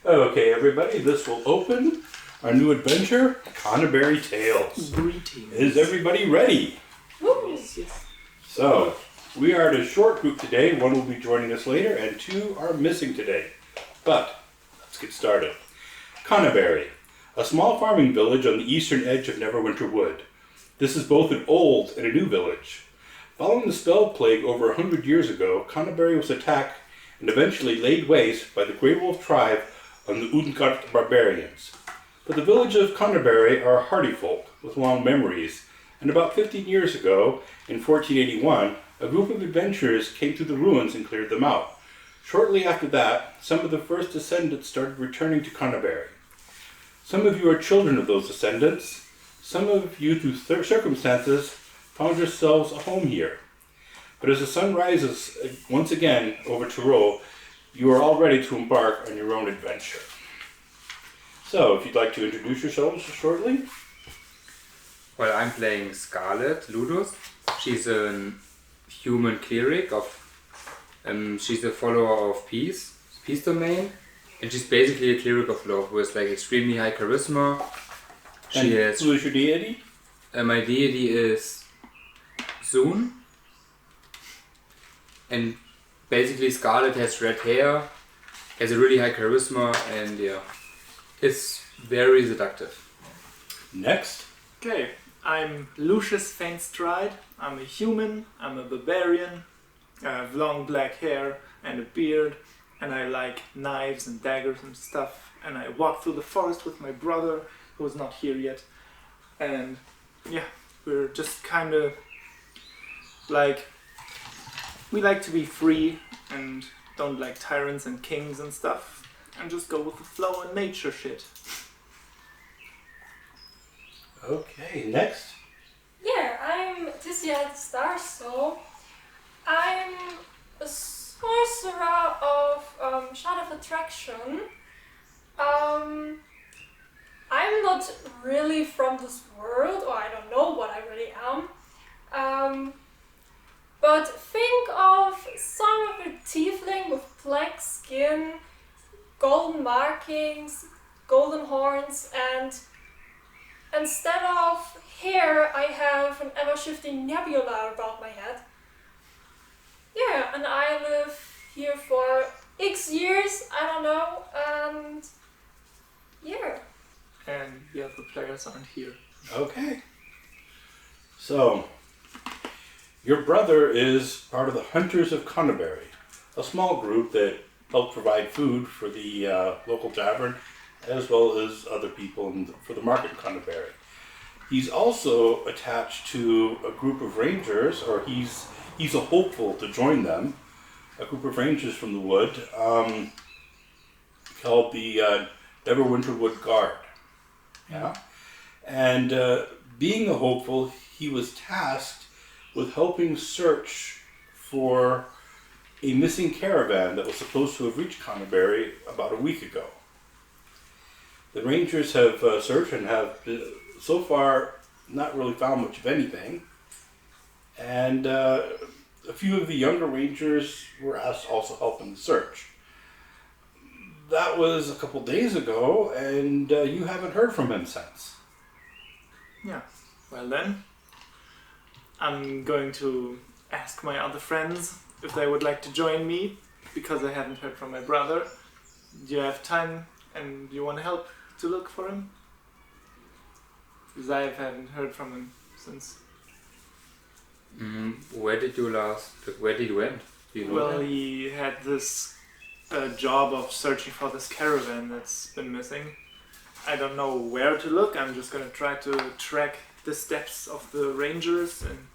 Okay, everybody, this will open our new adventure, Conyberry Tales. Greetings. Is everybody ready? Yes. So, we are in a short group today. One will be joining us later, and two are missing today. But, let's get started. Conyberry, a small farming village on the eastern edge of Neverwinter Wood. This is both an old and a new village. Following the spell plague over 100 years ago, Conyberry was attacked and eventually laid waste by the Grey Wolf tribe on the Udengard barbarians. But the village of Conyberry are hardy folk with long memories, and about 15 years ago, in 1481, a group of adventurers came through the ruins and cleared them out. Shortly after that, some of the first descendants started returning to Conyberry. Some of you are children of those descendants. Some of you, through circumstances, found yourselves a home here. But as the sun rises once again over Tyrol, you are all ready to embark on your own adventure. So, if you'd like to introduce yourselves shortly. Well, I'm playing Scarlet, Ludus. She's a human cleric of... she's a follower of peace domain. And she's basically a cleric of love with like extremely high charisma. Who is your deity? My deity is Zun. And basically Scarlet has red hair, has a really high charisma, and yeah, is very seductive. Next. Okay, I'm Lucius Faintstride. I'm a human, I'm a barbarian. I have long black hair and a beard, and I like knives and daggers and stuff. And I walk through the forest with my brother, who is not here yet. And yeah, we're just kind of like... We like to be free and don't like tyrants and kings and stuff, and just go with the flow and nature shit. Okay, next. Yeah, I'm Tizia the Star Soul. I'm a sorcerer of Shard of Attraction. I'm not really from this world, or I don't know what I really am. But think of some of a tiefling with black skin, golden markings, golden horns, and instead of hair I have an ever-shifting nebula about my head. Yeah, and I live here for X years, I don't know, and yeah. And the other players aren't here. Okay. So, your brother is part of the Hunters of Conyberry, a small group that help provide food for the local tavern, as well as other people for the market in Conyberry. He's also attached to a group of rangers, or he's a hopeful to join them, a group of rangers from the wood, called the Neverwinter Wood Guard. Yeah, and being a hopeful, he was tasked with helping search for a missing caravan that was supposed to have reached Conyberry about a week ago. The rangers have searched and have so far not really found much of anything, and a few of the younger rangers were asked to also help in the search. That was a couple days ago, and you haven't heard from him since. Yeah, well then, I'm going to ask my other friends if they would like to join me, because I haven't heard from my brother. Do you have time and do you want to help to look for him? Because I haven't heard from him since. Where did you end? Do you know Well, that? he had this job of searching for this caravan that's been missing. I don't know where to look. I'm just going to try to track the steps of the rangers, and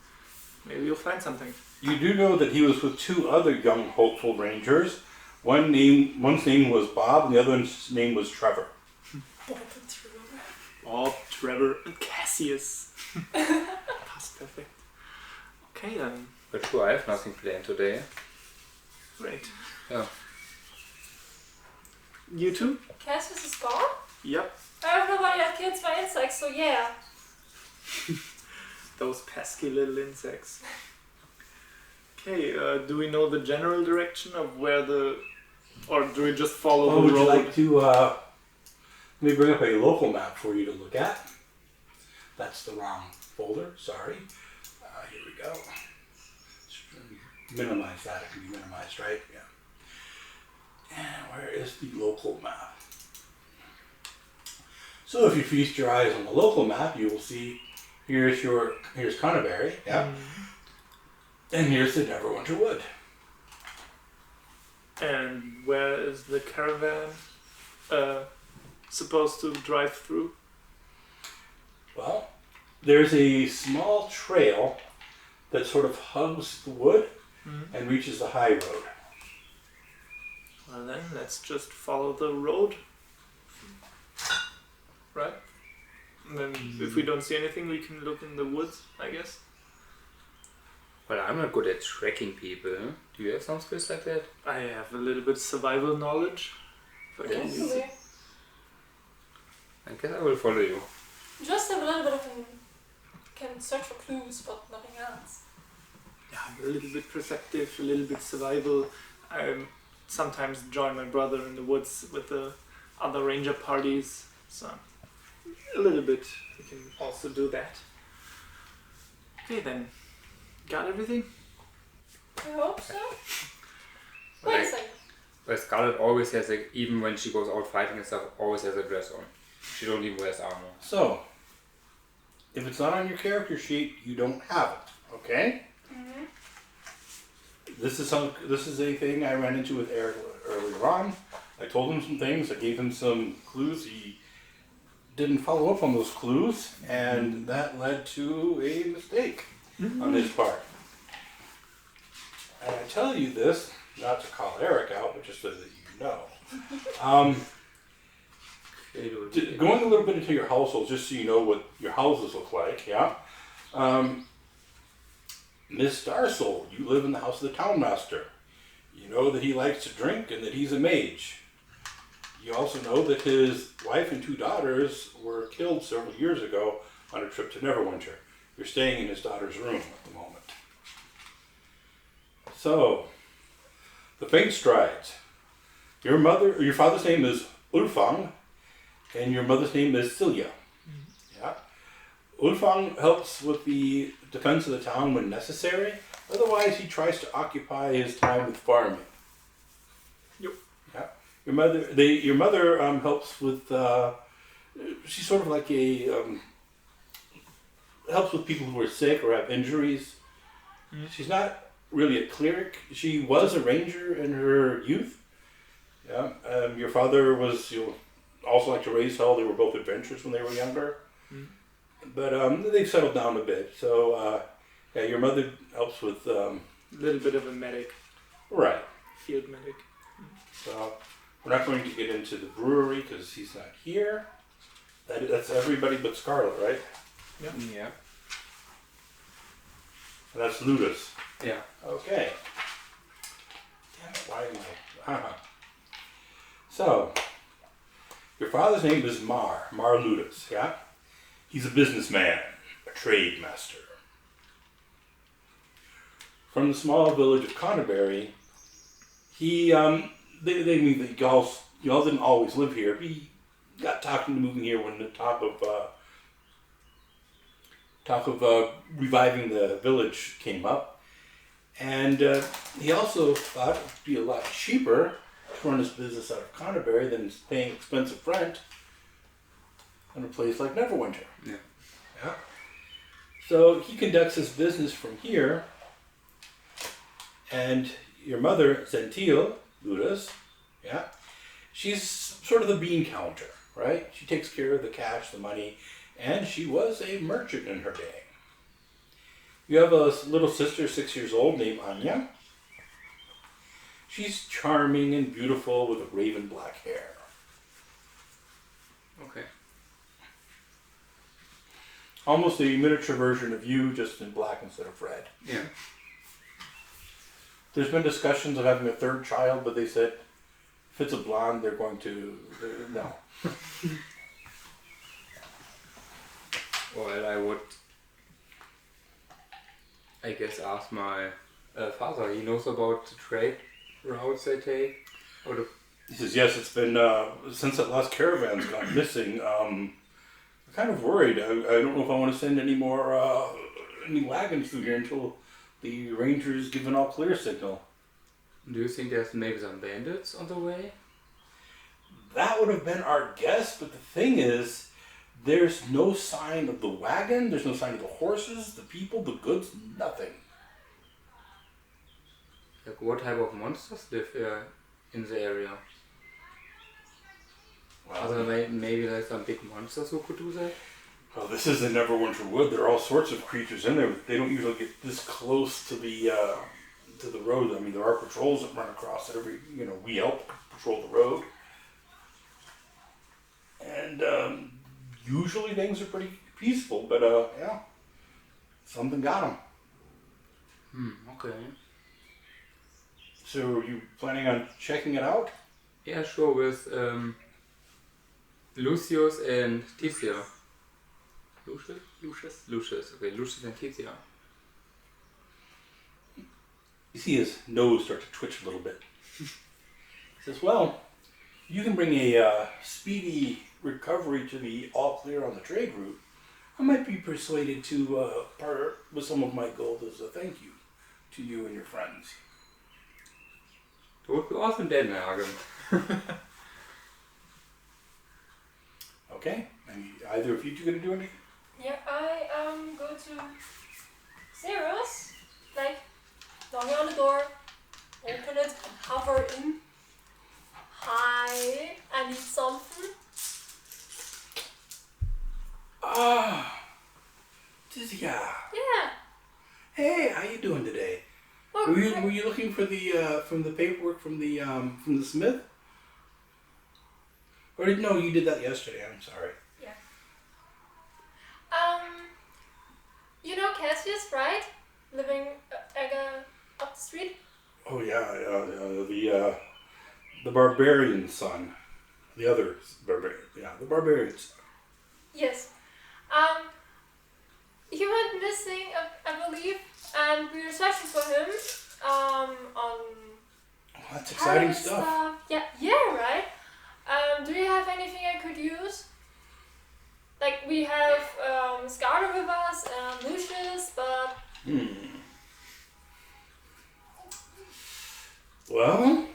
maybe you'll find something. You do know that he was with two other young hopeful rangers. One's name was Bob, and the other's name was Trevor. Bob, Trevor, and Cassius. Past perfect. Okay then. But sure, I have nothing planned today. Great. Yeah. You too? Cassius is gone? Yep. I have nobody that kills my insects, so yeah. Those pesky little insects. Okay, do we know the general direction of where the Or do we just follow Oh, the would road? you like to, let me bring up a local map for you to look at. That's the wrong folder, sorry. Here we go. Minimize that, it can be minimized, right? Yeah. And where is the local map? So if you feast your eyes on the local map, you will see here's Conyberry, yeah. And here's the Neverwinter Wood. And where is the caravan supposed to drive through? Well, there's a small trail that sort of hugs the wood and reaches the high road. Well then, let's just follow the road. Right? And then if we don't see anything, we can look in the woods, I guess. Well, I'm not good at tracking people. Do you have some skills like that? I have a little bit survival knowledge. If I can use it. Hopefully. I guess I will follow you. Just have a little bit of can search for clues, but nothing else. Yeah, I'm a little bit perceptive, a little bit survival. I sometimes join my brother in the woods with the other ranger parties, so a little bit we can also do that. Okay then, got everything? I hope so. But Wait a like, second. but Scarlet always has, like, even when she goes out fighting and stuff, always has a dress on. She don't even wear armor. So, if it's not on your character sheet, you don't have it, okay? This is a thing I ran into with Eric earlier on. I told him some things, I gave him some clues. He didn't follow up on those clues, and that led to a mistake on his part. And I tell you this, not to call Eric out, but just so that you know. Going a little bit into your household, just so you know what your houses look like, yeah? Miss Starsoul, you live in the house of the townmaster. You know that he likes to drink and that he's a mage. You also know that his wife and 2 daughters were killed several years ago on a trip to Neverwinter. You're staying in his daughter's room at the moment. So, the Faint Strides. Your father's name is Ulfang, and your mother's name is Celia. Yeah. Ulfang helps with the defense of the town when necessary. Otherwise, he tries to occupy his time with farming. Yep. Yeah. Your mother helps with. She's sort of like helps with people who are sick or have injuries. She's not really a cleric. She was a ranger in her youth. Yeah. Your father was also like to raise hell. They were both adventurers when they were younger. But they've settled down a bit. So, yeah, your mother helps with... A little bit of a medic. Right. Field medic. So, we're not going to get into the brewery because he's not here. That's everybody but Scarlet, right? Yeah. Yeah. And that's Ludus. Yeah. Okay. Damn it, why am I... So, your father's name is Mar Ludus, yeah? He's a businessman, a trade master. From the small village of Conyberry, he, they mean that y'all didn't always live here. He got talking to moving here when the talk of reviving the village came up. And he also thought it would be a lot cheaper to run his business out of Conyberry than paying expensive rent in a place like Neverwinter. Yeah. Yeah. So he conducts his business from here, and your mother, Zentil, Ludus, yeah, she's sort of the bean counter, right? She takes care of the cash, the money, and she was a merchant in her day. You have a little sister, 6 years old, named Anya. She's charming and beautiful with raven black hair. Okay. Almost a miniature version of you, just in black instead of red. Yeah. There's been discussions of having a 3rd child, but they said if it's a blonde, they're going to... no. Well, I would, I guess, ask my father. He knows about the trade routes they take. Oh, the, He says, yes, it's been, since that last caravan's gone missing, I'm kind of worried. I don't know if I want to send any more, any wagons through here until the rangers give an all clear signal. do you think there's maybe some bandits on the way? That would have been our guess, but the thing is, there's no sign of the wagon, there's no sign of the horses, the people, the goods, nothing. Like, what type of monsters live in the area? Well, Maybe there's some big monsters who could do that? well, this is the Neverwinter Wood. There are all sorts of creatures in there. They don't usually get this close to the road. I mean, there are patrols that run across it every. We help patrol the road, and usually things are pretty peaceful. But yeah, something got them. Okay. So, are you planning on checking it out? Yeah, sure, with Lucius and Ticia. Lucius? Lucius, okay, Lucius and Ticia. You see his nose start to twitch a little bit. He says, well, you can bring a speedy recovery to the all clear on the trade route. I might be persuaded to part with some of my gold as a thank you to you and your friends. That would be awesome, then, Hagen. Okay? And either of you two going to do anything? Yeah, I go to Zeros, like knocking on the door, open it, and hover in. Hi, I need something. Ah, Tizia. Yeah. Hey, how you doing today? Oh, Were you looking for the paperwork from the smith? Or no, you did that yesterday. I'm sorry. Yeah. You know Cassius, right? Living up the street. Oh yeah, the barbarian son, the other barbarian. Yeah, the barbarian son. Yes. He went missing, I believe, and we were searching for him. On. Oh, that's exciting Paris stuff. Yeah, right. Do you have anything I could use? Like we have Scarlet with us and Lucius, but Well,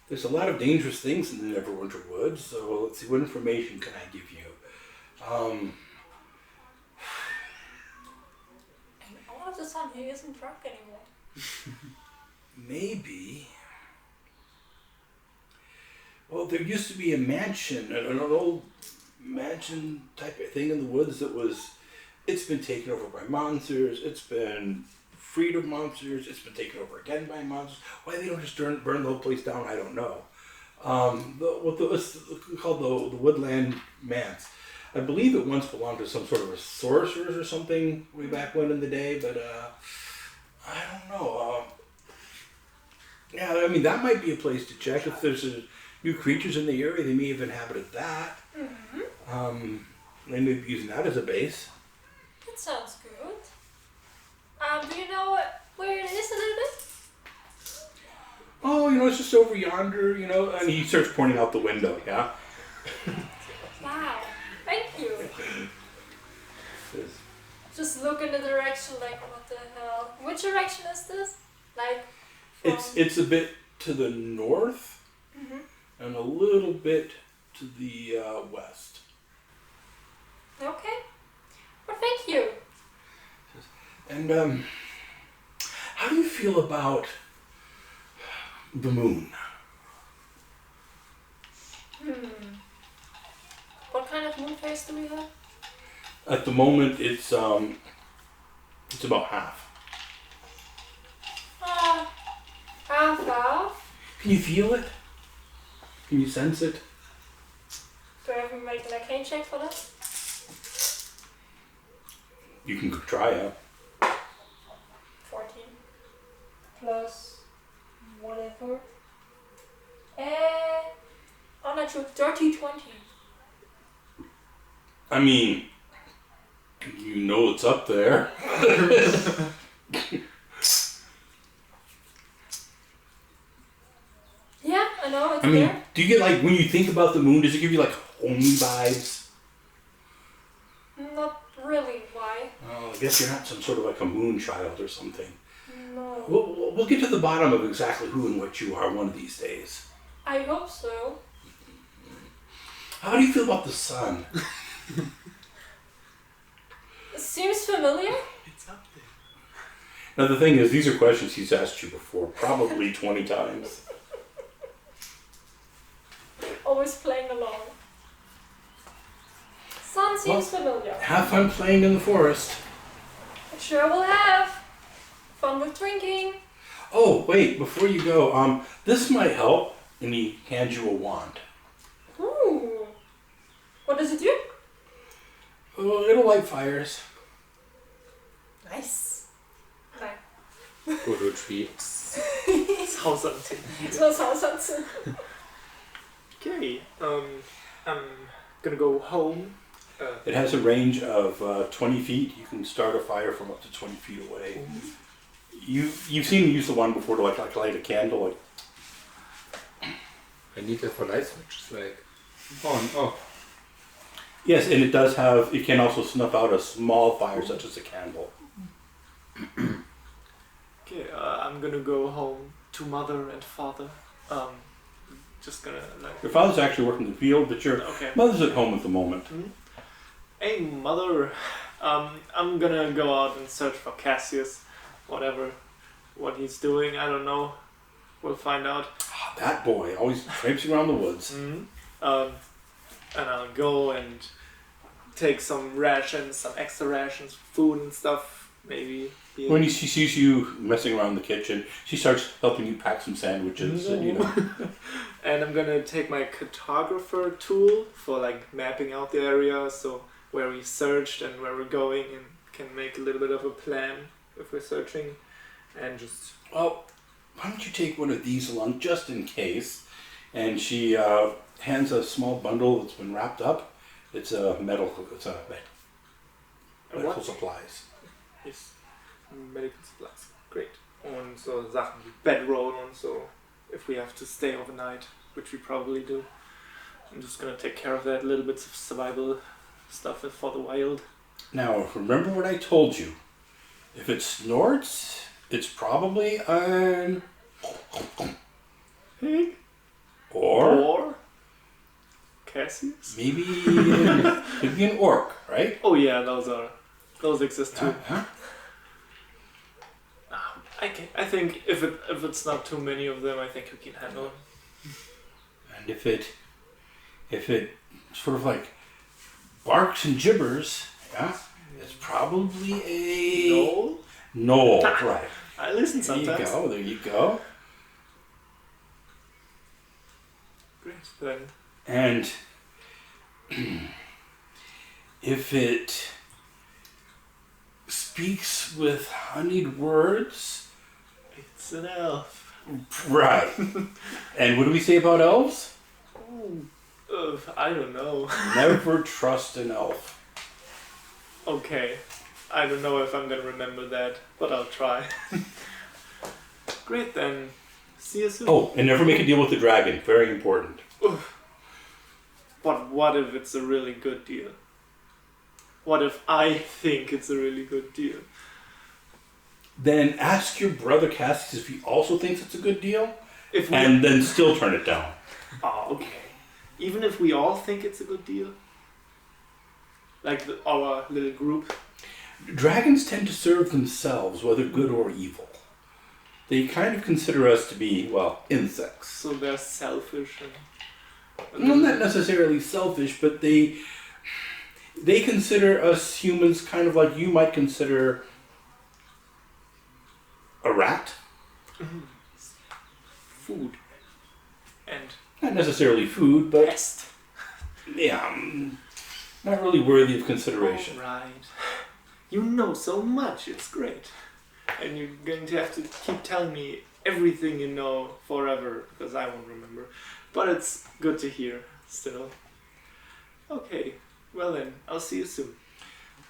there's a lot of dangerous things in the Neverwinter Wood, so let's see, what information can I give you? and all of a sudden he isn't drunk anymore. Maybe. Well, there used to be a mansion, an old mansion type of thing in the woods it's been taken over by monsters, it's been freed of monsters, it's been taken over again by monsters. Why they don't just burn the whole place down, I don't know. What's called the Woodland Manse. I believe it once belonged to some sort of a sorcerers or something way back when in the day, but I don't know. Yeah, I mean, that might be a place to check. If there's new creatures in the area, they may have inhabited that. Mm-hmm. They may be using that as a base. That sounds good. Do you know where it is a little bit? Oh, it's just over yonder, and he starts pointing out the window, yeah? Wow, thank you. Just look in the direction like, what the hell? Which direction is this? Like, It's a bit to the north and a little bit to the west. Okay. Well, thank you. And how do you feel about the moon? What kind of moon phase do we have? At the moment, it's about half. Half. Can you feel it? Can you sense it? Do I have to make an arcane check for that? You can try it. 14. Plus whatever. Not sure. Dirty 20. I mean, it's up there. what's I mean, there? do you get like, when you think about the moon, does it give you like homey vibes? Not really. Why? Oh, I guess you're not some sort of like a moon child or something. No. We'll get to the bottom of exactly who and what you are one of these days. I hope so. How do you feel about the sun? Seems familiar. It's up there. Now the thing is, these are questions he's asked you before, probably 20 times. Always playing along. Sun seems familiar. Have fun playing in the forest. It sure will have. Fun with drinking. Oh, wait, before you go, this might help. And he hands you a wand. Ooh. What does it do? Oh, it'll light fires. Nice. Go to a tree. Hausanzig. So sounds something. Okay. I'm gonna go home. It has a range of 20 feet. You can start a fire from up to 20 feet away. You've seen me use the wand before to like light a candle. Like, I need it for light switches, like on, off. yes, and it does have. It can also snuff out a small fire, such as a candle. Okay, I'm gonna go home to mother and father. Just gonna like. Your father's actually working in the field, but your Okay. mother's at home at the moment. Hey, mother. I'm gonna go out and search for Cassius. What he's doing, I don't know. We'll find out. Ah, that boy always traipsing around the woods. And I'll go and take some rations, some extra rations, food and stuff. Maybe. When she sees you messing around the kitchen, she starts helping you pack some sandwiches. And, you know. And I'm gonna take my cartographer tool for like mapping out the area, so where we searched and where we're going, and can make a little bit of a plan if we're searching, and just. Well, why don't you take one of these along just in case? And she hands a small bundle that's been wrapped up. It's a medical supplies. Yes, medical supplies. Great. Und so Sachen wie bedroll und so, if we have to stay overnight, which we probably do. I'm just gonna take care of that, little bits of survival stuff for the wild. Now, remember what I told you. If it snorts, it's probably an Pig? or Or Cassius? maybe could be an orc, right? Oh yeah, those exist too. Uh-huh. I think if it's not too many of them, I think we can handle them. And if it sort of like barks and gibbers, yeah, it's probably a No, knoll, right? I listen There you sometimes. go. There you go. Great. Then And if it speaks with honeyed words, it's an elf. right? And what do we say about elves? I don't know. Never trust an elf. Okay. I don't know if I'm gonna remember that, but I'll try. Great then. See you soon. Oh, and never make a deal with the dragon. Very important. But what if it's a really good deal? What if I think it's a really good deal? Then ask your brother Cassius if he also thinks it's a good deal, If we and then still turn it down. Oh, okay. Even if we all think it's a good deal? Like our little group? Dragons tend to serve themselves, whether good or evil. They kind of consider us to be, well, insects. So they're selfish and... Well, not necessarily selfish, but they consider us humans kind of like you might consider a rat. Food. And Not necessarily food, but pest. yeah, not really worthy of consideration. Alright. You know so much, it's great. And you're going to have to keep telling me everything you know forever, because I won't remember. But it's good to hear, still. Okay, well then, I'll see you soon.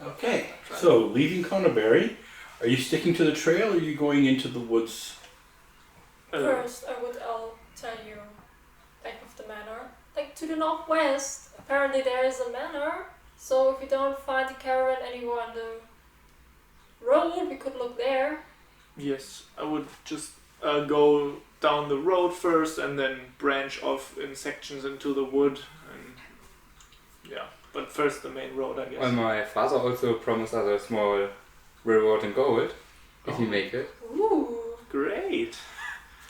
Okay, so leaving Conyberry, are you sticking to the trail or are you going into the woods? First, I'll tell you manor. Like to the northwest, apparently there is a manor. So if we don't find the caravan anywhere on the road, we could look there. Yes, I would just go down the road first and then branch off in sections into the wood. And yeah, but first the main road, I guess. Well, my father also promised us a small reward in gold if we make it. Ooh. Great.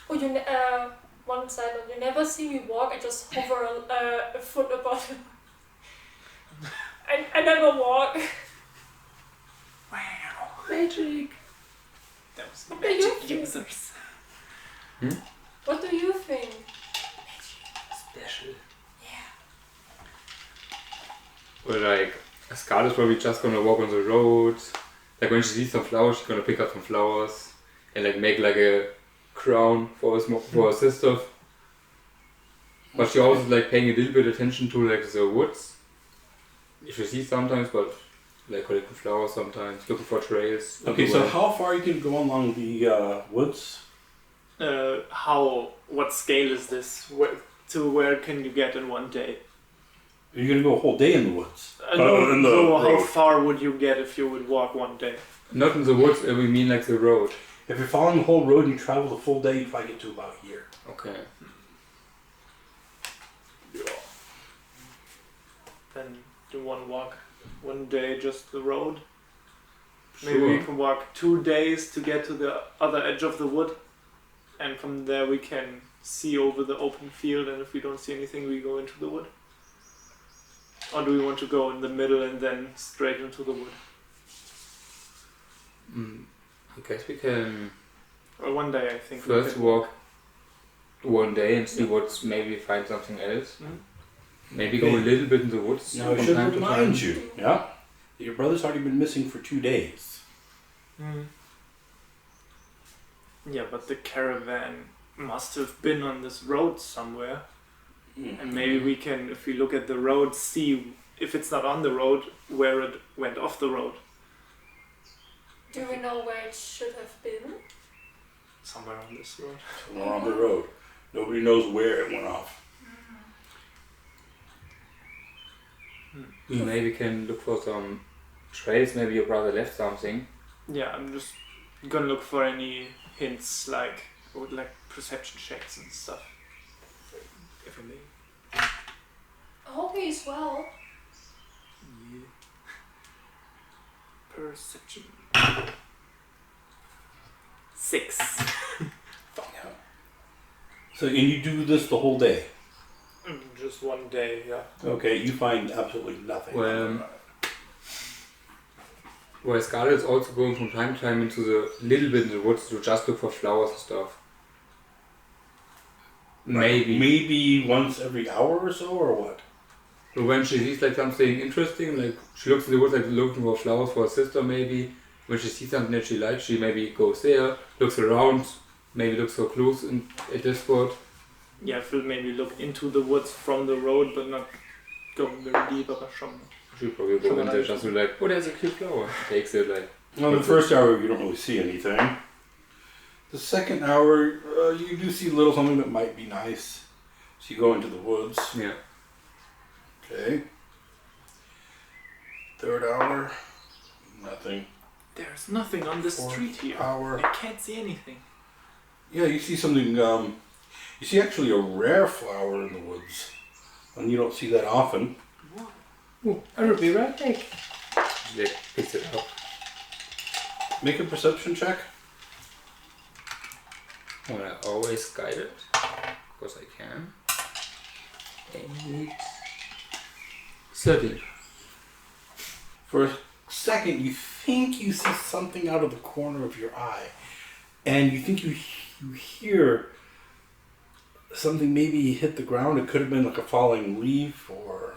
Oh, one side note, you never see me walk, I just hover a foot above him. I never walk. Wow. Magic. Those What do you magic think? users. What do you think? Special. Yeah. Or like, Scarlett's probably just gonna walk on the road. Like when she sees some flowers, she's gonna pick up some flowers and like make like a crown for her sister. But she also like paying a little bit attention to like the woods. If you see sometimes, but like collecting flowers sometimes, looking for trails. Okay, so how far you can go along the woods? What scale is this? Where can you get in one day? You're gonna go a whole day in the woods. No, in the so how road. far would you get if you would walk one day? Not in the woods, we mean like the road. If you're following the whole road and you travel the full day, you probably get to about here. Okay. Yeah. Then do one walk one day just the road. Maybe we can walk 2 days to get to the other edge of the wood, and from there we can see over the open field, and if we don't see anything we go into the wood. Or do we want to go in the middle and then straight into the wood? I guess we can Or one day I think we first can walk one day and see what's maybe find something else. Mhm. Maybe go a little bit in the woods. Now I from should time to time. remind you, yeah, that your brother's already been missing for 2 days. Yeah, but the caravan must have been on this road somewhere. And maybe we can, if we look at the road, see if it's not on the road, where it went off the road. Do we know where it should have been? Somewhere on this road. Along the road. Nobody knows where it went off. We maybe can look for some trails. Maybe your brother left something. Yeah, I'm just gonna look for any hints, like perception checks and stuff. Everything. I hope he's well. Yeah. Perception. 6. So, and you do this the whole day? Just one day, yeah. Okay, you find absolutely nothing. Well, Scarlett's also going from time to time into the little bit in the woods to just look for flowers and stuff. Maybe once every hour or so, or what? So when she sees like something interesting, like she looks in the woods like looking for flowers for her sister maybe. When she sees something that she likes, she maybe goes there, looks around, maybe looks for clues at this spot. Yeah, we'll maybe look into the woods from the road, but not going very deep, aber schon. She'll probably go in there just to like, oh, there's a cute flower. Takes it like. Well, the first hour you don't really see anything. The second hour, you do see a little something that might be nice. So you go into the woods. Yeah. Okay. Third hour, nothing. There's nothing on the Fourth street here. hour. I can't see anything. Yeah, you see something, you see actually a rare flower in the woods. And you don't see that often. Oh, I will be right back. She like picks it up. Make a perception check. Well, I always guide it. Of course I can. 8. 13. For a second, you think you see something out of the corner of your eye. And you think you hear something maybe hit the ground. It could have been like a falling leaf or...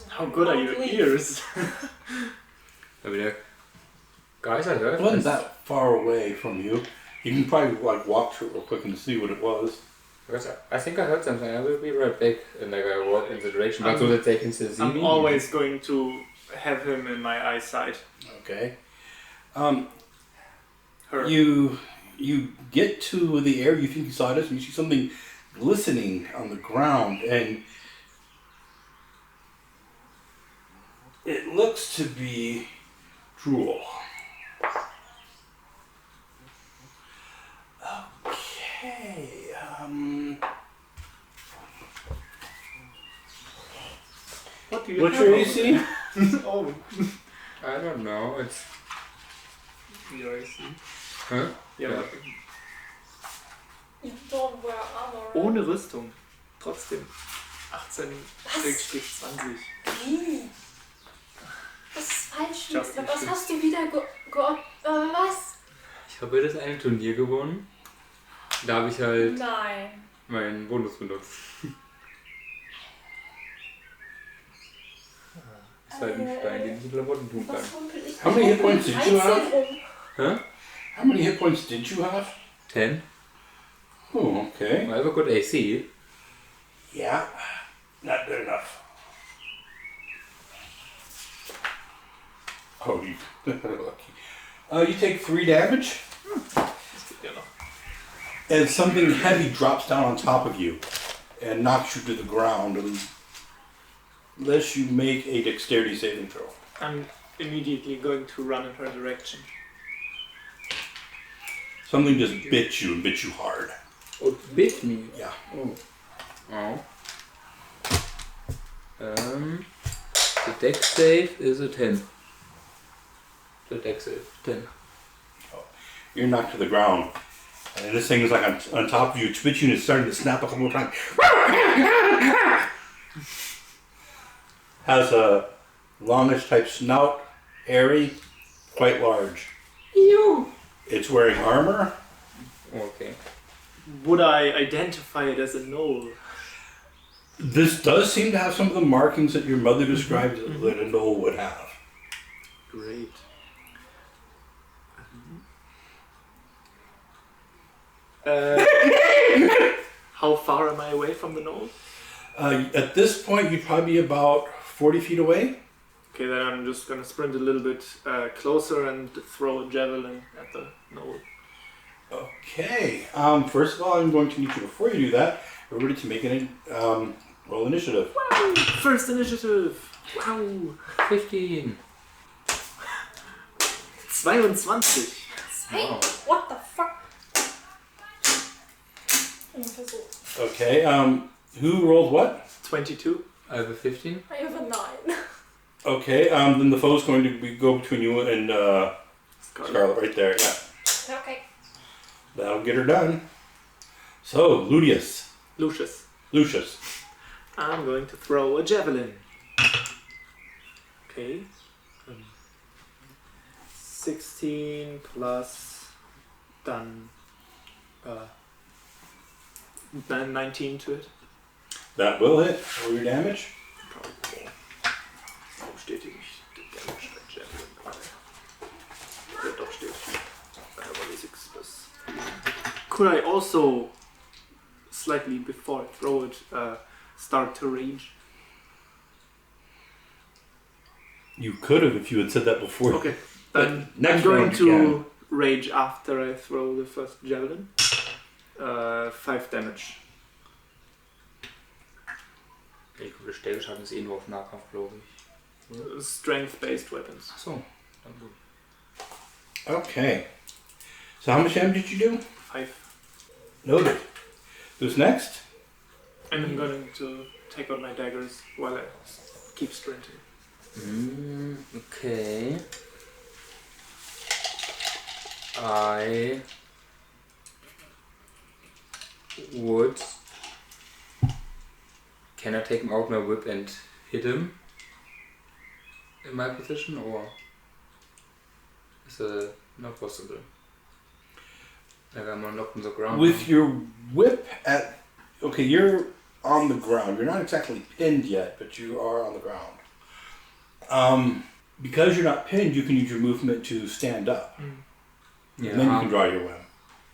How good are your ears? I mean, like, guys, I heard It wasn't this. that far away from you. You can probably like walk through it real quick and see what it was. Because I think I heard something. I will be right back. And like I walk in the direction, but so that they can still see me. I'm always going to have him in my eyesight. Okay. Her. You get to the area you think you saw this, and you see something glistening on the ground, and it looks to be drool. Okay. What do you What's have your over AC? there? Oh, I don't know. It's your AC. huh? Ja. Ja. You don't wear armor. Ohne Rüstung. Trotzdem 18 20. Wie? Das ist falsch. Just Was hast du wieder was? Ich habe das eine Turnier gewonnen. Da habe ich halt Nein. meinen Bonus benutzt. Ist halt ein Stein, den ich in Klamotten tun kann. Was humpel ich? How many hit points did you have? 13 rum. Huh? How many hit points did you have? 10. Oh, okay. I have a good AC. Yeah, not good enough. Oh, you lucky. You take 3 damage, Das geht ja noch. and something heavy drops down on top of you and knocks you to the ground, unless you make a dexterity saving throw. I'm immediately going to run in her direction. Something just bit you and bit you hard. Oh, it bit me. Yeah. Oh. The dex save is a 10. The dex save 10. You're knocked to the ground, and this thing is like on top of you. It's bit you and it's starting to snap a couple of times. Has a longish type snout, hairy, quite large. Ew. It's wearing armor. Okay. Would I identify it as a knoll? This does seem to have some of the markings that your mother described that a knoll would have. Great. How far am I away from the knoll? At this point, you'd probably be about 40 feet away. Okay, then I'm just gonna sprint a little bit closer and throw a javelin at the knoll. Okay. First of all, I'm going to need you, before you do that, everybody to make an roll initiative. Wow! First initiative! Wow! 15. Hey, 22. Wow. what the fuck? Ungefähr so. Okay. Who rolled what? 22. I have a 15. I have a 9. Okay. Then the foe's going to go between you and Scarlet right there. Yeah. Okay. That'll get her done. So, Lucius. Lucius. I'm going to throw a javelin. Okay. 16 plus dann 19 to it. That will hit. Roll your damage. Probably. Warum steht hier nicht der Damage bei Javelin dabei? Ja, doch steht. Roll 6 plus. Could I also, slightly before I throw it, start to rage? You could have if you had said that before. Okay. But Then next I'm going round you to rage after I throw the first javelin. 5 damage. Ich glaube, der Stellschaden ist eh nur auf Nahkampf, glaube ich. Strength-based weapons. Achso, dann gut. Okay. So how much damage did you do? 5. Noted. Who's next? And I'm going to take out my daggers while I keep sprinting. Okay. I would. Can I take him out my whip and hit him in my position, or is it not possible? Like I'm knocked on the ground. With your whip at... Okay, you're on the ground. You're not exactly pinned yet, but you are on the ground. Because you're not pinned, you can use your movement to stand up. Yeah. And then you can draw your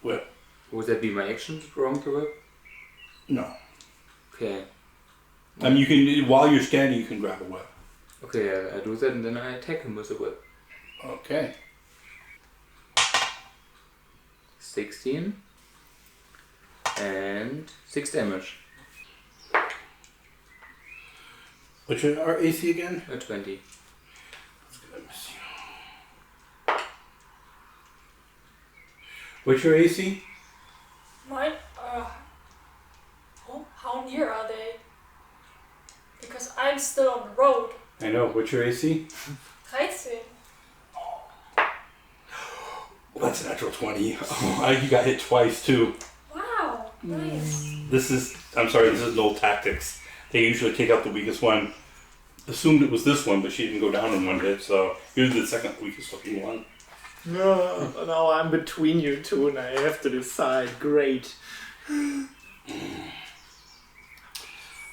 whip. Would that be my action to draw the whip? No. Okay. I mean, you can, while you're standing, you can grab a whip. Okay, I do that and then I attack him with the whip. Okay. 16. And 6 damage. What's our AC again? A 20. What's your AC? Mine? Oh, how near are they? Because I'm still on the road. I know. What's your AC? 13. Well, that's a natural 20. Oh, you got hit twice too. Wow, nice. This is null tactics. They usually take out the weakest one. Assumed it was this one, but she didn't go down in one hit, so you're the second weakest looking one. No, I'm between you two and I have to decide. Great.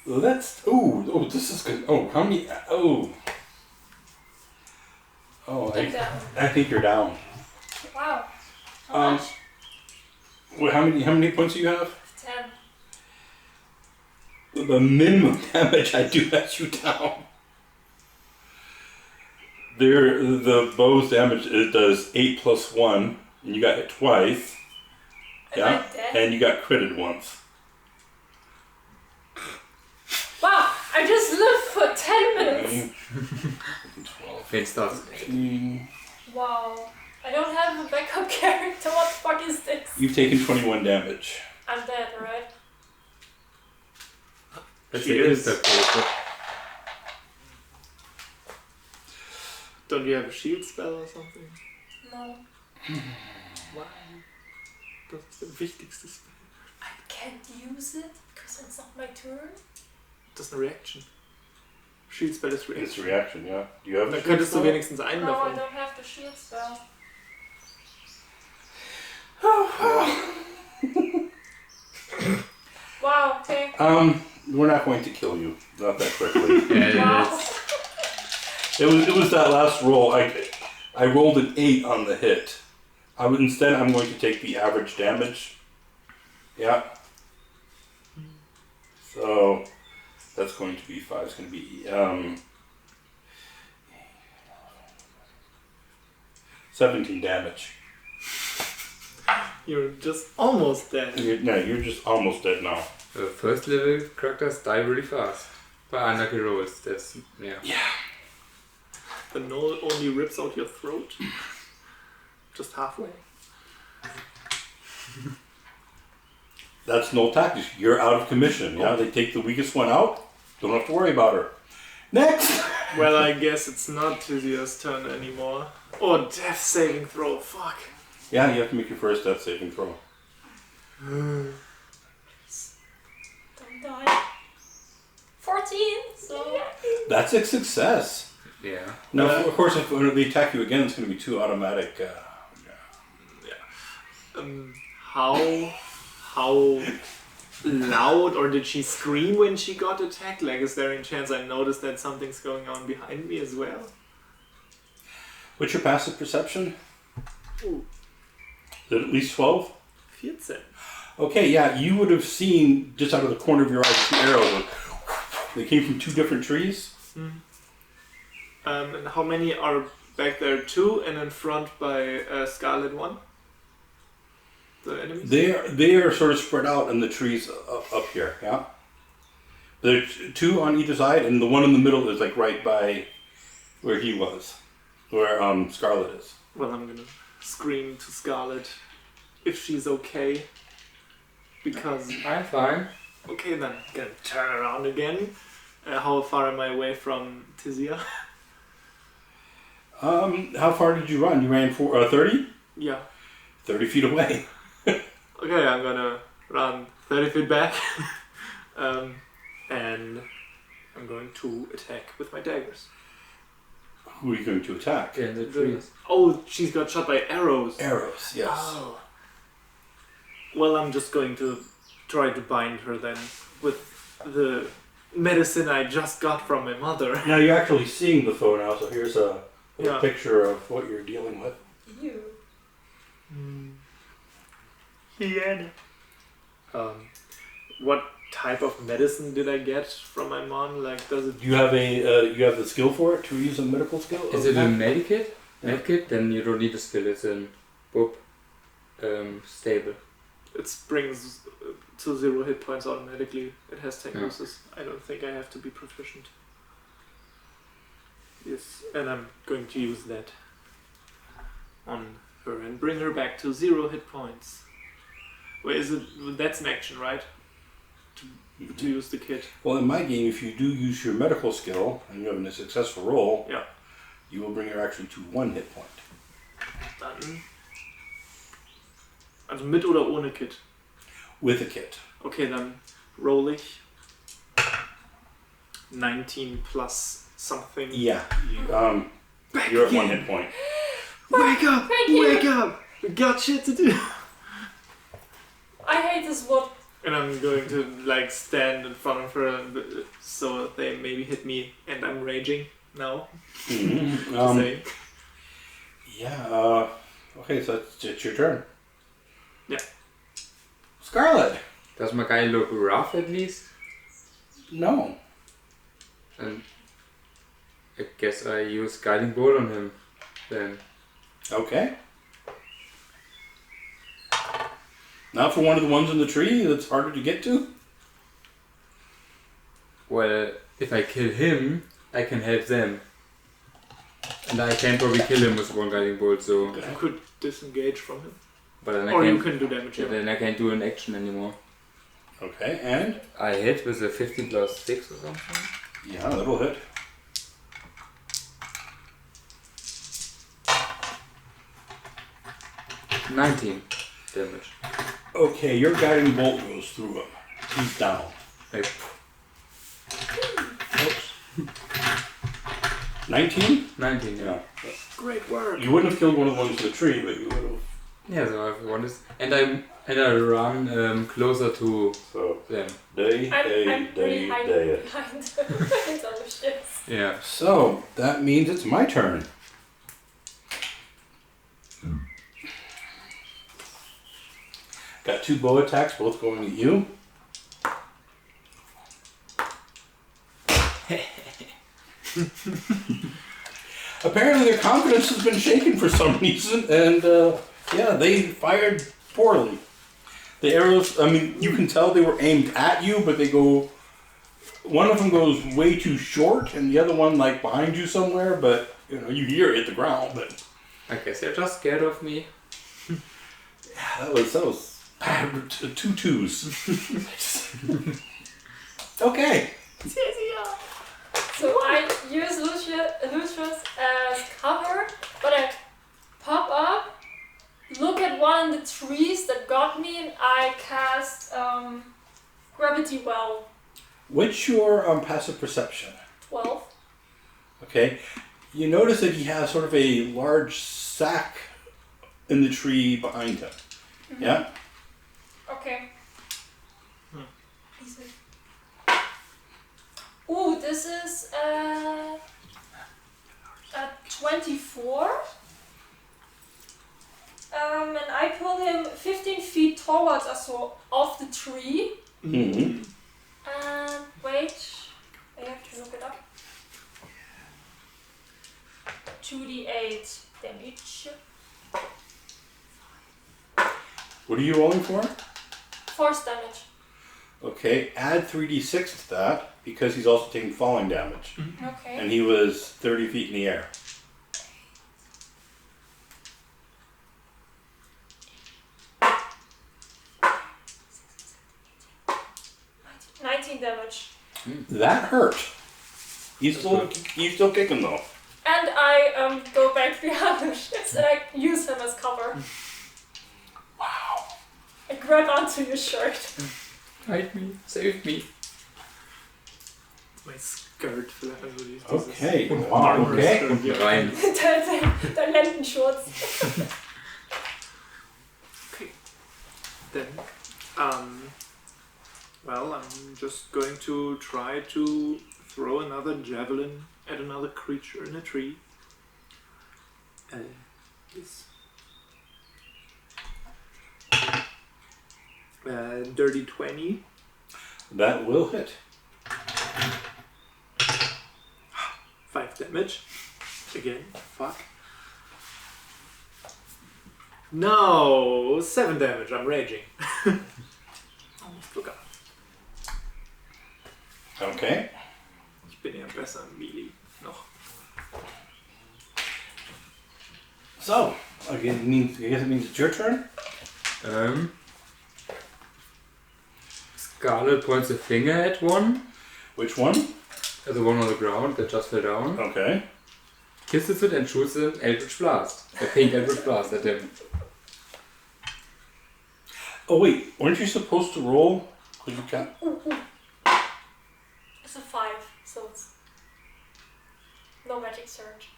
Well, that's... Oh, this is good. Oh, how many... Oh, I'm down. I think you're down. Wow. How much? Well, how many points do you have? 10. The minimum damage I do has you down. The bow's damage, it does 8 plus 1, and you got hit twice. Am I dead? And you got critted once. Wow, I just lived for 10 minutes. 12, Fate starts. 15. Wow. I don't have a backup character. What the fuck is this? You've taken 21 damage. I'm dead, right? That's She the is. insta. Don't you have a shield spell or something? No. Why? Das ist der wichtigste Spell. I can't use it because it's not my turn. Das ist eine Reaction. Shield Spell ist It's Reaction. reaction, ja. Do you have a Dann shield könntest du spell? wenigstens einen No, I davon. don't have the shield spell. Wow, okay. We're not going to kill you. Not that quickly. Yeah, Wow. It was that last roll. I rolled an 8 on the hit. Instead, I'm going to take the average damage. Yeah. So that's going to be 5. It's going to be 17 damage. You're just almost dead. You're just almost dead now. First level characters die really fast. By unlucky rolls, that's, yeah. The null only rips out your throat. Just halfway. That's no tactics. You're out of commission. Yeah, they take the weakest one out. Don't have to worry about her. Next. Well, I guess it's not Tizia's turn anymore. Or death saving throw. Fuck. Yeah, you have to make your first death saving throw. Don't die. 14, so... That's a success. Yeah. Now, of course, if when they attack you again, it's going to be 2 automatic. How loud or did she scream when she got attacked? Like, is there any chance I noticed that something's going on behind me as well? What's your passive perception? Ooh, Is it at least 12? 14. Okay, yeah, you would have seen just out of the corner of your eye 2 arrows. They came from 2 different trees. And how many are back there? 2 and in front by Scarlet 1? The enemies? They are sort of spread out in the trees up here, yeah? There's 2 on either side, and the one in the middle is like right by where he was, where Scarlet is. Well, I'm gonna scream to Scarlet if she's okay. Because... I'm fine. Okay then, gonna turn around again. How far am I away from Tizia? How far did you run? You ran 30? Yeah. 30 feet away. Okay, I'm gonna run 30 feet back. And I'm going to attack with my daggers. Who are you going to attack? In the trees. Oh, she's got shot by arrows. Arrows, yes. Oh. Well, I'm just going to try to bind her then with the medicine I just got from my mother. Now you're actually seeing the foe now, so here's a Yeah. picture of what you're dealing with. You. Yeah. What type of medicine did I get from my mom? Like, does it? You have you have the skill for it to use a medical skill? Is it a medikit? Medkit? Then you don't need a skill, it's in boop stable. It brings to 0 hit points automatically. It has 10 uses. I don't think I have to be proficient. Yes, and I'm going to use that on her and bring her back to 0 hit points. Wait, is it? That's an action, right? To use the kit. Well, in my game, if you do use your medical skill and you have a successful roll, Yeah. you will bring her actually to 1 hit point. Dann. Also mit oder ohne Kit? With a kit. Okay, dann roll ich 19 plus something. Yeah. Back You're at again. 1 hit point. Wake up! Thank you. Wake up! We got shit to do. I hate this wood. And I'm going to like stand in front of her so they maybe hit me, and I'm raging now. Mhm. To say. Yeah. Okay, so it's your turn. Yeah. Scarlet. Does my guy look rough at least? No. And I guess I use Guiding Bolt on him then. Okay. Not for one of the ones in the tree that's harder to get to? Well, if I kill him, I can help them. And I can probably kill him with 1 Guiding Bolt, so... You could disengage from him. But then Or I you can't, can do damage. yeah, Yeah. then I can't do an action anymore. Okay, and? I hit with a 15 plus 6 or something. Yeah, that'll hit. – 19 damage. Okay, your guiding bolt goes through him. He's down. Like, Oops. 19? 19, yeah. Yeah. Great work. You wouldn't have killed one of the ones in the tree, but you would have. Yeah, so I want this. And I run closer to So, them. day, I'm day, pretty day, hiding day. behind those shits. Yeah. So, that means it's my turn. Got 2 bow attacks, both going at you. Apparently their confidence has been shaken for some reason, and yeah, they fired poorly. The arrows, I mean, you can tell they were aimed at you, but they go, one of them goes way too short, and the other one like behind you somewhere, but you know, you hear it hit the ground, but I guess they're just scared of me. yeah, that was bad, 2 twos. Okay. So I use Lucius as cover, but I pop up, look at one of the trees that got me, and I cast Gravity Well. What's your passive perception? 12. Okay. You notice that he has sort of a large sack in the tree behind him. Mm-hmm. Yeah? Okay. Ooh, this is a 24. And I pull him 15 feet towards us, so off the tree. Mm-hmm. And wait, I have to look it up. 2d8 damage. What are you rolling for? Force damage. Okay, add 3d6 to that, because he's also taking falling damage. Okay. And he was 30 feet in the air. Mm. 19 damage. That hurt. He's still kicking though. And I go back behind the ships and I use him as cover. Wow. I grab onto your shirt. Hide me. Save me. My skirt flatters with these. Okay. Wow. Okay. Rein. Der Lendenschurz. Okay. Then, well, I'm just going to try to throw another javelin at another creature in a tree. Yes. Dirty 20. That will hit. 5 damage. Again. Fuck. No! 7 damage. I'm raging. Almost sogar. Okay. Ich bin ja besser im Melee noch. So, again, I guess it means it's your turn. Scarlet points a finger at one. Which one? The one on the ground that just fell down. Okay. Kisses it and shoots an Eldritch Blast. A pink Eldritch Blast at him. Oh wait, weren't you supposed to roll? Because you can't. It's a 5, so it's no magic surge.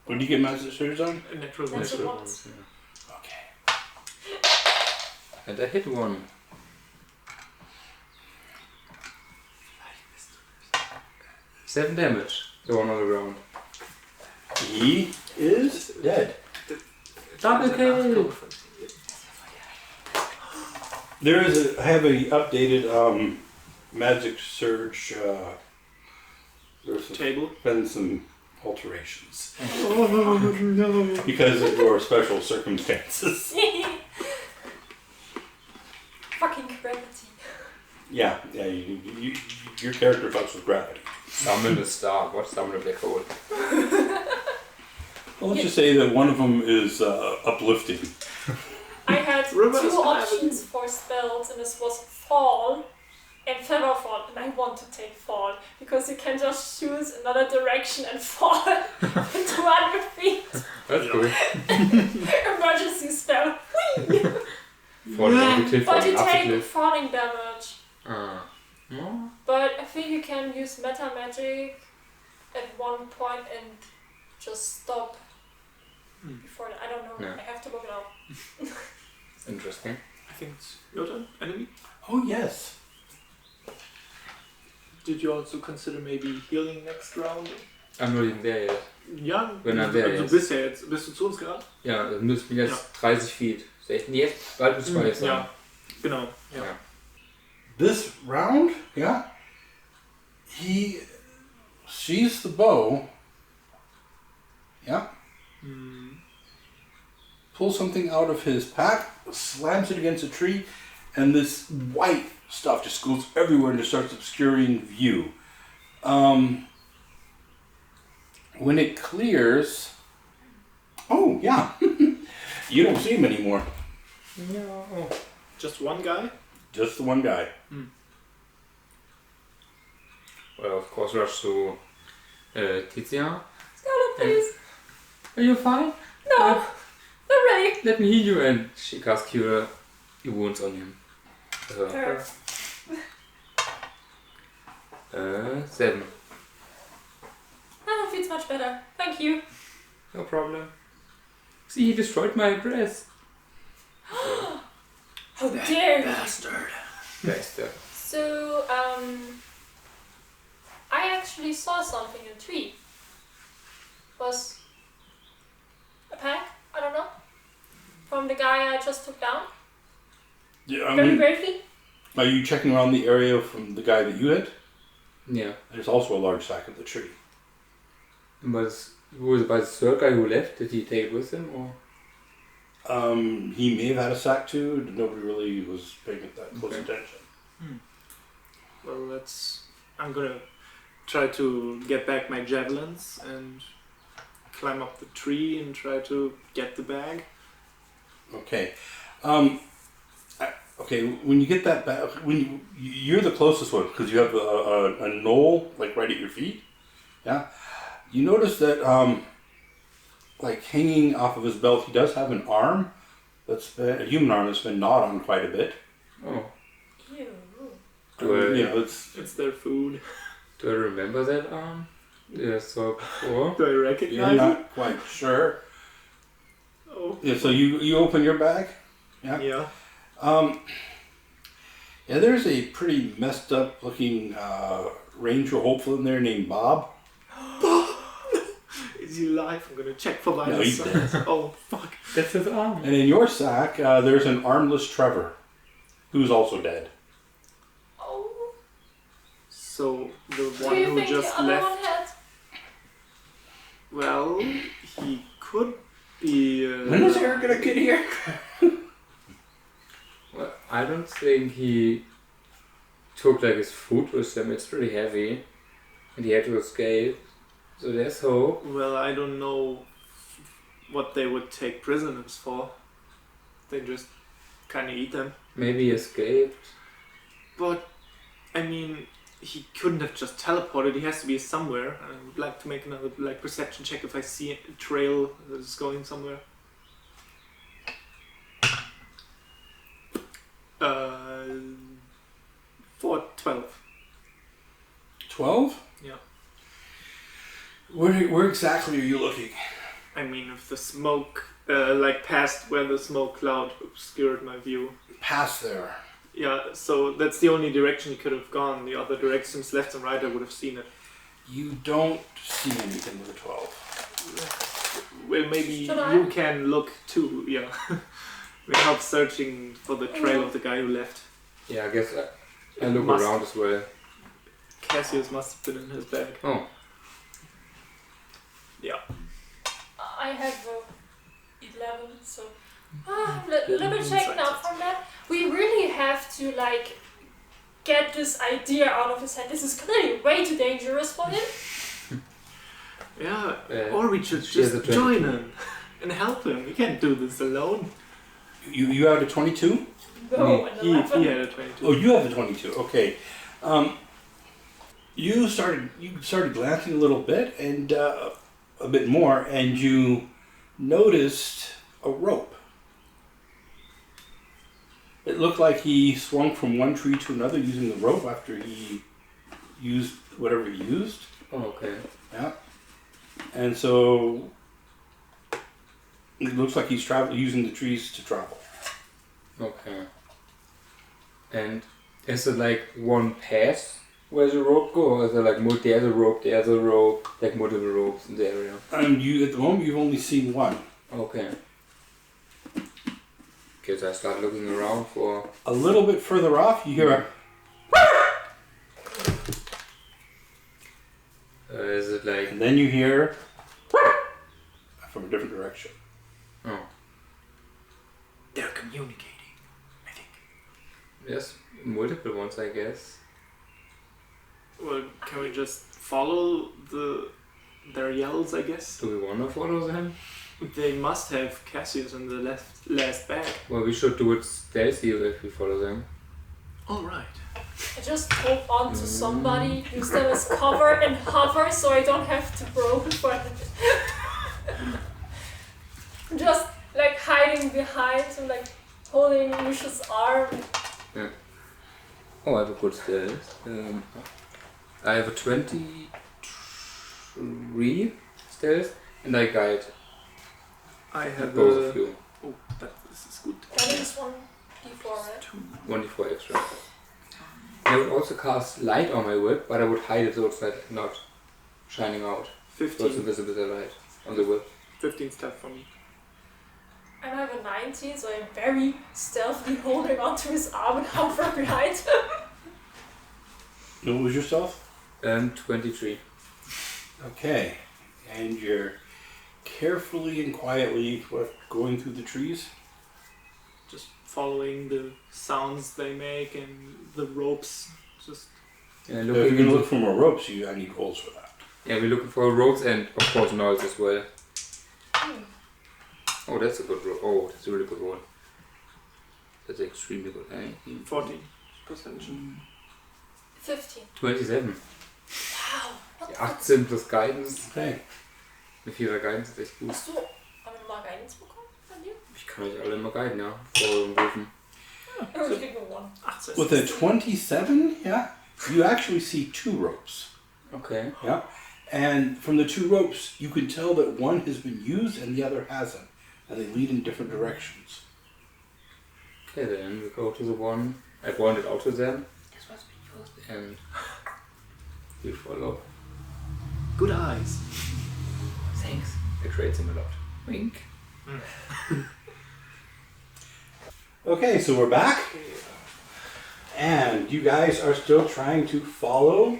When do you get Magic Surge on? Natural That's one. a once. Okay. And I hit one. Seven damage. The one on the ground. He is dead. Double kill. I have a updated Magic Surge. There's Table. been some alterations because of your special circumstances. Fucking gravity. Yeah, your character fucks with gravity. Summon a star. What? Summon a black hole. Well, let's just say that one of them is uplifting. I had Reverse 2 gravity. options for spells, and this was Fall and Feather Fall, and I want to take Fall because you can just choose another direction and fall 200 feet. That's cool. Emergency spell. Falling off the cliff. But you Falling off the take cliff. falling damage. No? But I think you can use meta magic at one point and just stop before that. I don't know. No. I have to look it up. It's interesting. I think it's your turn. Enemy. Oh yes. Did you also consider maybe healing next round? I'm not even there yet. Ja, Wenn er there du ist. bist ja jetzt. Bist du zu uns gerade? Ja, das müssten jetzt 30 Feet. 16 jetzt? Bald bis 2 sein. Ja, genau. Ja. Ja. This round, yeah, he sees the bow. Yeah. Pulls something out of his pack, slams it against a tree, and this white stuff just goes everywhere and just starts obscuring view. When it clears, oh yeah, you don't see him anymore. No. Just one guy? Just the one guy. Well, of course, rush to Tiziana. Scarlet, please. Are you fine? No, not really. Let me heal you. And she casts Cure Wounds on him. Her. 7. That feels much better. Thank you. No problem. See, he destroyed my dress. How dare you? Bastard. Bastard. So, I actually saw something in a tree. Was a pack? I don't know. From the guy I just took down. Yeah, I Very mean, bravely. are you checking around the area from the guy that you hit? Yeah. There's also a large sack of the tree. But who was by the third guy who left? Did he take it with him or? He may have had a sack too. Nobody really was paying that close attention. Well, I'm gonna try to get back my javelins and climb up the tree and try to get the bag. Okay. Okay, when you get that back, you're the closest one because you have a knoll like right at your feet. Yeah. You notice that like hanging off of his belt, he does have an arm a human arm that's been gnawed on quite a bit. Oh. Ew. It's their food. Do I remember that arm? Yeah, I saw it before. Do I You're recognize it? not quite sure. Oh. Yeah, so you open your bag. Yeah. Yeah. Yeah, there's a pretty messed up looking ranger hopeful in there named Bob. Is he alive? I'm gonna check for my No, he's signs. Oh, fuck. That's his arm. And in your sack, there's an armless Trevor, who's also dead. Oh. So, the Do one you who think just the other left, one had? well, he could be... When is Eric gonna get here? Well, I don't think he took like his food with him. It's pretty heavy, and he had to escape. So there's hope. Well, I don't know what they would take prisoners for. They just kind of eat them. Maybe he escaped. But, I mean, he couldn't have just teleported. He has to be somewhere. I would like to make another perception check if I see a trail that is going somewhere. 12. 12? Yeah. Where exactly are you looking? I mean, if the smoke, past where the smoke cloud obscured my view. Past there. Yeah, so that's the only direction he could have gone. The other directions, left and right, I would have seen it. You don't see anything with a 12. Well, maybe Should I? you can look too, yeah. We help searching for the trail of the guy who left. Yeah, I guess I look Must- around as well. Cassius must have been in his bag. Oh, Yeah. I have 11, so little bit shaken up from that. We really have to get this idea out of his head. This is clearly way too dangerous for him. Yeah, Yeah. or we should She has just a 22. join him and help him. We can't do this alone. You have a 22? No, an He 11. had a 22. Oh, you have a 22. Okay. You started glancing a little bit and a bit more, and you noticed a rope. It looked like he swung from one tree to another using the rope after he used whatever he used. oh, okay. Yeah. And so it looks like he's using the trees to travel. Okay. And is it like one path where the rope go, or is it like there's a rope, like multiple ropes in the area? And you, at the moment, you've only seen one. Okay. Because I start looking around for. A little bit further off, you hear a Is it like? and then you hear from a different direction. Oh, They're communicating, I think. yes, multiple ones, I guess. Well, can we just follow their yells, I guess? Do we want to follow them? They must have Cassius in the last bag. Well, we should do it stealthy if we follow them. Alright. I just hold on to somebody, use them as cover and hover so I don't have to roll for it. Just hiding behind and holding Lucius' arm. Oh, I have a good stealth. I have a 23 stealth, and I guide I have both a... of you. Oh, this is good. That is 1d4, right? 1d4 extra. I would also cast light on my whip, but I would hide it so it's not shining out. So it's 15. invisible the light on the whip. 15 step for me. And I have a 19, so I'm very stealthily holding onto his arm and hover behind him. What was yourself? 23. Okay. And you're carefully and quietly going through the trees? Just following the sounds they make and the ropes. Just Yeah, So if you're looking going to into, look for more ropes, I need goals for that. yeah, we're looking for ropes and of course noise as well. Oh, that's a good roll. Oh, that's a really good roll. That's extremely good. 14 perception. 15. 27. Wow. What Die 18 plus Guidance. Okay. Eine 4er Guidance ist echt gut. Hast du mal Guidance bekommen von dir? Ich kann euch alle immer guiden, ja. Vor dem Rufen. Oh, you give me one. 18. With a 27, yeah, you actually see two ropes. Okay. Yeah. And from the two ropes, you can tell that one has been used and the other hasn't. And they lead in different directions. Okay, then we go to the one. I pointed out to them. This must be yours. And we follow. Good eyes. Thanks. It rates him a lot. Wink. Okay, so we're back. And you guys are still trying to follow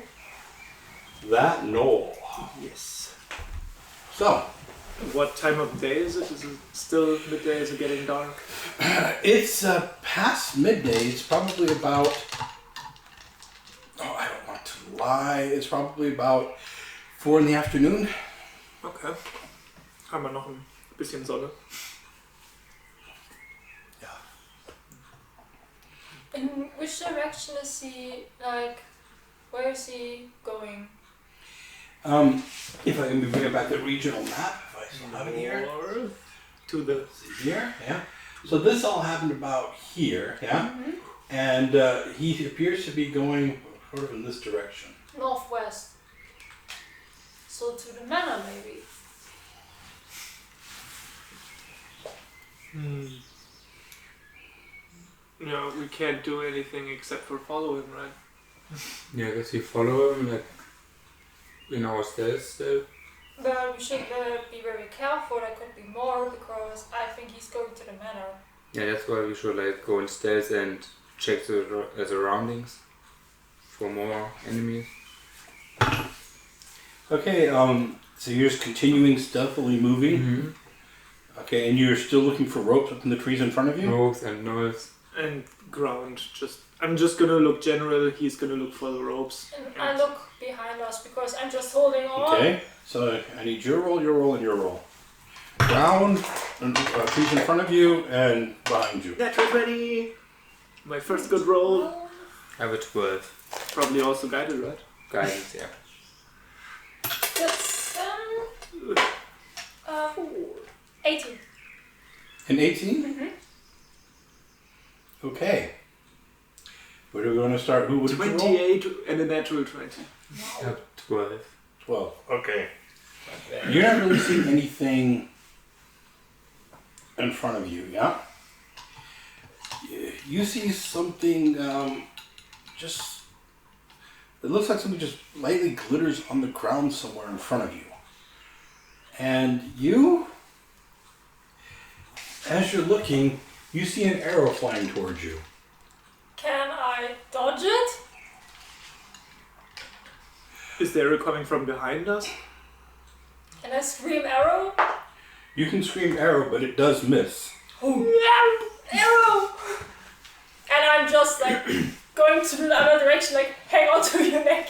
that knoll. Yes. So, What time of day is it? Is it still midday? Is it getting dark? it's past midday. It's probably about Oh, I don't want to lie. It's probably about 4 in the afternoon. Okay. Haben wir noch ein bisschen Sonne. Yeah. In which direction is he, like, where is he going? If I can bring it back the regional map, if I still have it here. North to the... Here, yeah. So this all happened about here, yeah? Mm-hmm. And he appears to be going sort of in this direction. Northwest. So to the manor, maybe. No, we can't do anything except for follow him, right? Yeah, I guess we follow him like in our stealth. But we should be very careful. There could be more because I think he's going to the manor. Yeah, that's why we should like go in stealth and check the surroundings for more enemies. Okay, so you're just continuing stealthily moving. Mm-hmm. Okay, and you're still looking for ropes up in the trees in front of you? Ropes and knives. And ground. I'm just gonna look general. He's gonna look for the ropes. And I look behind us because I'm just holding on. Okay, so I need your roll, and your roll. Ground, and, trees in front of you, and behind you. Natural 20! My first good roll. I have a 12. Probably also guided, right? Guidance, yeah. That's 18. An 18? Mm-hmm. Okay. Where do we want to start? Who would you roll? 28 and a natural 20. I have 12. 12. Okay. You're not really seeing anything in front of you, yeah? You see something just... It looks like something just lightly glitters on the ground somewhere in front of you. And you, as you're looking, you see an arrow flying towards you. Can I dodge it? Is the arrow coming from behind us? Can I scream arrow? You can scream arrow, but it does miss. Arrow! And I'm just like going to the other direction, like hang on to your neck.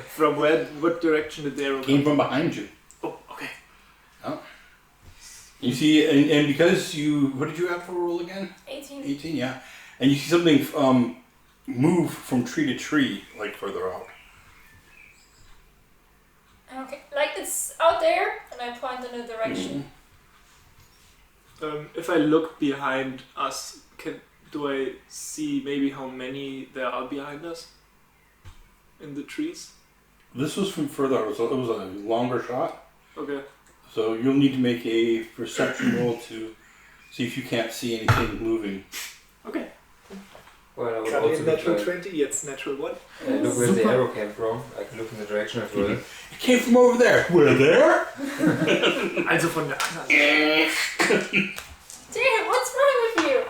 From where? What direction did the arrow Came come from behind you. Oh, okay. Oh. You see, and because you, what did you have for a roll again? 18. 18, yeah. And you see something move from tree to tree, like further out. Okay, like it's out there, and I point in a direction. If I look behind us, do I see maybe how many there are behind us? In the trees? This was from further out, so it was a longer shot. Okay. So you'll need to make a perception roll to see if you can't see anything moving. Okay. Well, I would Got also in look, natural like, 20, yes, natural 1. look where the arrow came from. I can look in the direction as well. It came from over there. Where there? Also von der anderen. Damn, what's wrong with you?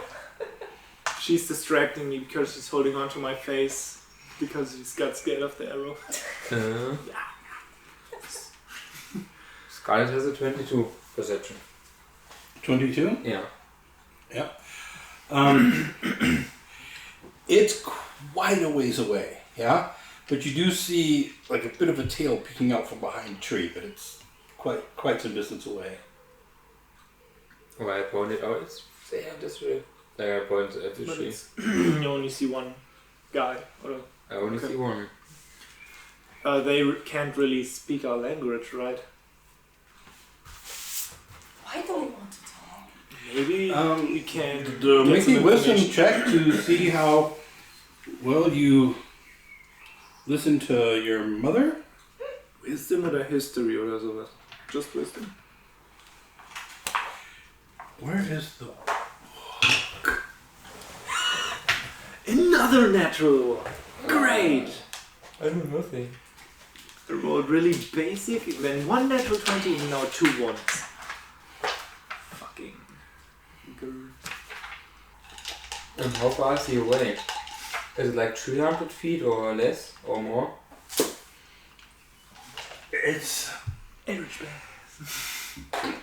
She's distracting me because she's holding on to my face because she's got scared of the arrow. Scarlet has a 22 perception. 22? Yeah. Yeah. It's quite a ways away, yeah? But you do see like a bit of a tail peeking out from behind a tree, but it's quite some distance away. Well, I pointed out, it's there, this way. Like I pointed at the But tree. you only see one guy. Or, I only see one. they can't really speak our language, right? Why do we want to talk? Maybe we can Make some a wisdom information. check to see how well you listen to your mother. Wisdom oder History oder sowas? Just wisdom. Where is the book? Another natural one. Great! I do nothing. I rolled really basic, then one natural 20 and now 2 ones. Fucking girl. And how far is he away? Is it like 300 feet or less or more? It's... Average bang.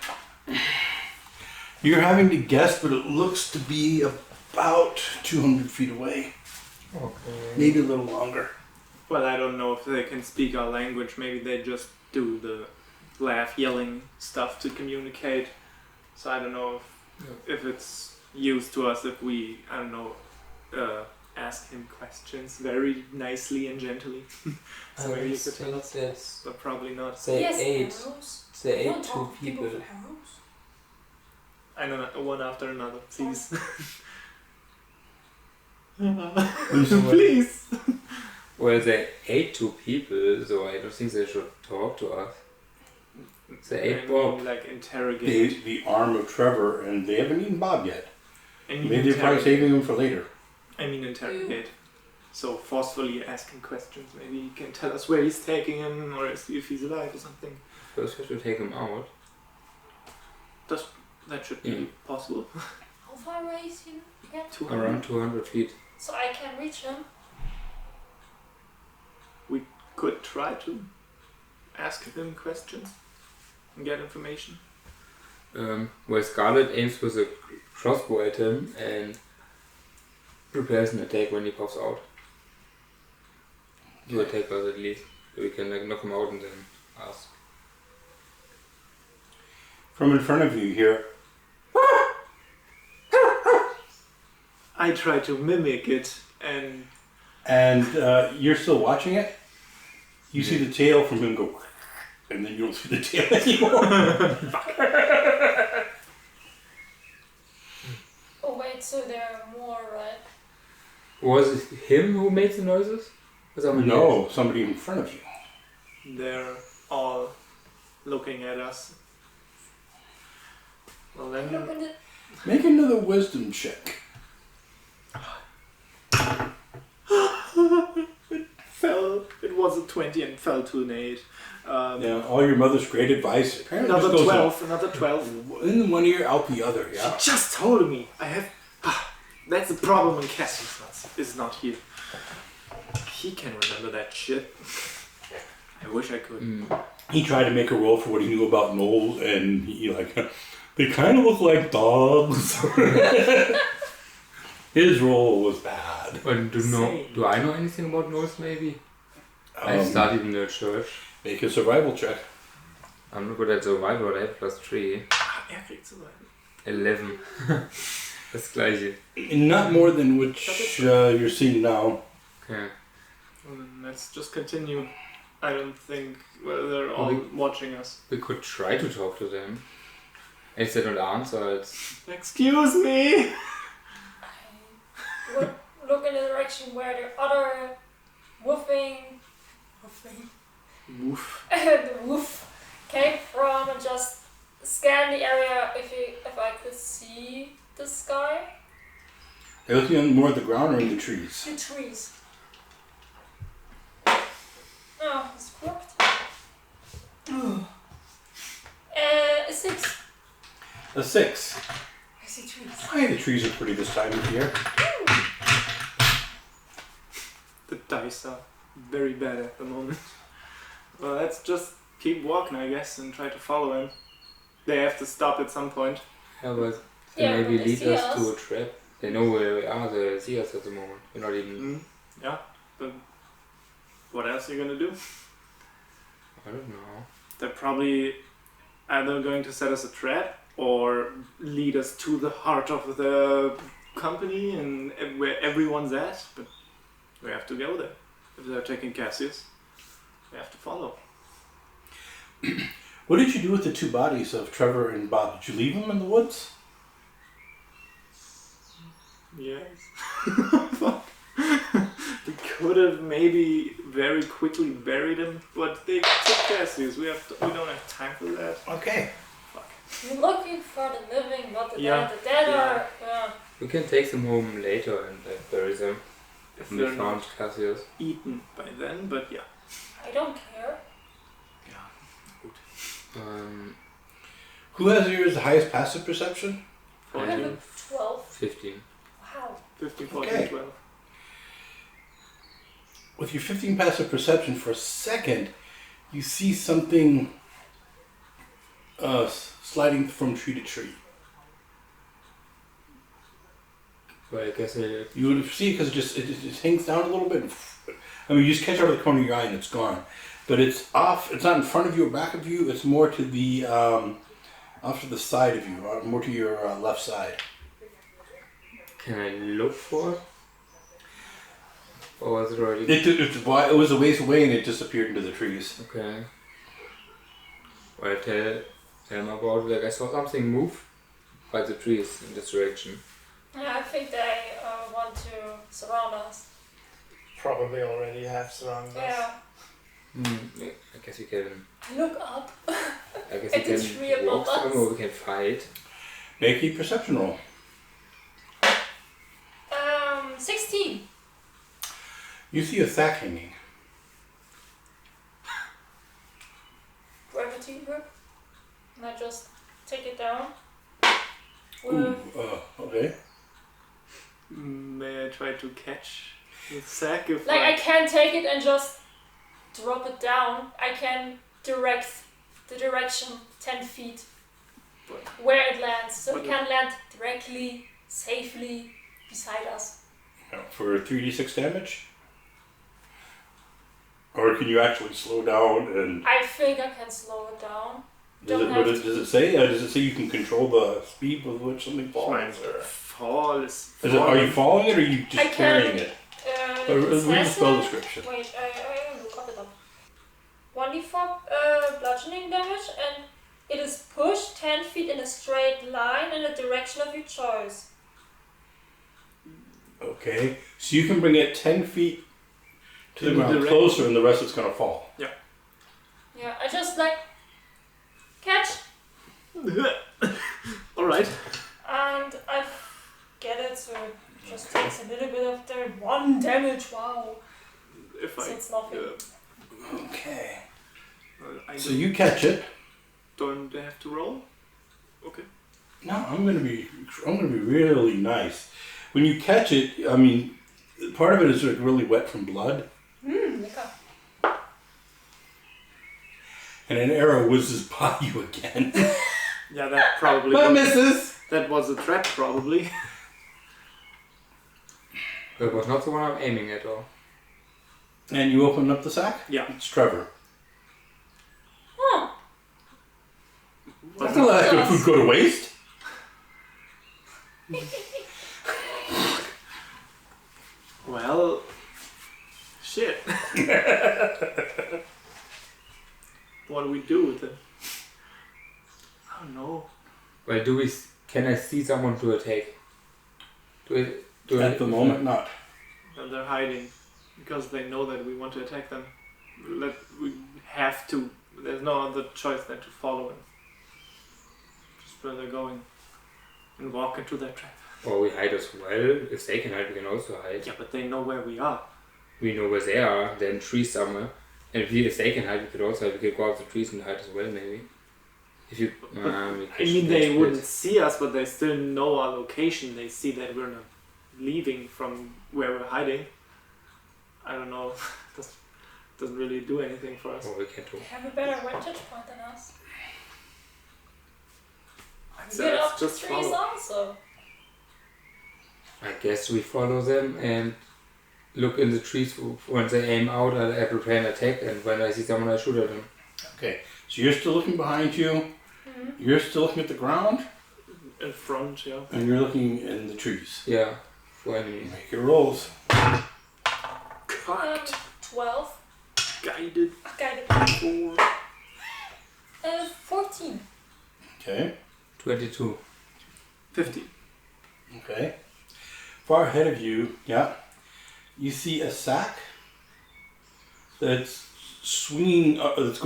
You're having to guess, but it looks to be about 200 feet away. Okay. Maybe a little longer. Well, I don't know if they can speak our language. Maybe they just do the laugh, yelling stuff to communicate. So I don't know if it's used to us if we, I don't know, ask him questions very nicely and gently. So maybe you could tell us, that's but probably not. say Yes, eight. arrows. Say Don't eight two talk to people. with arrows. I don't know, one after another, please. Please. Well, they ate 2 people, so I don't think they should talk to us. They ate Bob. Like interrogate. The arm of Trevor, and they haven't eaten Bob yet. I mean, Maybe they're probably saving him for later. I mean interrogate. So forcefully asking questions. Maybe he can tell us where he's taking him, or if he's alive or something. First, we have to take him out. That should be Yeah. possible. How far away is he again? Around 200 feet. So I can reach him. Could try to ask him questions and get information. Well, Scarlet aims with a crossbow at him and prepares an attack when he pops out. You attack us at least. So we can like, knock him out and then ask. From in front of you here, I try to mimic it and you're still watching it. You see the tail from him go, and then you don't see the tail anymore. Oh wait, so there are more, right? Was it him who made the noises? Or someone else? No, somebody in front of you. they're all looking at us. Well Look then, at it. Make another wisdom check. it was a 20 and fell to an 8. Yeah, all your mother's great advice. Apparently Another just goes 12, another 12. in one ear, out the other. Yeah. She just told me. I have. That's the problem when Cassius is not here. He can remember that shit. I wish I could. He tried to make a roll for what he knew about gnolls, and he they kind of look like dogs. His roll was bad. And do I know anything about Norse maybe? I studied in the church. Make a survival check. I'm not good at survival, but I have +3. Er kriegt so weit. 11. Das gleiche. Not more than which you're seeing now. Okay. Well, then let's just continue. I don't think they're all watching us. We could try to talk to them. If they don't answer, it's... Excuse me! I would look in the direction where the other woofing Woof. the woof came from and just scan the area if I could see the sky. Are you looking on more of the ground or in the trees? The trees. Oh, it's crooked. A 6. A 6. I see trees. Hi, the trees are pretty this time of year. The dice are very bad at the moment. Well, let's just keep walking, I guess, and try to follow him. They have to stop at some point. Yeah, but they Yeah, maybe they lead see us to us. a trap. They know where we are, they see us at the moment. We're not even... Yeah, but what else are you gonna do? I don't know. They're probably either going to set us a trap or lead us to the heart of the company and where everyone's at. But we have to go there. If they're taking Cassius, we have to follow. What did you do with the 2 bodies of Trevor and Bob? Did you leave them in the woods? Yes. Fuck. We could have maybe very quickly buried him, but they took Cassius. We don't have time for that. Okay. We're looking for the living, but the Yeah. dead Yeah. are. Yeah. We can take them home later and bury them. If We they're found not Cassius. eaten by then, but yeah. I don't care. Yeah, good. Who has yours the highest passive perception? I have 14, a 12. 15. Wow. 15, 14, Okay. 12. With your 15 passive perception, for a second, you see something sliding from tree to tree. Well, I guess I... You would see because it hangs down a little bit. I mean, you just catch it out of the corner of your eye and it's gone. But it's off. It's not in front of you or back of you. It's more to the off to the side of you, more to your left side. Can I look for it? Or was it already... It was a ways away and it disappeared into the trees. Okay. Well, tell him about it. Like, I saw something move by the trees in this direction. Yeah, I think they want to surround us. Probably already have surrounded us. Yeah. I guess we can... Look up. I guess At we the tree can above walk to them us. or we can fight. Make a perception roll. 16. You see a sack hanging. Gravity grip. And I just take it down. Ooh, okay. May I try to catch the sack if Like, I can't take it and just drop it down. I can direct the direction 10 feet where it lands. So it can land directly, safely beside us. For 3d6 damage? Or can you actually slow down and... I think I can slow it down. Does it say? Does it say you can control the speed with which something falls? Or? Fall is Are you following it or are you I just carrying it? It Read the says spell it- description. Wait, I look it up. 1d4 bludgeoning damage, and it is pushed 10 feet in a straight line in the direction of your choice. Okay, so you can bring it 10 feet to the In the ground direction. closer and the rest is going to fall. Yeah, I just like catch, Alright. and I get it, so it just takes a little bit of the 1 damage. Wow, If so I it's nothing. Okay. I So you catch it. don't have to roll? Okay. No, I'm gonna be really nice. When you catch it, I mean, part of it is like really wet from blood, Lecker. and an arrow whizzes by you again. Yeah, that probably But was, misses. that was a trap probably. But it was not the one I'm aiming at all. And you open up the sack. Yeah. It's Trevor. Huh. I'm not gonna let that food go to waste. Well, shit. What do we do with it? I don't know. Well, can I see someone to attack? At the moment, not. And they're hiding because they know that we want to attack them. We have to. There's no other choice than to follow them. Just where they're going and walk into their trap. Or we hide as well. If they can hide, we can also hide. Yeah, but they know where we are. We know where they are, they're in trees somewhere. And if they can hide, we could also hide. We could go out the trees and hide as well, maybe. If you... we I could mean, they split. wouldn't see us, but they still know our location. They see that we're not leaving from where we're hiding. I don't know. Doesn't really do anything for us. Or we can too. They have a better vantage point than us. So Get let's up to just trees follow. also. I guess we follow them and look in the trees when they aim out. I prepare an attack, and when I see someone, I shoot at them. Okay, so you're still looking behind you. You're still looking at the ground, In front, yeah. and you're looking in the trees. Yeah, for enemies. Make your rolls. Cocked. 12. Guided. Guided. 4. 14. Okay. 22. 50. Okay. Far ahead of you, yeah, you see a sack that's swinging, that's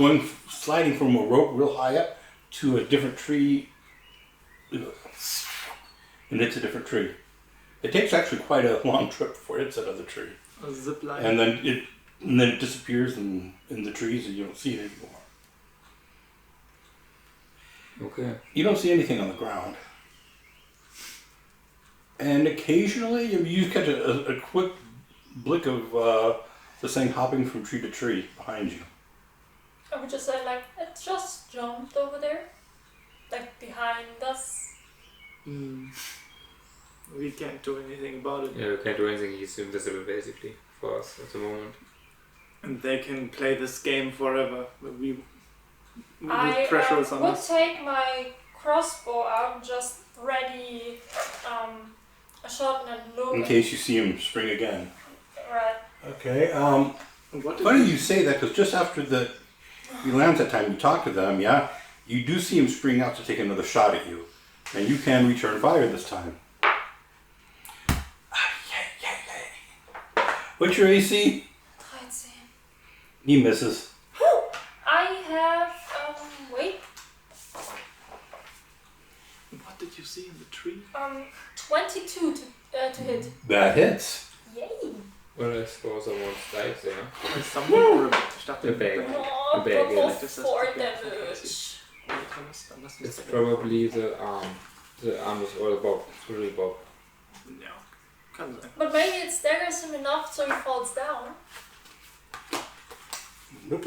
sliding from a rope real high up to a different tree, and it's a different tree. It takes actually quite a long trip before it hits another tree, A zip line. and then it disappears in the trees, and you don't see it anymore. Okay. You don't see anything on the ground. And occasionally you catch a quick blick of this thing hopping from tree to tree behind you. I would just say, like, it just jumped over there. Like, behind us. We can't do anything about it. Yeah, we can't do anything. He's invisible basically for us at the moment. And they can play this game forever. But the I pressure is on would us. take my crossbow out and just ready a shot and a look. In case you see him spring again. Right. Okay. And what did Funny you say that because just after you land that time, you talk to them. Yeah, you do see him spring out to take another shot at you, and you can return fire this time. What's your AC? 13. He misses. I have wait. What did you see in the tree? 22 to hit. That hits. Yay! Well, I suppose I won't die there. Is something or a statt The bag. Oh, The bag, double yeah. This is 4 the bag. damage. It's probably the arm. The arm is all above. It's really above. Ja, kann sein. But maybe it staggers him enough so he falls down. Nope.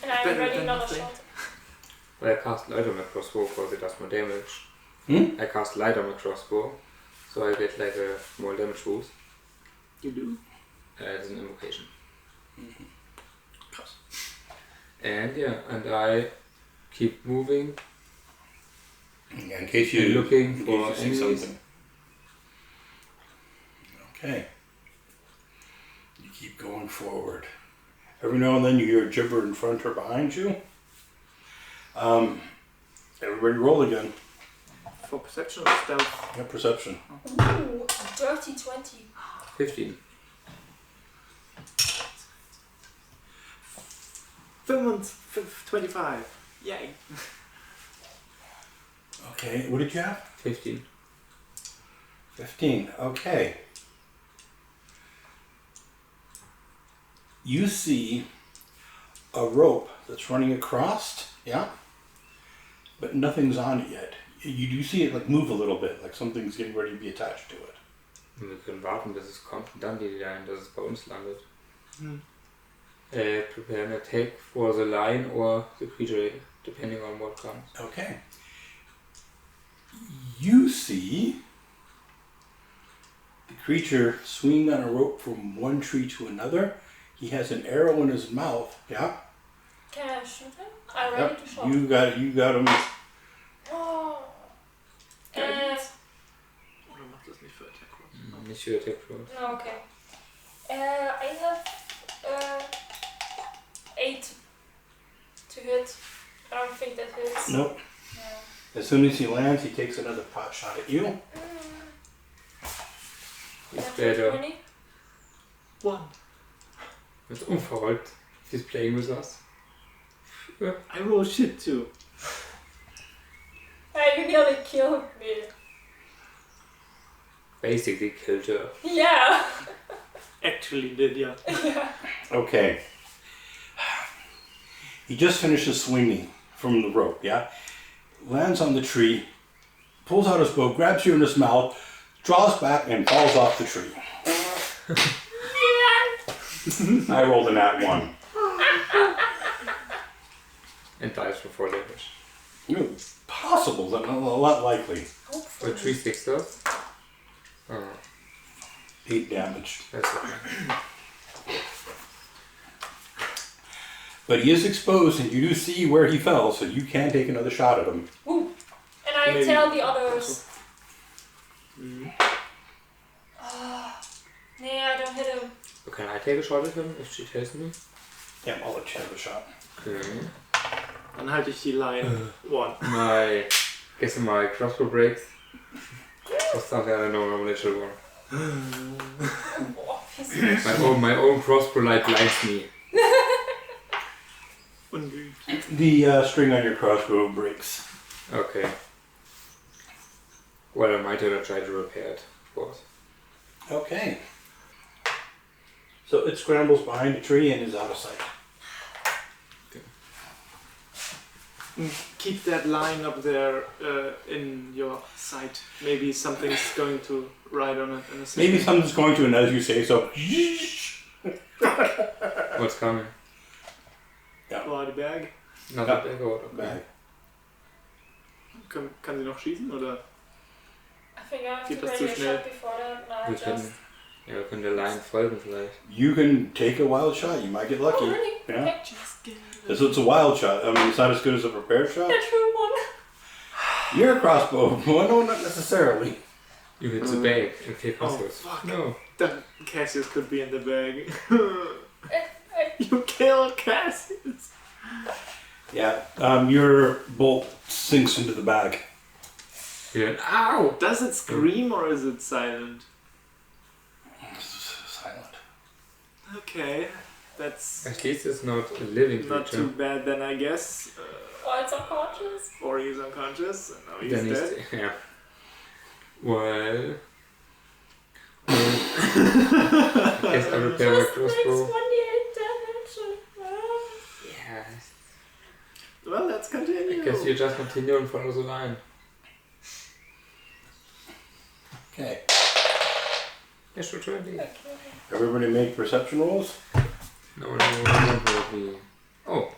And I'm Better ready than another nothing. shot. Well, I cast light on my crossbow because it does more damage. Hmm? I cast light on my crossbow, so I get like a small damage boost You do? as an invocation. Krass. And yeah, and I keep moving Yeah, in case and you looking in for case you see enemies. something. Okay. You keep going forward. Every now and then you hear a gibber in front or behind you. Everybody roll again. For perception or stealth? Yeah, perception. Ooh, dirty 20. 15. 25. Yay. Okay, what did you have? 15. 15. Okay. You see a rope that's running across, yeah? But nothing's on it yet. You do see it like move a little bit, like something's getting ready to be attached to it. Wir können warten, bis es kommt und dann die Line, dass es bei uns landet. Hm. Prepare an attack for the line or the creature, depending on what comes. Okay. You see the creature swinging on a rope from one tree to another. He has an arrow in his mouth. Yeah. Can I shoot him? I'm ready to shot. You got it. You got him. Oh. Oder macht das nicht für Attack Rolls? Nicht für attack rolls. No, okay. I have 8 to hit. I don't think that hits. Nope. No. As soon as he lands, he takes another pot shot at you. He's That's better. 20. 1. It's unverrückt. He's playing with us. I roll shit too. Hey, you nearly killed me. Basically killed her. Yeah. Actually did, yeah. Okay. He just finishes swinging from the rope, yeah? Lands on the tree, pulls out his bow, grabs you in his mouth, draws back, and falls off the tree. I rolled a nat 1. And dies for 4 damage. Ooh, possible, but not a lot likely. So 3 6 does? Oh, 8 damage. that's okay. But he is exposed, and you do see where he fell, so you can take another shot at him. Ooh. And I Maybe. tell the others. Mhm. Nee, I don't hit him. So can I take a shot at him if she tells me? Yeah, I'll let you have a shot. Okay. Dann halte ich die Line 1. Guess my crossbow breaks. Or something, I don't know, I'm literally one. Oh, piece of My own crossbow light blinds me. Ungeübt. The string on your crossbow breaks. Okay. Well, I might have tried to repair it, of course. Okay. So it scrambles behind a tree and is out of sight. Keep that line up there in your sight. Maybe something's going to ride on it in a second. Maybe something's going to, and as you say so, What's coming? War die Berg? Not Ja. a bag or okay. back. Kann sie noch schießen oder? I think I have Geht to das ready zu a schnell? shot before that. No, I Wir können, just... ja, wir können der Line folgen vielleicht. You can take a wild shot. You might get Oh, lucky. really? Yeah. Okay. Just get So it's a wild shot. I mean, it's not as good as a prepared shot. Natural one. You're a crossbow. Well, no, not necessarily. You hit the bag and kill Oh, Cassius. fuck. No. Then Cassius could be in the bag. I You killed Cassius. Yeah. Your bolt sinks into the bag. Yeah. Ow! Does it scream or is it silent? Silent. Okay, that's At least it's not a living not too creature. bad then, I guess. Oh, it's unconscious. Or he's unconscious and now he's Then dead. yeah. Well. I guess I repair my Just makes crossbow. 28 damage. Yeah. Well, let's continue. I guess you just continue and follow the line. Okay. Yeah, sure, 20. Okay. Everybody make perception rolls. No, probably. Oh.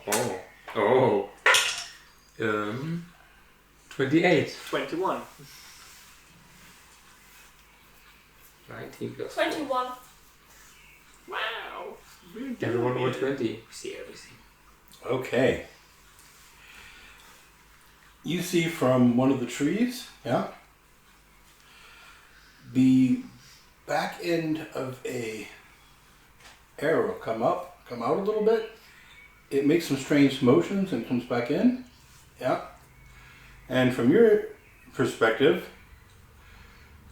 28. 21. 19 plus 21. Wow. We're 4. Everyone doing over it. 20. See everything. Okay. You see from one of the trees, yeah, the back end of a arrow come out a little bit. It makes some strange motions and comes back in, yeah. And from your perspective,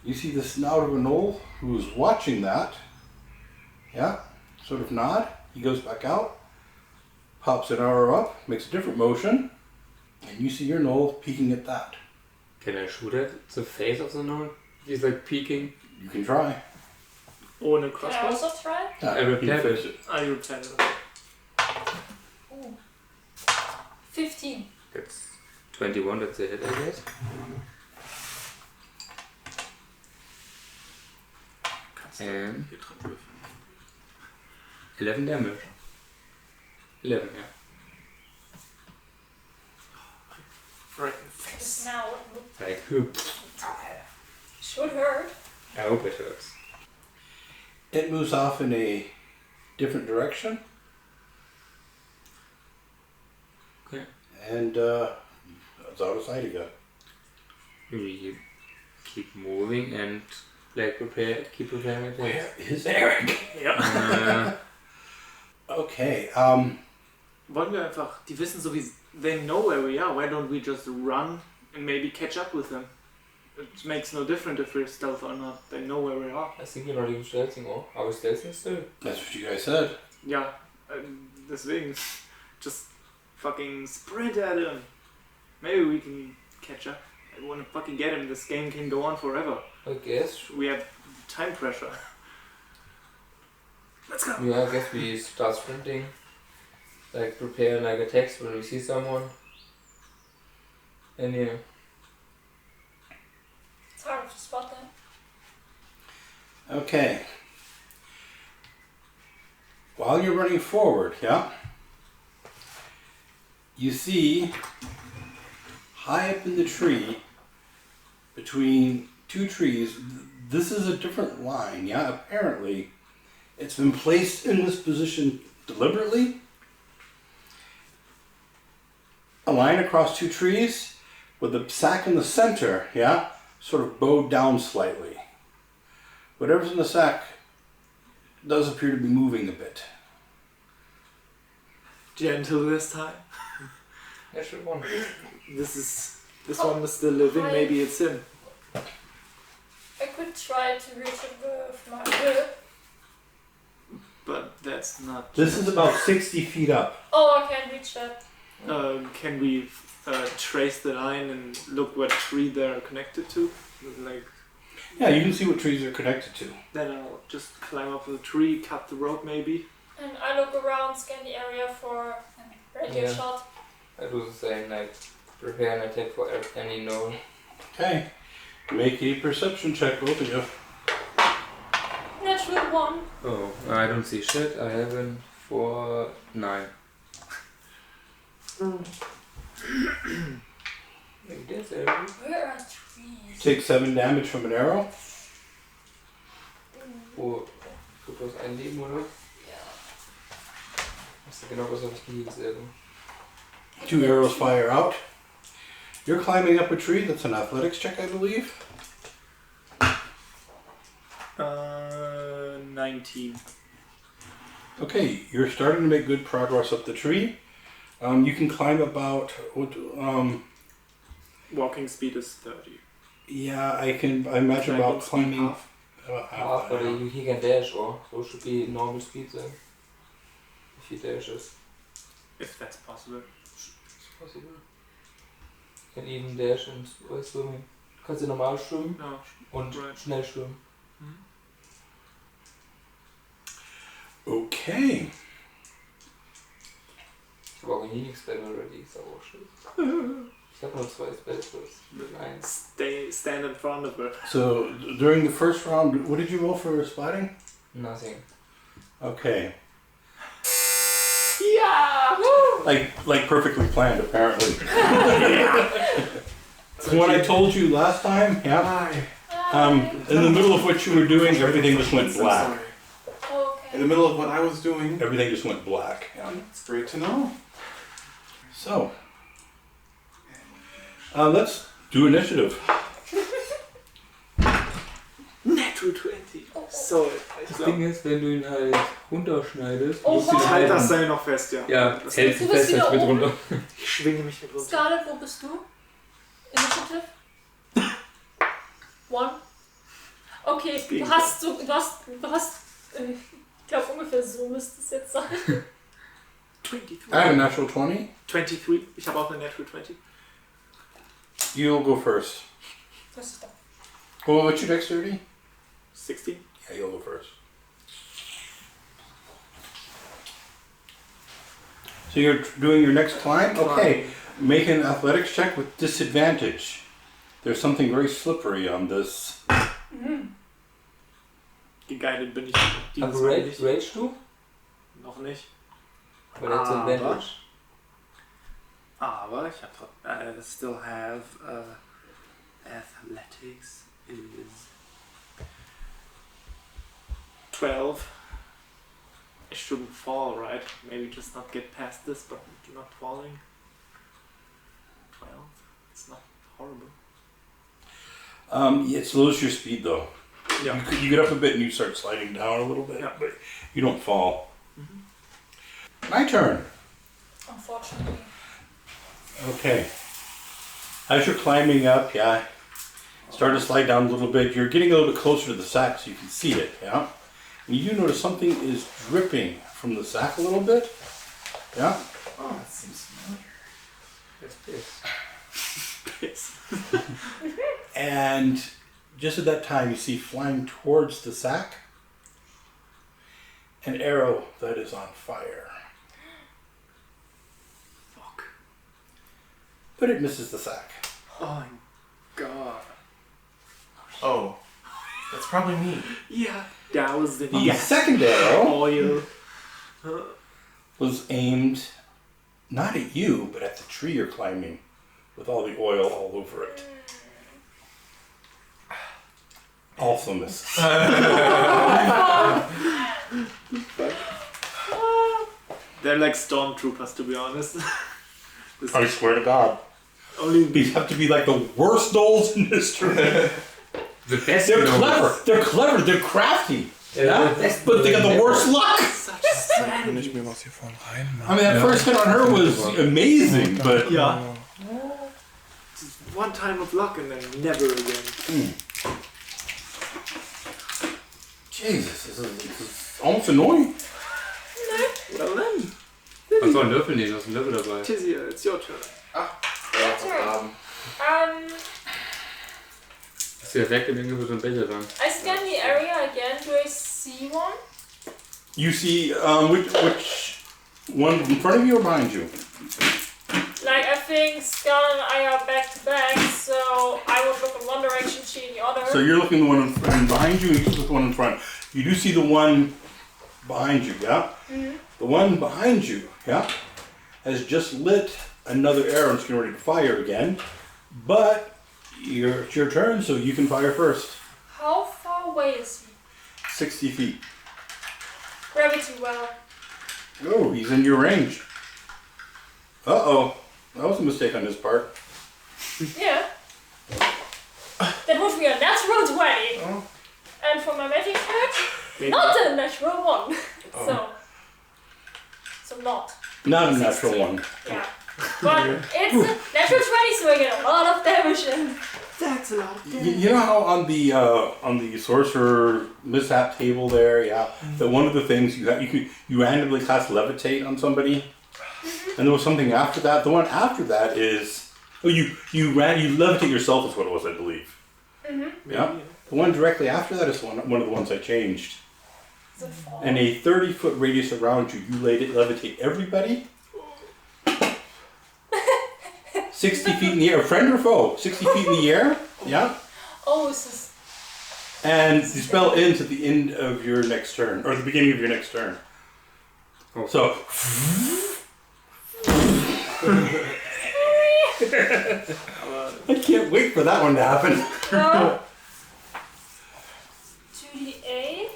you see the snout of a knoll who's watching that, yeah, sort of nod. He goes back out, pops an arrow up, makes a different motion, and you see your knoll peeking at that. Can I shoot at the face of the knoll? He's like peeking. You can try. Ohne Can I Crossbow? also try? Yeah, I repaired you it. fix it. I repaired it. Ooh. 15. That's 21, that's a hit, I guess. And Hier drin würfeln. 11 damage. 11, yeah. Right in the face. Now it Like, should hurt. I hope it hurts. It moves off in a different direction. Okay. And it's out of sight again. We keep moving and like keep preparing it. Where is Eric? Ja. Okay. Wollen wir einfach, die wissen so wie, they know where we are, why don't we just run and maybe catch up with them? It makes no difference if we're stealth or not, they know where we are. I think we're not even stealthing, or are we stealthing still? That's what you guys said. Ja, deswegen, just fucking sprint at him. Maybe we can catch up. I wanna fucking get him, this game can go on forever. I guess. We have time pressure. Let's go! Yeah, I guess we start sprinting. Like prepare like attacks when we see someone. And yeah. It's hard to spot them. Okay. While you're running forward, yeah, you see high up in the tree, between two trees, this is a different line, yeah? Apparently, it's been placed in this position deliberately. A line across two trees with the sack in the center, yeah, sort of bowed down slightly. Whatever's in the sack does appear to be moving a bit. Gentle this time. I should one. This one is still living, maybe it's him. I could try to reach it with my whip. But that's not. This is about 60 feet up. Oh, I can't reach that. Can we trace the line and look what tree they're connected to? Like, Yeah, you can see what trees are connected to. then I'll just climb up the tree, cut the rope maybe. And I look around, scan the area for a radio Yeah. shot. I do the same, like prepare an attack for any knoll. Okay. Make a perception check, both of you. Natural 1. Oh, I don't see shit. I have an 4, 9. Maybe that's everything. Where are trees? Take 7 damage from an arrow. Oh, du bloß ein Leben, oder? Ja. Hast du genau was auf das Knie selber? 2 arrows fire out. You're climbing up a tree. That's an athletics check, I believe. 19. Okay, you're starting to make good progress up the tree. You can climb about. Walking speed is 30. Yeah, I imagine about climbing. Half. Half, but he can dash, or so it should be normal speed then. If he dashes. If that's possible. It's possible. You can even dash and swimming. Kannst du normal schwimmen No. und Right. schnell schwimmen. Okay. Ich habe auch nie nichts Spell already, ist aber auch schön. Ich habe nur 2 Spells plus. Eins. Stand in front of her. So during the first round, what did you roll for spotting? Nothing. Okay. Yeah! Like perfectly planned, apparently. So what I told you last time, yeah. In the middle of what you were doing, everything just went black. Okay. In the middle of what I was doing. Everything just went black. Yeah. It's great to know. So, let's do initiative. Natural 20. So, ich Das glaube, Ding ist, wenn du ihn halt runterschneidest, Oh, musst du ihn ich halte das halten. Seil noch fest, ja. Ja, Das- hältst du Du bist fest, als wieder mit oben. runter. Ich schwinge mich mit runter. Scarlett, wo bist du? Initiative? 1? Okay, du hast, ich glaube ungefähr so müsste es jetzt sein. 23. I have a natural 20. 23. Ich habe auch eine Natural 20. You'll go first. Das ist da. Well, what's your dexterity? 16. Yeah, you'll go first. So you're doing your next climb? Okay. Make an athletics check with disadvantage. There's something very slippery on this. Geguided bin ich. Aber Dienstmäßig. Rage du? Noch nicht. Weil er zum Aber- Advantage. Aber ich habe still have athletics is 12. I shouldn't fall, right? Maybe just not get past this, but not falling. 12. It's not horrible. It slows your speed though. Yeah. You get up a bit and you start sliding down a little bit, Yeah. but you don't fall. My turn. Unfortunately. Okay. As you're climbing up, yeah, start to slide down a little bit. You're getting a little bit closer to the sack so you can see it, yeah? And you do notice something is dripping from the sack a little bit, yeah? Oh, that seems familiar. That's piss. Yes. And just at that time, you see flying towards the sack an arrow that is on fire. Fuck. But it misses the sack. Oh my god. Oh, that's probably me. Yeah. That was the The second arrow oil. was aimed not at you, but at the tree you're climbing, with all the oil all over it. Also misses. They're like stormtroopers, to be honest. I swear to God. Only These have to be like the worst dolls in history. The best They're knows. clever. They're clever. They're crafty. Yeah, Yeah? But they got the worst luck. such Wenn strategy. ich mir was hier vorne I mean, reinmache. that first hit on her was amazing, but Yeah. Just one time of luck and then never again. Jesus, this is almost annoying. Well then, Was soll ein Löffel nehmen? Du hast einen Löffel dabei. Tizia, it's your turn. Ja, vergraben. Ist der weg, dann wird so ein Becher dran. I scan the area again. Do I see one? You see, which one in front of you or behind you? Like, I think Scarlett and I are back to back, so I would look in one direction, she in the other. So you're looking at the one in front, behind you, and you look at the one in front. You do see the one behind you, yeah? Mm-hmm. The one behind you, yeah, has just lit another arrow and it's getting ready to fire again. But it's your turn, so you can fire first. How far away is he? 60 feet. Gravity well. Oh, he's in your range. Uh-oh. That was a mistake on his part. Yeah. That would be a natural 20. Oh. And for my magic touch, Maybe. not a natural 1. So not. Not a 16. natural one. Yeah. But it's a natural 20, so I get a lot of damage in. That's a lot of You know how on the sorcerer mishap table there, yeah, that one of the things you randomly cast levitate on somebody, and there was something after that. The one after that is you levitate yourself is what it was, I believe. Mm-hmm. Yeah. The one directly after that is one of the ones I changed. Is it fall? And a 30-foot radius around you, you levitate everybody. 60 feet in the air, friend or foe? 60 feet in the air, yeah. Oh, this is. And the spell ends at the end of your next turn, or the beginning of your next turn. Oh. So, I can't wait for that one to happen. No. 2d8.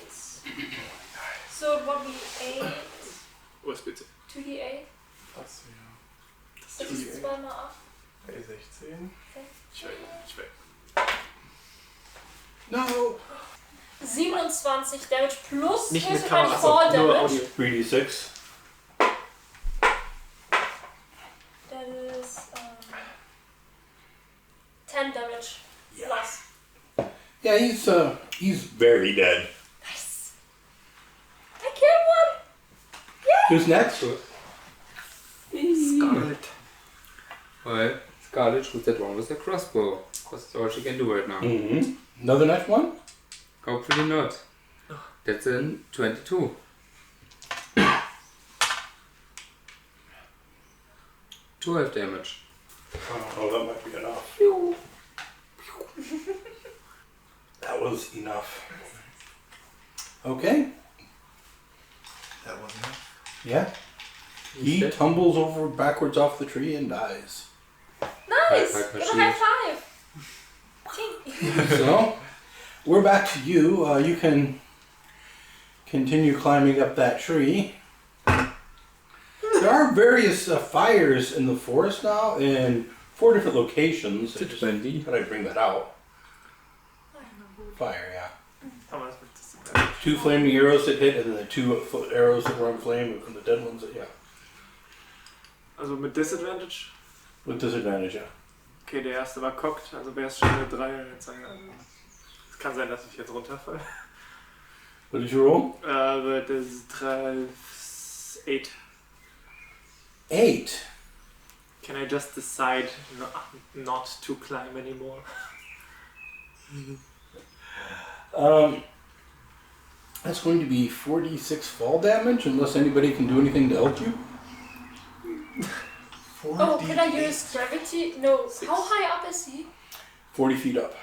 So it would be 8. Was bitte? 2d8. Das ja. Das ist zweimal 8. Hey, 16. Ich will. No. 27 Damage plus Nicht mit höchstwahrscheinlich Kamera, Fall also nur Damage. Audio. 3d6. That is 10 damage plus. Yeah, he's very dead. Nice. I killed one. Who's next? Scarlet. Well, Scarlet shoots that one with a crossbow. That's all she can do right now. Mm-hmm. Another next one? Hopefully not. That's a 22. 12 damage. Oh, that might be enough. That was enough. Okay. That wasn't it. Yeah. He dead. tumbles over backwards off the tree and dies. Nice. High five, Give a Cassius. high five. Ching. So, we're back to you. You can continue climbing up that tree. There are various fires in the forest now in 4 different locations. I just thought I'd bring that out. Fire, yeah. Aber das wird das. 2 flaming arrows that hit, and then the 2 arrows that were on flame from the dead ones. Yeah, Also mit Disadvantage. with disadvantage. Yeah. Okay, der erste war cocked, also wäre es schon eine 3. Jetzt sagen, also, es kann sein, dass ich jetzt runterfalle. What did you roll? Aber das ist 8. 8. Can I just decide not to climb anymore? That's going to be 46 fall damage, unless anybody can do anything to help you. Oh, can I use gravity? No. How high up is he? 40 feet up.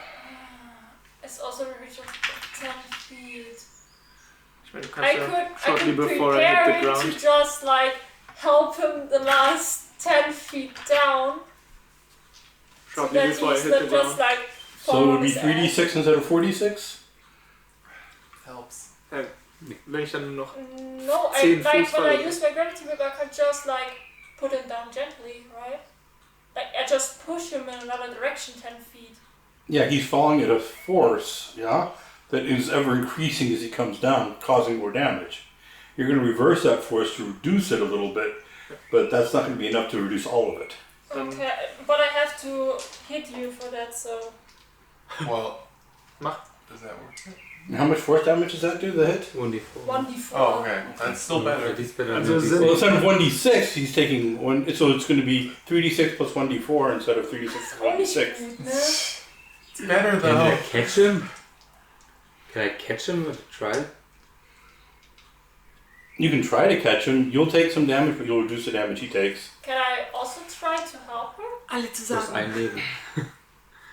It's also a reach of 10 feet. Ich meine, du I kannst ja could shortly before I prepare hit the him to ground. just like help him the last 10 feet down. So Shortly that before I he's hit not the just ground. like So fall it would on be his ass. 3d6 instead of 46? Helps. Wenn ich dann noch. No, 10 like Fuß when I fallen. use my gravity whip, I can just like put him down gently, right? Like I just push him in another direction 10 feet. Yeah, he's falling at a force, yeah, that is ever increasing as he comes down, causing more damage. You're going to reverse that force to reduce it a little bit, but that's not going to be enough to reduce all of it. Okay, but I have to hit you for that, so. Well, Mach. does that work? And how much force damage does that do, the hit? 1d4. 1d4. Oh, okay. That's still better. That is better Also than sind- Well, 1d6. instead of 1d6, he's taking one, so it's going to be 3d6 plus 1d4 instead of 3d6 Ist plus auch nicht 1d6. gut, ne? It's better Can I though. catch him? Can I catch him with a try? You can try to catch him. You'll take some damage, but you'll reduce the damage he takes. Can I also try to help her? Alle Plus zusammen. ein Leben.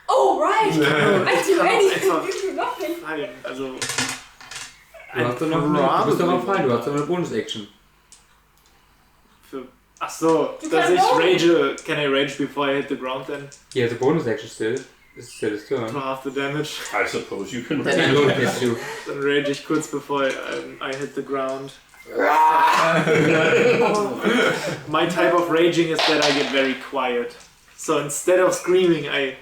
Oh, right! I do Kann anything, einfach you do nothing. fallen. Also. Du hast doch noch eine, du bist doch noch frei, du hast doch eine Bonus-Action. Für Ach so, Du dass ich kannst rage. Can I rage before I hit the ground then? He has a bonus action still. It's still his To turn. half the damage. I suppose you can Then I don't hit you. Dann rage ich kurz bevor I hit the ground. My type of raging is that I get very quiet. So instead of screaming, I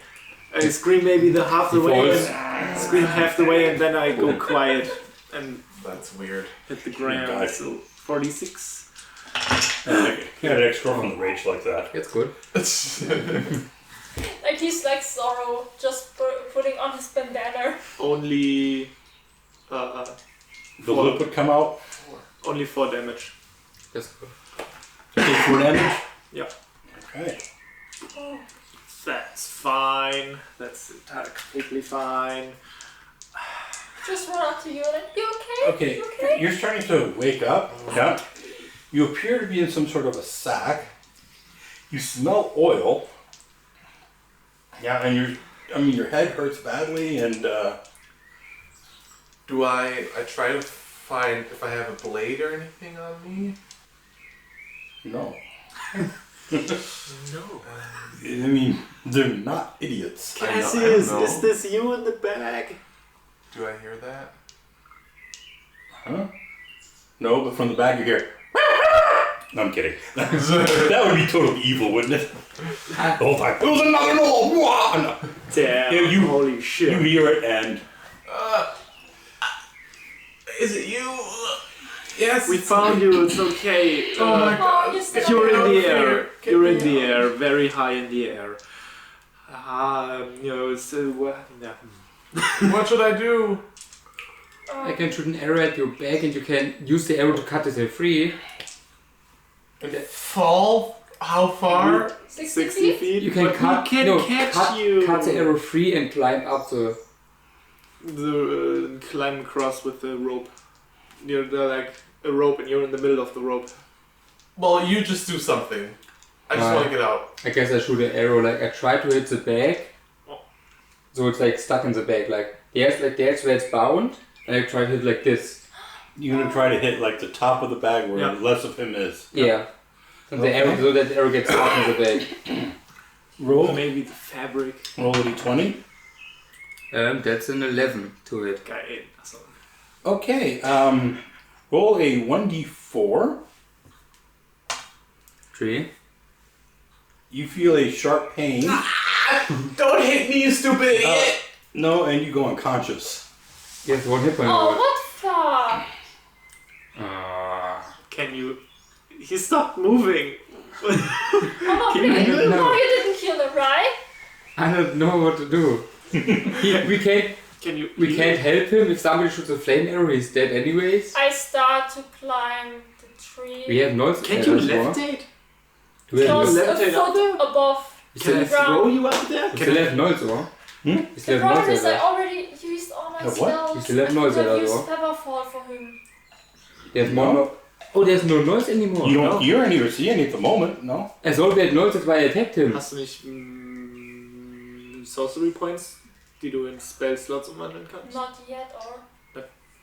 scream maybe the half the way and scream half the way and then I go quiet and That's weird. hit the ground. So 46. Yeah, an ex-girlfriend rage like that. It's good. Like he's like Zorro, just putting on his bandana. Only The lip would come out. only 4 damage. That's good. Take 4 damage? Yeah. Okay. Oh. That's fine. That's completely fine. Just run up to you and like, you okay? Okay, You okay? you're starting to wake up. Yeah. You appear to be in some sort of a sack. You smell oil. Yeah, and your head hurts badly, and Do I try to find if I have a blade or anything on me? no. No. I mean, they're not idiots. I know, Cassius, I know. is this you in the bag? Do I hear that? Huh? No, but from the back you hear. No, I'm kidding. That would be total evil, wouldn't it? The whole time. It was another no. Damn, Yeah, you- holy shit. You hear it, and Is it you? Yes. We found you, it's okay. Oh my Oh, god. you're still You're in alive. the air. Get You're in me the out. air, very high in the air. So yeah. What should I do? I can shoot an arrow at your back and you can use the arrow to cut yourself free. Fall? How far? 60 60 feet? feet. You can but cut, we can no, catch cut, you. cut the arrow free and climb up the. Climb across with the rope. You're like a rope, and you're in the middle of the rope. Well, you just do something. I just want to get out. I guess I shoot an arrow. Like I try to hit the back, so it's like stuck in the back. Like there's where it's bound, and I try to hit like this. you're gonna try to hit like the top of the bag where Yeah. less of him is. Yeah. And the arrow, so that the arrow gets stuck in the back. Roll. Maybe the fabric. Roll a d20. That's an 11 to hit. Geil. Also, Okay. Roll a 1d4. 3. You feel a sharp pain. Don't hit me, you stupid idiot! No, and you go unconscious. Yes, 1 hit point. Oh, what the? can you? He stopped moving. Oh, no, Can you please. heal him? No, you didn't kill him, right? I don't know what to do. we can't Can you? we can't help him. If somebody shoots a flame arrow, he's dead anyways. I start to climb the tree. We have noise. Can you levitate? Do we have Close. noise? Close a levitate up foot there? above. We Can I still have, throw you up there? we still have noise, or? Hmm? We The still have problem noise, is I or? already used all my Have what? spells. You still have noise I at all, use or? Featherfall for him. There's more no. Oh, there's no noise anymore. You don't hear any or see any at the moment, no? I thought we had noise, that's why I attacked him. Hast du nicht Sorcery Points, die du in Spell Slots umwandeln kannst? Not yet, or.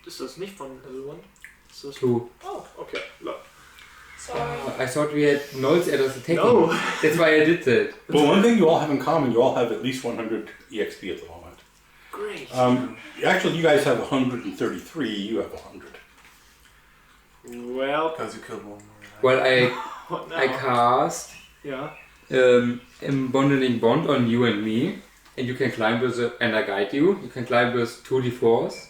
Ist das nicht von Level 1? Ist das 2. Oh, okay. Sorry. I thought we had noise at us attacking. No. That's why I did that. But one thing you all have in common, you all have at least 100 EXP at the moment. Great. Actually, you guys have 133, you have 100. Well, Because you killed one more. Well, what now? I cast Yeah. Embodying Bond on you and me, and you can climb with and I guide you. You can climb with 2d4s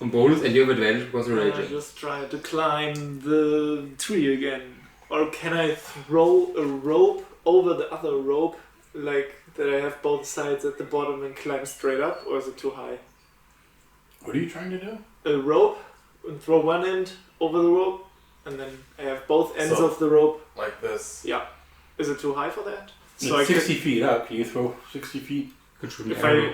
on bonus, and you have advantage because you're I raging. just try to climb the tree again. Or can I throw a rope over the other rope, like that I have both sides at the bottom and climb straight up, or is it too high? What are you trying to do? A rope and throw one end over the rope, and then I have both ends So- of the rope. Like this. Yeah. Is it too high for that? It's So I 60 feet up. Can you throw 60 feet? Could shoot an If arrow.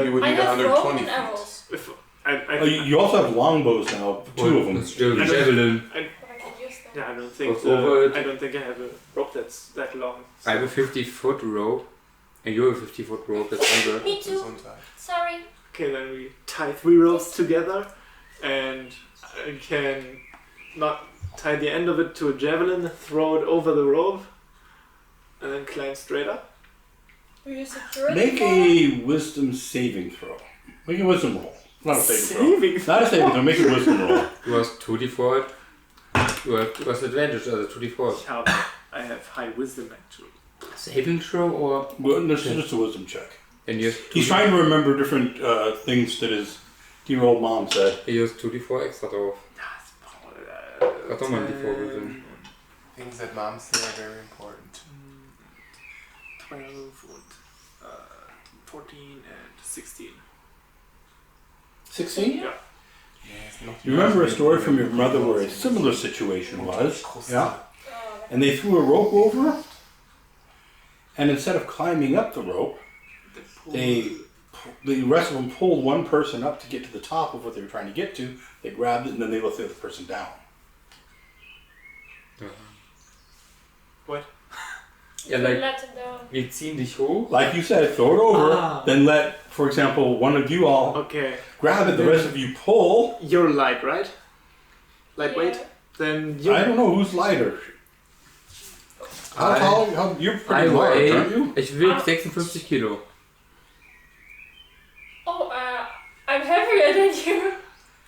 You would I need have 120 rope and feet. arrows. if Oh, you also have longbows now, two of them. It's still I don't- javelin. But I can use them. yeah, I don't think Goes over it. I don't think I have a rope that's that long. I have a 50-foot rope, and you have a 50-foot rope. That's 100. Me This too. one side. Sorry. Okay, then we tie 3 ropes together, and I can not tie the end of it to a javelin, throw it over the rope, and then climb straight up. Do you secure it? Make a wisdom saving throw. Make a wisdom roll. Not a saving throw. Not a saving throw. Make a wisdom roll. Du hast 2d4. Du hast advantage, also 2d4. I have high wisdom actually. Saving throw or? Well, this is just a wisdom check. And you have He's trying to remember different things that his dear-old mom said. Hier ist 2d4 extra drauf. Sag doch mal ein d4 Wisdom. Things that mom say are very important. 12 and 14 and 16. 16? Yeah. You remember a story from your mother where a similar situation was? Yeah. And they threw a rope over, and instead of climbing up the rope, the rest of them pulled one person up to get to the top of what they were trying to get to. They grabbed it, and then they let the other person down. What? Ja, like, Let it down. wir ziehen dich hoch. Like you said, throw it over, then let, for example, one of you all Okay. grab it, the rest of you pull. You're light, right? Lightweight? Yeah. Then you. I don't know who's lighter. How tall? You're pretty large, aren't you? Ich wiege 56 Kilo. Oh, I'm heavier than you.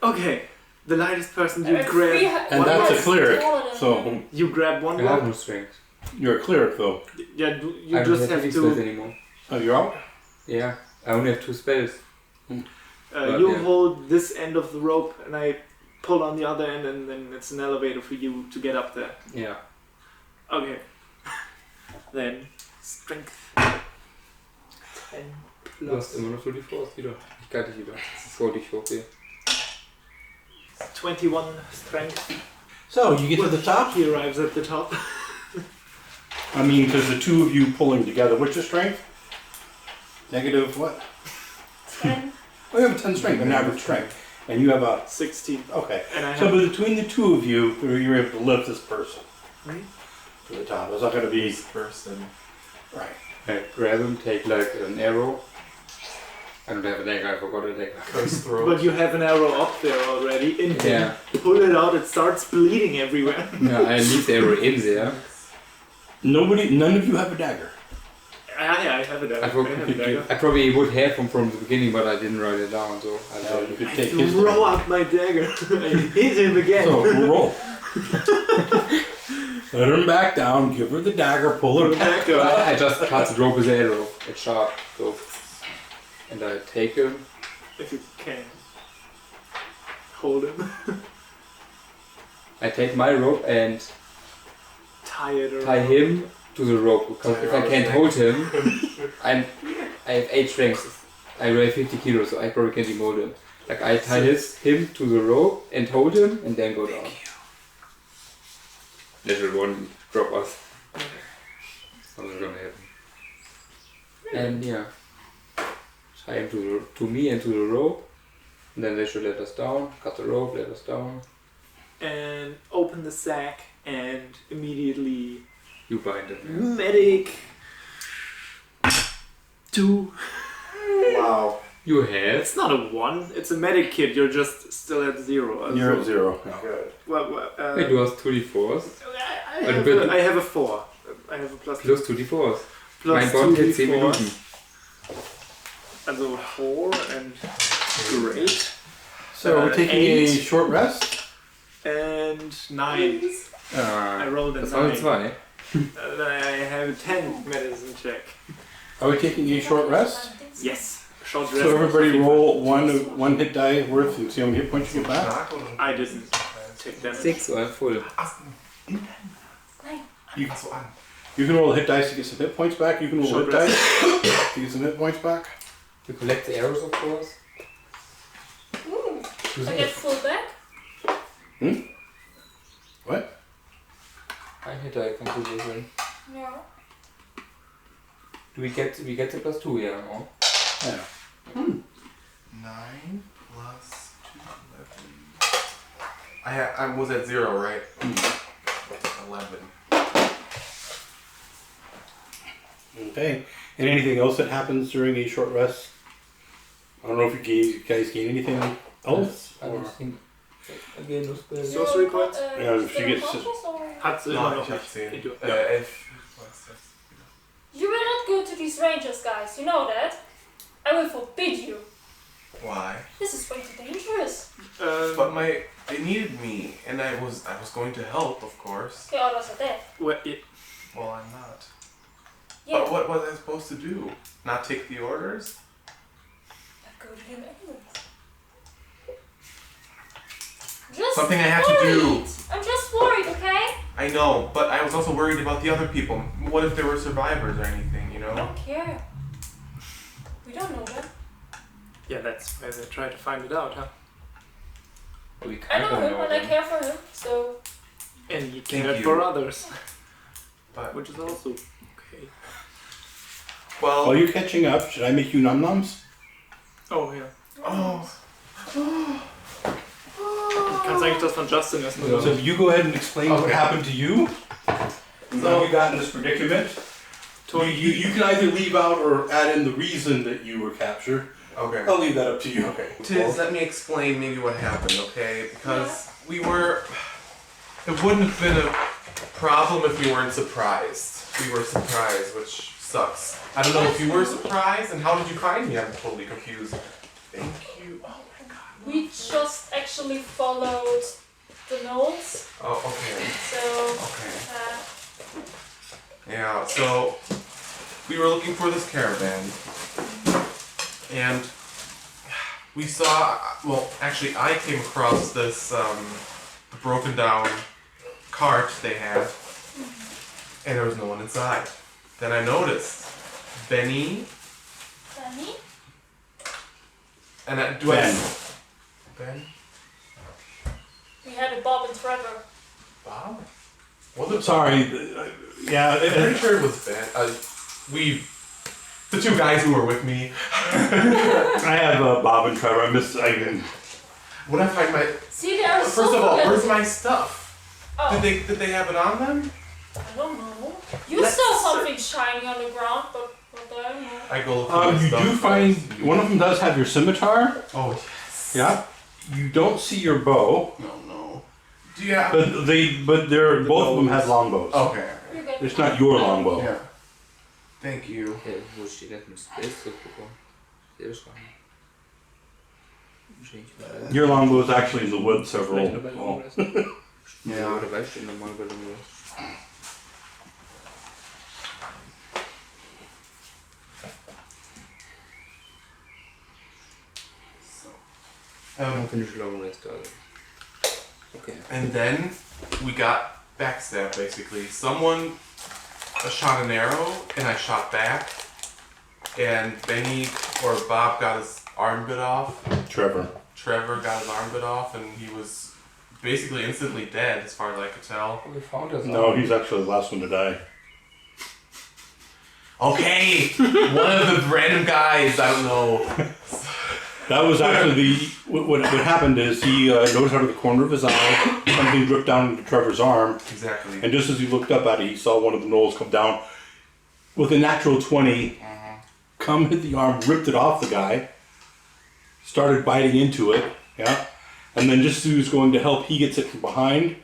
Okay. The lightest person you I'm grab. And that's a cleric, taller than so You grab one I have rope. no strength. you're a cleric though. Yeah, you I don't just have healing spells to. anymore. Oh, you're out? Yeah, I only have 2 spells. You Yeah. hold this end of the rope, and I pull on the other end, and then it's an elevator for you to get up there. Ja. Okay. Then strength 10 Du hast plus immer noch so die Faust wieder. Ich kann dich wieder. Bevor dich hochgehe. 21 strength. So you get to the top. He arrives at the top. I mean, because the two of you pulling together. What's your strength? Negative what? 10. Oh, you have a 10 strength, an average strength, and you have a 16. okay. And I So have between the two of you, you're able to lift this person Hmm? to the top. It's not going to be This person. right. I grab him, take like an arrow. I don't have a dagger, I forgot a dagger. Curse throat. But you have an arrow up there already in him. Yeah. Pull it out, it starts bleeding everywhere. Yeah, I leave the arrow in there. None of you have a dagger. Yeah, I have it. I, I have a dagger. I probably would have him from the beginning, but I didn't write it down, so I So don't you could I take his throw dagger. out my dagger. I hit him again. So roll. Let him back down. Give her the dagger. Pull her back. Back up. I just cut the rope with the arrow. It's sharp, so. And I take him. If you can. Hold him. I take my rope and Tie it around. tie him to the rope, because if I can't hold him, I have 8 strength. I weigh 50 kilos, so I probably can't even hold him. Like I tie him to the rope and hold him and then go down. Natural one drop us. That's not gonna happen. And yeah, tie him to me and to the rope. And then they should let us down. Cut the rope, let us down. And open the sack and immediately You bind him. medic 2. Wow. You have. It's not a 1, it's a medic kit, you're just still at 0. You're at 0. No. Good. Well, Wait, du hast 2d4s. I have a 4. I have a plus Plus 2d4s. plus Mein Gott, hält 10 2d4. Minuten. Also 4 and great. So we're taking 8 a short rest. and 9. I rolled a Das 9. waren 2. Then I have a 10 medicine check. Are we taking a short rest? Yes. Short rest. So everybody roll one hit die worth and see how many hit points you get back. I didn't take damage. 6 or full. You, you can roll hit dice to get some hit points back. You can roll Short hit dice to get some hit points back. You collect the arrows, of course. I get full back. What? Ein Hitter, kannst du dir holen. Yeah. We get the plus 2, yeah. Oh. Yeah. 9 plus 2, 11. I was at 0, right? 11. Okay. And anything else that happens during a short rest? I don't know if you guys gain anything else. I Or don't think. Again, no spell. Sorcery points? Yeah, if she gets- Hat sie immer Nein, noch ich hab's nicht. sehen. Idiot. 11. Was ist das? You will not go to these rangers, guys. You know that. I will forbid you. Why? This is way too dangerous. But they needed me, and I was going to help, of course. The others are dead. Well, I'm not. Yeah. But what was I supposed to do? Not take the orders? But go to him anyways. Just Something I have to do. worried. I'm just worried, okay? I know, but I was also worried about the other people. What if there were survivors or anything, you I know? don't care. We don't know them. Yeah, that's why they try to find it out, huh? We I kind know of him know and I them. care for him, so And you Thank care you. for others, But, which is also okay. well... While you're catching up, should I make you num-nums? Oh, ja. Oh. Kannst eigentlich das von Justin essen, oder? So you go ahead and explain what Okay. happened to you. How you got in this predicament. You can either leave out or add in the reason that you were captured. Okay. I'll leave that up to you. Okay. Tiz, let me explain maybe what happened, okay? Because we were... It wouldn't have been a problem if we weren't surprised. We were surprised, which sucks. I don't know if you were surprised, and how did you find me? I'm totally confused. Thank you. Oh my god. we just actually followed the notes. Oh, okay. So Okay. uh, Yeah, so we were looking for this caravan, and we saw, well, actually I came across this broken down cart they had, and there was no one inside. Then I noticed Benny, Danny? and I, Ben? We had a Bob and Trevor. Bob? Was it Sorry. Yeah. I'm pretty sure it was Ben. The two guys who were with me. I have Bob and Trevor. Would I find my... See, there are First of all, where's my stuff? Oh, Did they have it on them? I don't know. You Let's saw something shiny on the ground, but I don't know. I go look for my You stuff do find first. one of them does have your scimitar. Oh yes. Yeah. You don't see your bow, No. Do you have? but both of them have longbows. Okay. You're good. It's not your longbow. Yeah. Thank you. Ja, wo steht das mit Space bekommen? Sehr spannend. Your longbow is actually in the woods several. Ja, oder weißt du normal bei dem finde ich long rest also. Okay. And then we got backstabbed basically. Someone shot an arrow and I shot back, and Benny or Bob got his arm bit off. Trevor. Trevor got his arm bit off, and he was basically instantly dead as far as I could tell. We found us. No, he's actually the last one to die. Okay, one of the random guys. I don't know. That was actually what happened is he noticed out of the corner of his eye something dripped down into Trevor's arm, Exactly. and just as he looked up at it, he saw one of the gnolls come down with a natural 20, come hit the arm, ripped it off the guy, started biting into it, yeah, and then just as he was going to help, he gets it from behind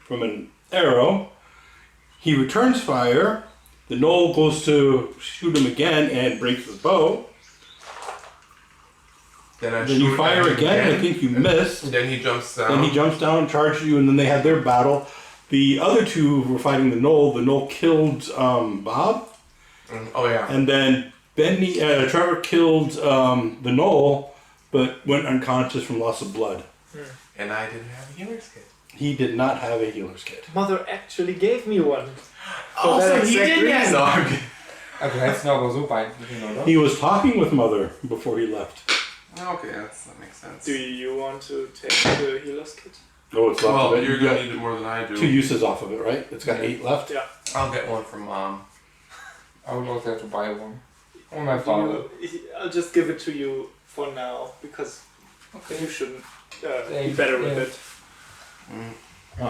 from an arrow. He returns fire. The gnoll goes to shoot him again and breaks his bow. Then I Then shoot you fire at him again. I think you miss. Then he jumps down. Then he jumps down and charges you, and then they had their battle. The other two were fighting the gnoll. The gnoll killed Bob, Oh yeah. and then Trevor killed the gnoll, but went unconscious from loss of blood. And I didn't have a healer's kit. He did not have a healer's kit. Mother actually gave me one. Oh, that so he exact did. Yeah. reason. No, I'm kidding. Also hättest du aber so beibringen, oder? He was talking with Mother before he left. Okay, that makes sense. Do you want to take the healer's kit? Oh, it's left Well, of it. you're You gonna got need it more than I do. 2 uses off of it, right? It's got 8 left. Yeah. I'll get one from Mom. I would also have to buy one. Oh, my father. I'll just give it to you for now because you shouldn't be Thanks, better with yeah. it. No,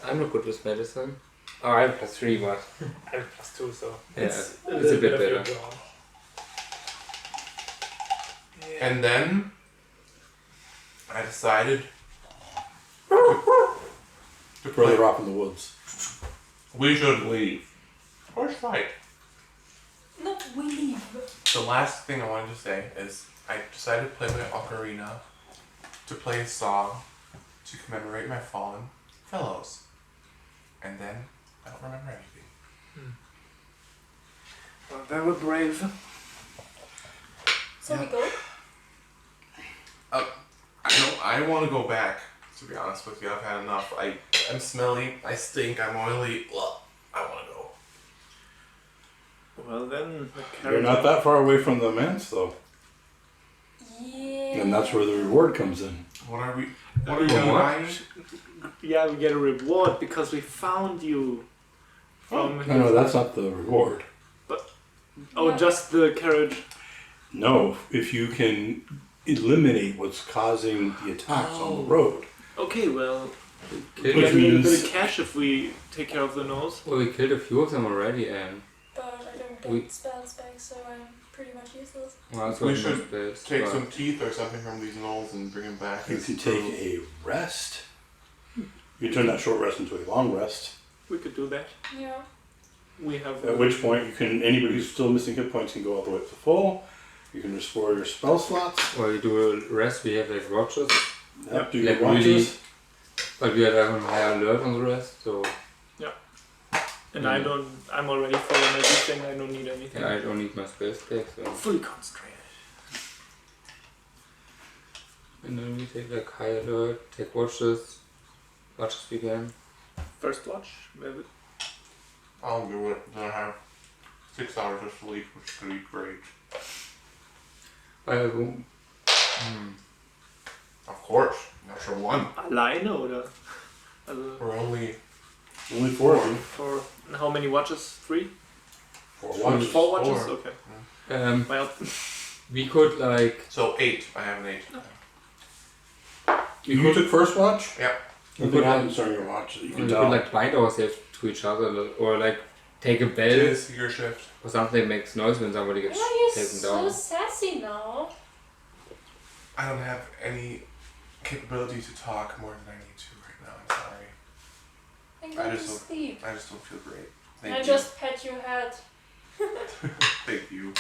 I'm not good with medicine. Oh, I'm +3, but I'm +2, so yeah, it's a it's a little bit of your better. draw. Yeah. And then I decided further off in the woods. We should leave. Horse fight. No, we leave. The last thing I wanted to say is I decided to play my ocarina to play a song to commemorate my fallen fellows. And then I don't remember anything. Well, very brave. So we go? I want to go back, to be honest with you. I've had enough. I'm smelly, I stink, I'm oily. Ugh, I want to go. Well then, the You're not that far away from the manse, though. Yeah. And that's where the reward comes in. What are we What? buying? Yeah, we get a reward because we found you. From No, that's not the reward. Oh, Yeah. just the carriage. No, if you can eliminate what's causing the attacks on the road. Okay, well, we Killed, Which get a little means- bit of cash if we take care of the nose. well, we killed a few of them already, and But I don't get We- spells back, so I'm pretty much useless. well, that's We what should most best, Take but- some teeth or something from these knolls and bring them back. You as can take proof. a rest. You turn that short rest into a long rest. We could do that. Yeah. We have. At which point, you can anybody who's still missing hit points can go all the way up to full. You can restore your spell slots. Well, you do a rest, we have like watches, Yep, do Like your watches. really- but we are like on high alert on the rest, so And I'm already full on everything. I don't need anything. yeah, I don't need my spell stack, so. Fully concentrated. And then we take like high alert, take watches again. First watch. Maybe. I'll do it. Then I have 6 hours of sleep, which is going to be great. Of course. Natural one. Alleine oder? Also We're only Only 4 of you. for how many watches? 3? 4 watches. 4 watches? Four. Okay. Um, Well, we could like so 8. I have an 8. You took first watch? Yeah. Nothing could- happens during your watch that you we can could tell. like bind ourselves to each other, or like take a It bell is your shift. or something that makes noise when somebody Why gets are you taken so down. sassy now? I don't have any capability to talk more than I need to right now. I'm sorry. And I go to just don't- sleep. I just don't feel great. And Thank I you. just pet your head. Thank you.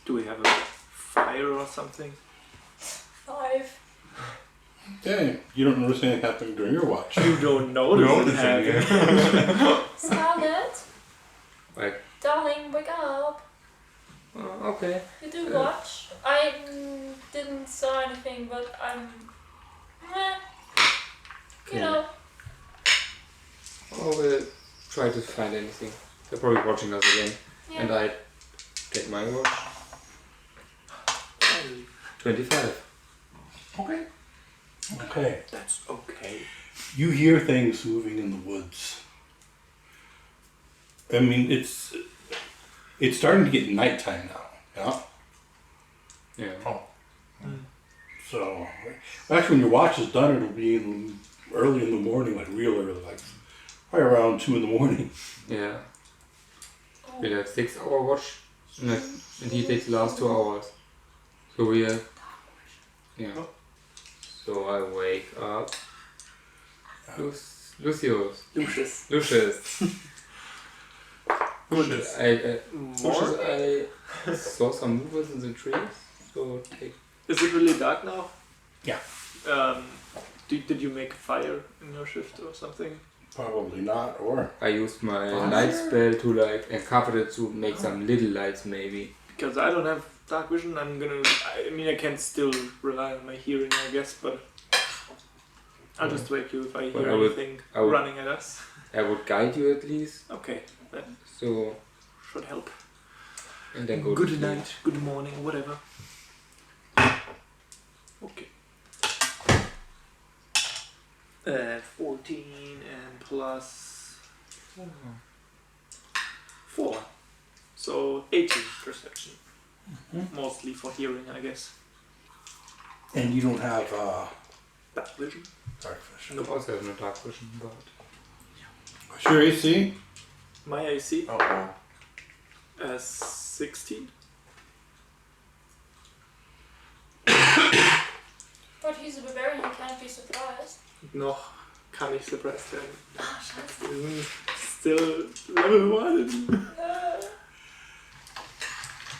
do we have a fire or something? 5. Okay, you don't notice anything happening during your watch. You don't notice it happening. Scarlet, Like, darling, wake up. okay. You do watch. I didn't saw anything, but I'm. Meh. You Okay. know. Oh, we'll try to find anything. They're probably watching us again. Yeah. And I take my watch. 25. Okay. Okay. That's okay. You hear things moving in the woods. I mean, it's starting to get nighttime now. Yeah. Yeah. So, actually, when your watch is done, it'll be early in the morning, like real early, like probably around 2 in the morning. Yeah. Oh. We have 6-hour watch. And he takes the last 2 hours. So we have. Yeah. So I wake up. Lucius. Lucius. Lucius. Lucius. More? I saw some movers in the trees. So take. Is it really dark now? Yeah. Did you make a fire in your shift or something? Probably not, or I used my Fire? night spell to like and covered it to make some little lights maybe. Because I don't have dark vision. I mean, I can still rely on my hearing, I guess, but I'll just wake you if I Well, hear I would- anything I would- running at us. I would guide you at least. Okay, that So should help. and then go to Good sleep. night, good morning, whatever. Okay. 14 and plus 4. So 18 perception. Mostly for hearing, I guess. and you don't have Dark vision. dark vision. I also have no dark vision, but What's your AC? My AC Oh. 16. But he's a barbarian, he can't be surprised. Noch Kann ich suppressed werden. Ah, scheiße. Wir sind still Level 1.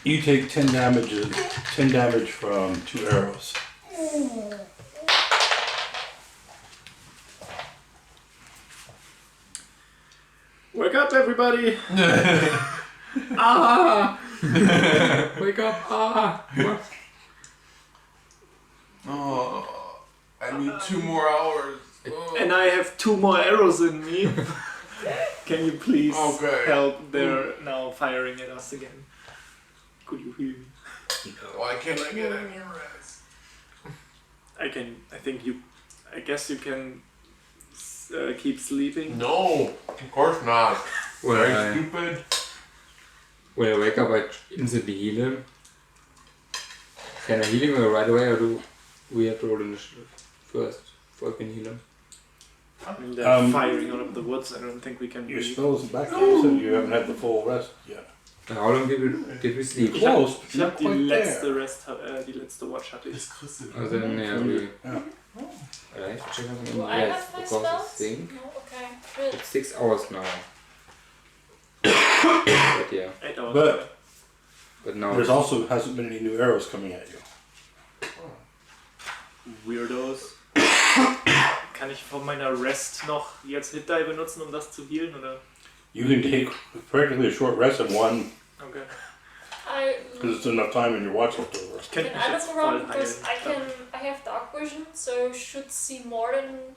You take 10 damage from 2 arrows. Wake up, everybody! Ah! Wake up! Ah! What? Oh, I need 2 more hours. Oh. And I have 2 more arrows in me. Can you please Okay. help? They're now firing at us again. Could you hear me? Why can't I get any rest? I guess you can keep sleeping. No, of course not. Very stupid. When I wake up, I instantly heal him. Can I heal him right away, or do we have to roll initiative first before I can heal him? I mean, they're firing out of the woods. I don't think we can. Your leave. spells back there, so you haven't had the full rest yet. How long did we sleep? Close, but Ich not hab die quite letzte there. Rest, die letzte Watch hatte ich. Das kriegst du. Also then, yeah, we... Yeah. I have to check something. Do I Yes, have my because I spells? think No, okay. Good. it's 6 hours now. But yeah, 8 hours. but now There's also hasn't been any new arrows coming at you. Weirdos. Kann ich von meiner Rest noch jetzt Hit Die benutzen, um das zu healen, oder? You can take practically a short rest in one, Okay. because it's enough time in your watch left over. Ich Can könnte mich I jetzt look voll around because heilen. I have dark vision, so should see more than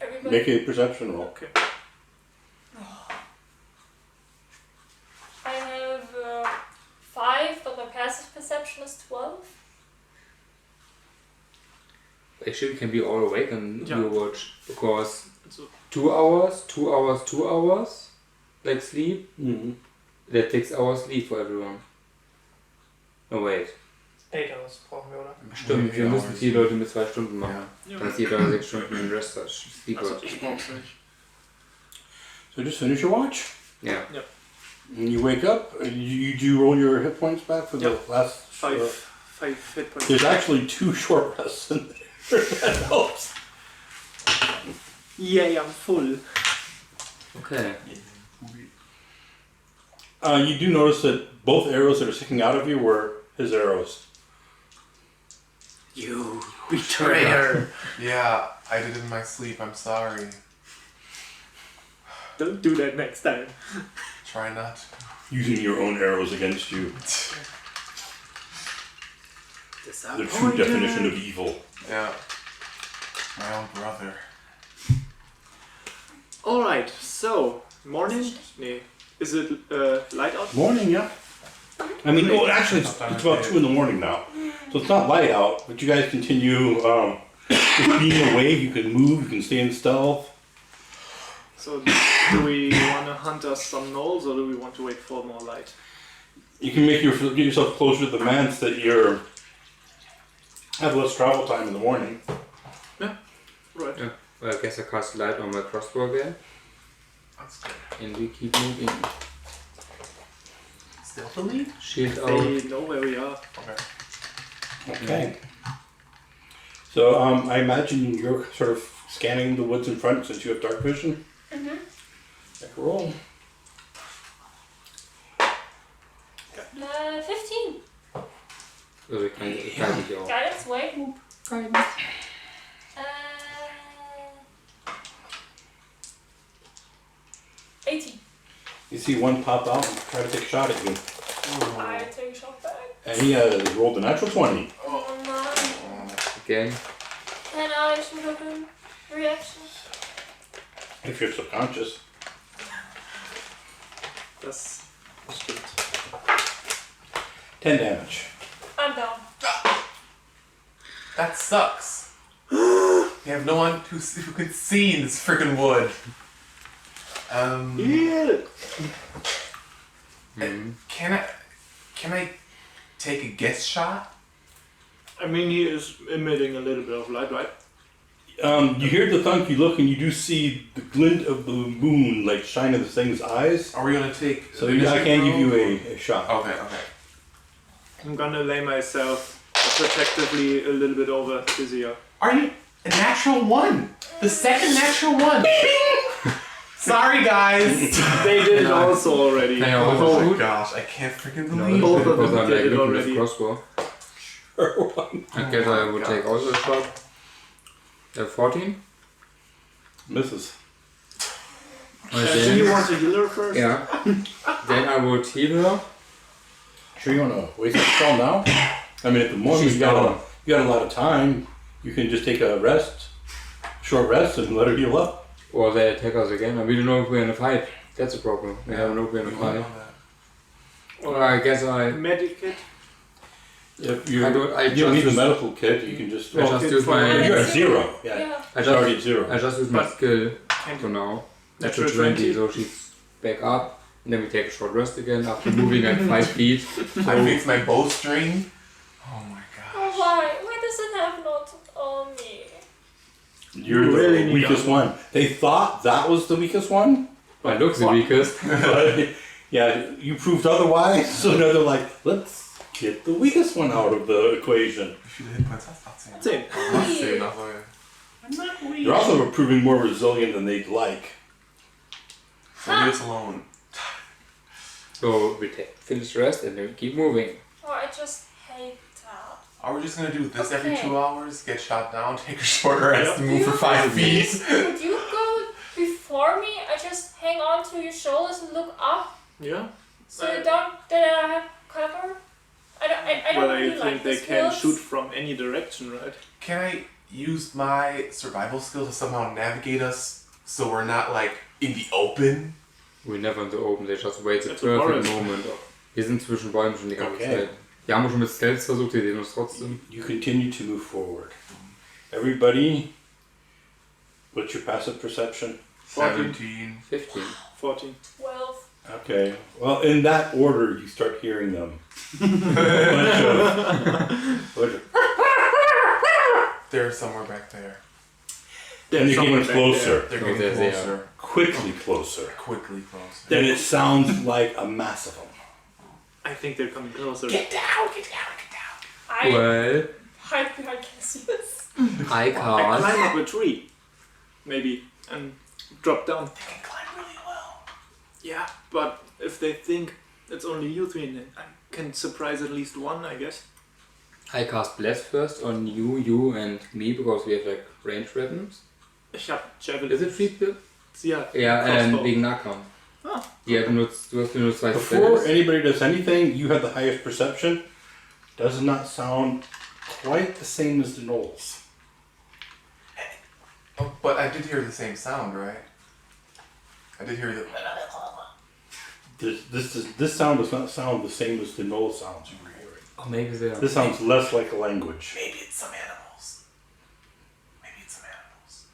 everybody. Make a perception roll. Okay. I have 5, but my passive perception is 12. actually we can be all awake on Yeah. your watch because So, 2 hours, 2 hours, 2 hours, like sleep. Mm-hmm. That takes hours sleep for everyone. No wait. 8 Hours brauchen wir, oder? Stimmt, wir müssen die Leute mit 2 Stunden machen. Ja. Dann ist jeder 6 Stunden in Rest Sleep. Also, ich brauch's nicht. So just finish your watch. Yeah. And you wake up, and you do roll your hit points back for the Yep. last... 5 Hit Points. There's actually 2 short rests in there. That helps. Yay, I'm full. Okay. You do notice that both arrows that are sticking out of you were his arrows. You betrayer! Yeah, I did it in my sleep. I'm sorry. Don't do that next time. Try not. Using your own arrows against you. The true definition of evil. Yeah. My own brother. Alright, so, morning? Nee. Is it light out? Morning, yeah. I mean, oh, actually, it's about 2 in the morning now. So it's not light out, but you guys continue just being awake. You can move, you can stay in stealth. So, do we want to hunt us some gnolls or do we want to wait for more light? You can get yourself closer to the manse that you're have less travel time in the morning. Right. Yeah. Well, I guess I cast light on my crossbow again. That's good. And we keep moving. Stealthily? Shield out. They know where we are. Okay. Okay. So I imagine you're sort of scanning the woods in front since you have dark vision. Mm-hmm. Make a roll. 15. Also ich kann dich auch. Guidance, wait. Guidance. 18. You see one pop out and try to take a shot at you. I take a shot back. And he rolled a natural 20. Oh no. Again. Can I shoot up in reaction? If you're subconscious. Das stimmt. 10 damage. I'm down. That sucks. You have no one who can see in this freaking wood. Yeah. Can I take a guess shot? I mean, he is emitting a little bit of light, right? You hear the thunk, you look, and you do see the glint of the moon like shine in this thing's eyes. Are we gonna take? So I can give you a shot. Okay. Okay. I'm gonna lay myself protectively a little bit over Tizia. Are you? A natural 1. The second natural 1. Sorry, guys. They did it also already. Can I also Oh my shoot? gosh, I can't freaking No, believe Both it. of them because I'm did like it looking with already. crossbow. I guess Oh I my would gosh. take also a shot. 14. Misses. And Do then, you want to heal her first? yeah. Then I would heal her. Sure you want to waste that spell now? I mean, at the moment She's you got down. a lot of time. You can just take a rest, short rest, and let her heal up. Or they attack us again. And we don't know if we're in a fight. That's a problem. We don't know if we're in a We don't know fight. that. Or I guess I Medikit. If I you don't need the medical kit, you can just. I just use my You're at 0. Yeah. Yeah. I It's already just at 0. I just use my But- skill Can for you? now. That's Natural a 20, 20. so she's back up. And then we take a short rest again after moving at 5 feet. I fixed my bowstring. Oh my Oh, gosh. why? Why does it have not on me? You're You the really need weakest armor. one. They thought that was the weakest one. I look the weakest. But yeah, you proved otherwise. So now they're like, let's get the weakest one out of the equation. Wie viele Hitpoints hast du? 18. 10. 18, also, ja. I'm not weak. You're also proving more resilient than they'd like. So leave us alone. So we finish the rest and then we keep moving. Oh, I just hate that. Are we just gonna do this every Okay. 2 hours? Get shot down, take a short rest, and move You for 5 feet? Would you go before me? I just hang on to your shoulders and look up Yeah. so you don't that I have cover. I don't Well, I really think like they the can skills. shoot from any direction, right? Can I use my survival skill to somehow navigate us so we're not like in the open? We never in the open, they just wait the It's a perfect forest. moment. Wir sind zwischen Bäumen schon die ganze Okay. Zeit. Wir haben schon mit Stealth versucht, die sehen uns trotzdem. You continue to move forward. Everybody, what's your passive perception? 17. 15. 14. 12. Okay. Well, in that order, you start hearing them. bunch of- They're somewhere back there. and you're somewhere getting back closer, They're Oh, getting there they closer. quickly closer. Quickly closer. And it sounds like a mass of them. I think they're coming closer. Get down, get down, get down. I Well, hide behind Cassius. I I cast. climb up a tree, maybe, and drop down. They can climb really well. Yeah, but if they think it's only you three, then I can surprise at least one, I guess. I cast Bless first on you, and me because we have like range weapons. Ich hab Javelin. Is it 3 people? Sie hat Ja, Crossbow. wegen Nahkampf. Ah, Du hast benutzt 2 Before Spells. anybody does anything, you have the highest perception. Does not sound quite the same as the Knolls. Oh, but I did hear the same sound, right? I did hear the. This sound does not sound the same as the Knoll sounds you were hearing. Oh, maybe they are. This sounds less like a language. Maybe it's some animals. Maybe it's some animals.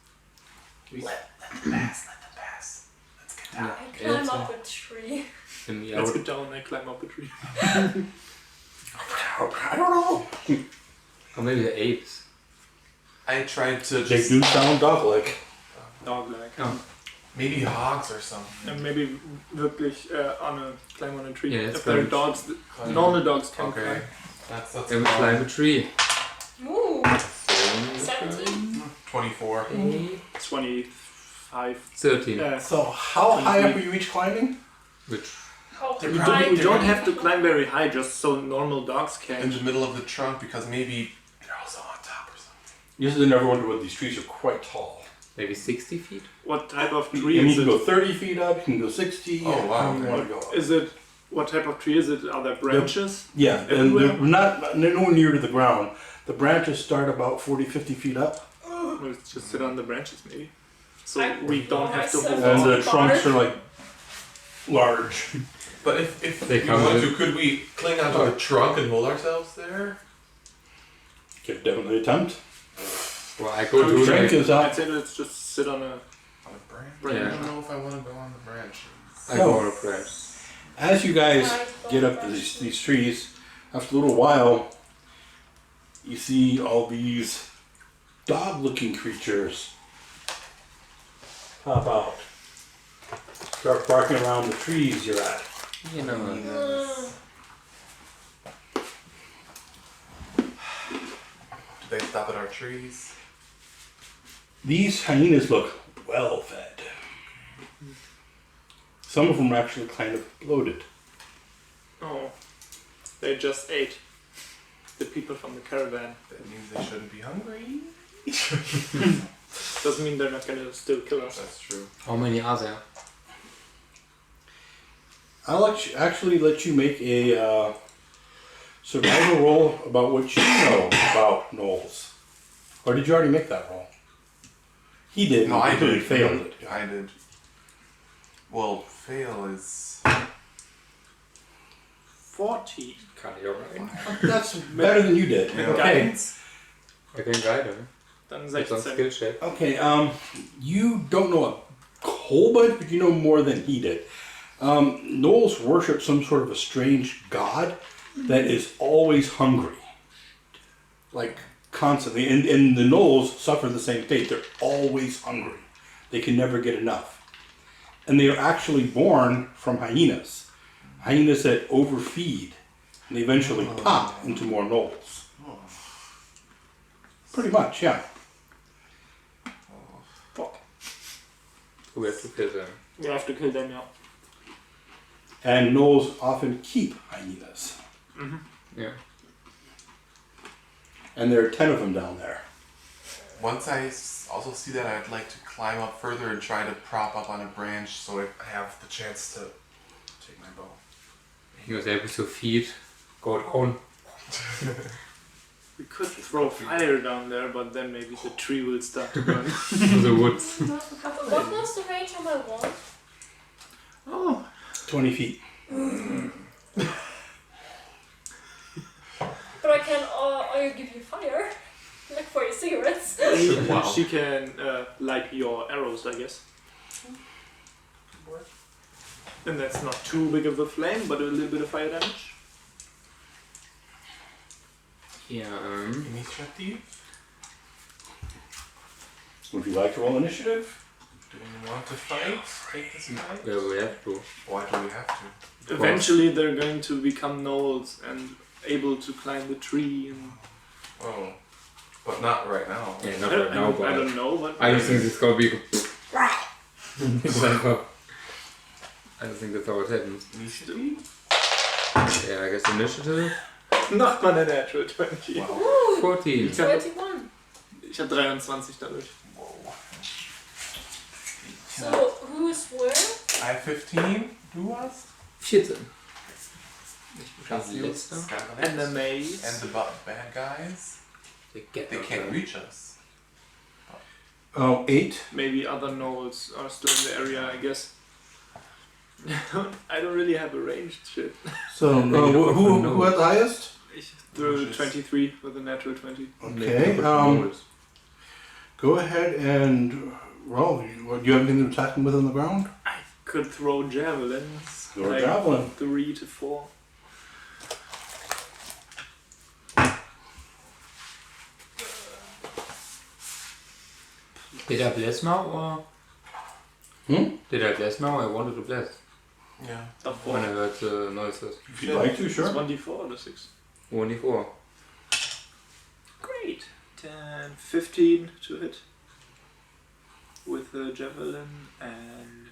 We- Let them pass, let them pass. Let's get down. I climb up a tree. And me, I let's would, get down. I climb up a tree. I don't know. or maybe the apes. I tried to They just. do sound dog-like. Dog-like. Oh. Maybe hogs or something. And maybe wirklich climb on a tree. Yeah, that's if there are good. dogs, normal dogs can Okay. climb. That's Then we climb a tree. Ooh. So, 17. 24. 25. 13. So how high up are you each climbing? Which How They're We probably- don't, we don't have to climb very high, just so normal dogs In can. the middle of the trunk because maybe they're also on top or something. Usually in Neverwinter Wood, these trees are quite tall. maybe 60 feet? What type of And tree you is can it? go 30 feet up, you can go 60. Oh, wow, however you okay. want to go up. Is it what type of tree is it? Are there branches? Yeah, and Everywhere? they're not nowhere near to the ground. The branches start about 40, 50 feet up, We'll just sit on the branches, maybe. So I we don't have to myself hold and on. the trunks are like large. But if They we come want with- to, could we cling onto the trunk and hold ourselves there? Could definitely attempt. Well, I go to Drink like, is I'd up. say let's just sit on a. On a branch? Branch. I don't know if I want to go on the branch. I go on a branch. As you guys Right, get up to these trees, after a little while, you see all these dog-looking creatures pop out. Start barking around the trees you're at. You know. Do they stop at our trees? These hyenas look well fed. Some of them are actually kind of bloated. Oh, they just ate the people from the caravan. That means they shouldn't be hungry. Doesn't mean they're not gonna still kill us. That's true. How many are there? I'll actually let you make a survival roll about what you know about gnolls. Or did you already make that roll? He did. No, I He did. failed it. I did. Well, fail is 40. Kann ich auch rein. That's better than you did. Yeah. Okay. Guidance. I can guide him. Dann It's on 16. skill check. Okay, you don't know a whole bunch, but you know more than he did. Gnolls worship some sort of a strange god that is always hungry. Like, constantly. And the gnolls suffer the same fate. They're always hungry. They can never get enough. And they are actually born from hyenas. Hyenas that overfeed and eventually pop into more gnolls. Pretty much, yeah. Fuck. We have to kill them. We have to kill them now. And gnolls often keep hyenas. Yeah. And there are 10 of them down there. once I also see that, I'd like to climb up further and try to prop up on a branch so I have the chance to take my bow. He was able to feed go down. We could throw fire down there, but then maybe the tree will start to burn. To the woods. What was the range on my wand? Oh, 20 feet. But I can I'll give you fire. Like for your cigarettes. Wow. she can light your arrows, I guess. And that's not too big of a flame, but a little bit of fire damage. Yeah. Initiative? Would you like to roll initiative? Do we want to fight? Take this fight? Yeah, we have to. Why do we have to? Eventually, they're going to become gnolls and able to climb the tree. And Oh. But not right now. Yeah, not right now, I but don't know, but I don't think it's gonna be. It's like, I don't think that's how it happens. Initiative? Yeah, I guess initiative. not mal eine Natural 20. Wow. Ooh, 14. 21. Ich habe 23 dadurch. Whoa. So who's where? I have 15. Who was? 14. Cassius, And the maze. And the bad guys. They get They out can't there. reach us. Oh, 8. Maybe other gnolls are still in the area, I guess. I don't really have a ranged shit. So, who had the highest? Ich threw Bushes. 23 with a natural 20. Okay, go ahead and roll. Do you have anything to attack them with on the ground? I could throw javelins. Throw a javelin. 3 to 4. Did I bless now or? Did I bless now? I wanted to bless Yeah. when I heard the noises. If you'd like to, It's sure. 1d4 or 6. Only 4. Great. 10, 15 to hit. With the javelin and...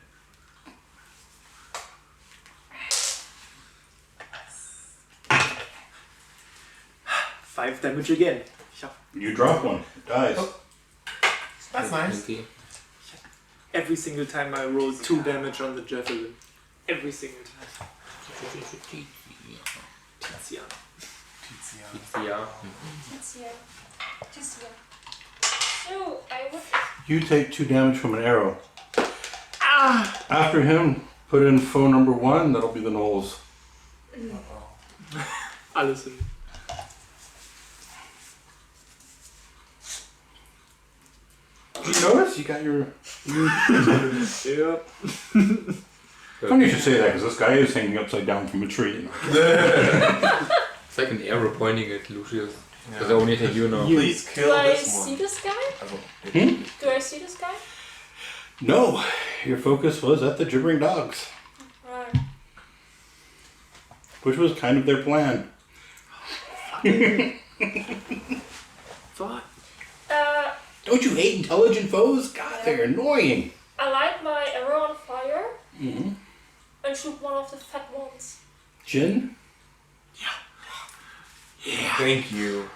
Five damage again. Ich hab You drop one. It dies. That's nice. 20. every single time I roll 2 damage on the javelin. Every single time. Tizian. Tizian. Yeah. It's here. Just here. So I would. You take 2 damage from an arrow. After him, put in foe number 1. That'll be the gnolls. Alles in. You notice? You got your... Yep. Funny you should say that, because this guy is hanging upside down from a tree. It's like an arrow pointing at Lucius. Because I only attack you now. Please kill Do I this see one. this guy? Hmm? Do I see this guy? No, your focus was at the gibbering dogs, Right. which was kind of their plan. Fuck. Don't you hate intelligent foes? God, they're annoying. I light my arrow on fire Mm-hmm. and shoot one of the fat ones. Jin? Thank you.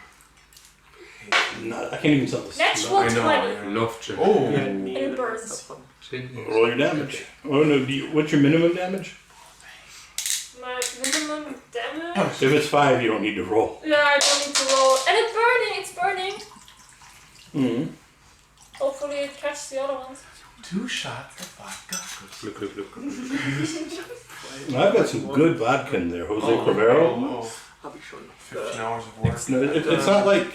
No, I can't even tell this. Natural I know. 20. I Love Jin. Oh. Yeah, And neither it is burns. that one. Jin. Roll your damage. Oh no, what's your minimum damage? My minimum damage. If it's 5, you don't need to roll. Yeah, I don't need to roll. And it's burning, it's burning. Mm-hmm. Hopefully it catches the other ones. 2 shots of vodka. Look, look, look. I've got some good vodka in there. Jose Cravero. Oh, Hab ich schon. 15 hours of work.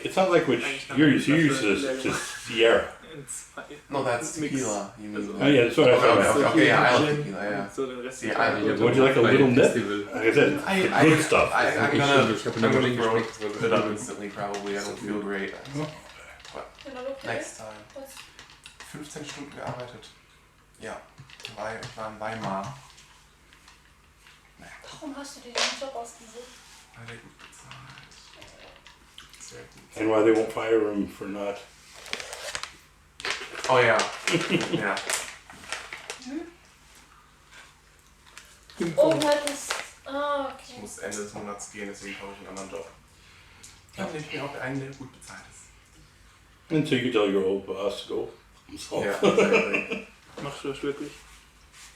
It's not like which you're used to Sierra. In zwei. No, that's Mix. tequila. You mean? Oh yeah, that's what I Okay, thought. okay, yeah, I love Gin tequila, yeah. und so den Rest. See, mit I- Alkohol. Would you like a little nip? Festival. Like I said, the good stuff. I'm Ich gonna hab noch nicht throw geschmeckt. it up instantly, probably. I don't feel great. Another okay. Next time. Was? 15 Stunden gearbeitet. Ja, ich war in Weimar. Warum hast du dir den Job ausgesucht? Weil der gut bezahlt. Sehr gut. And why they won't fire him for not. Oh ja. Ja. Oh, that is. Ah, Ich okay. muss Ende des Monats gehen, deswegen habe ich einen anderen Job. Ja, den ich mir auch einen, der gut bezahlt ist. And so you could tell your old boss to go himself. Ja, exactly. Machst du das wirklich?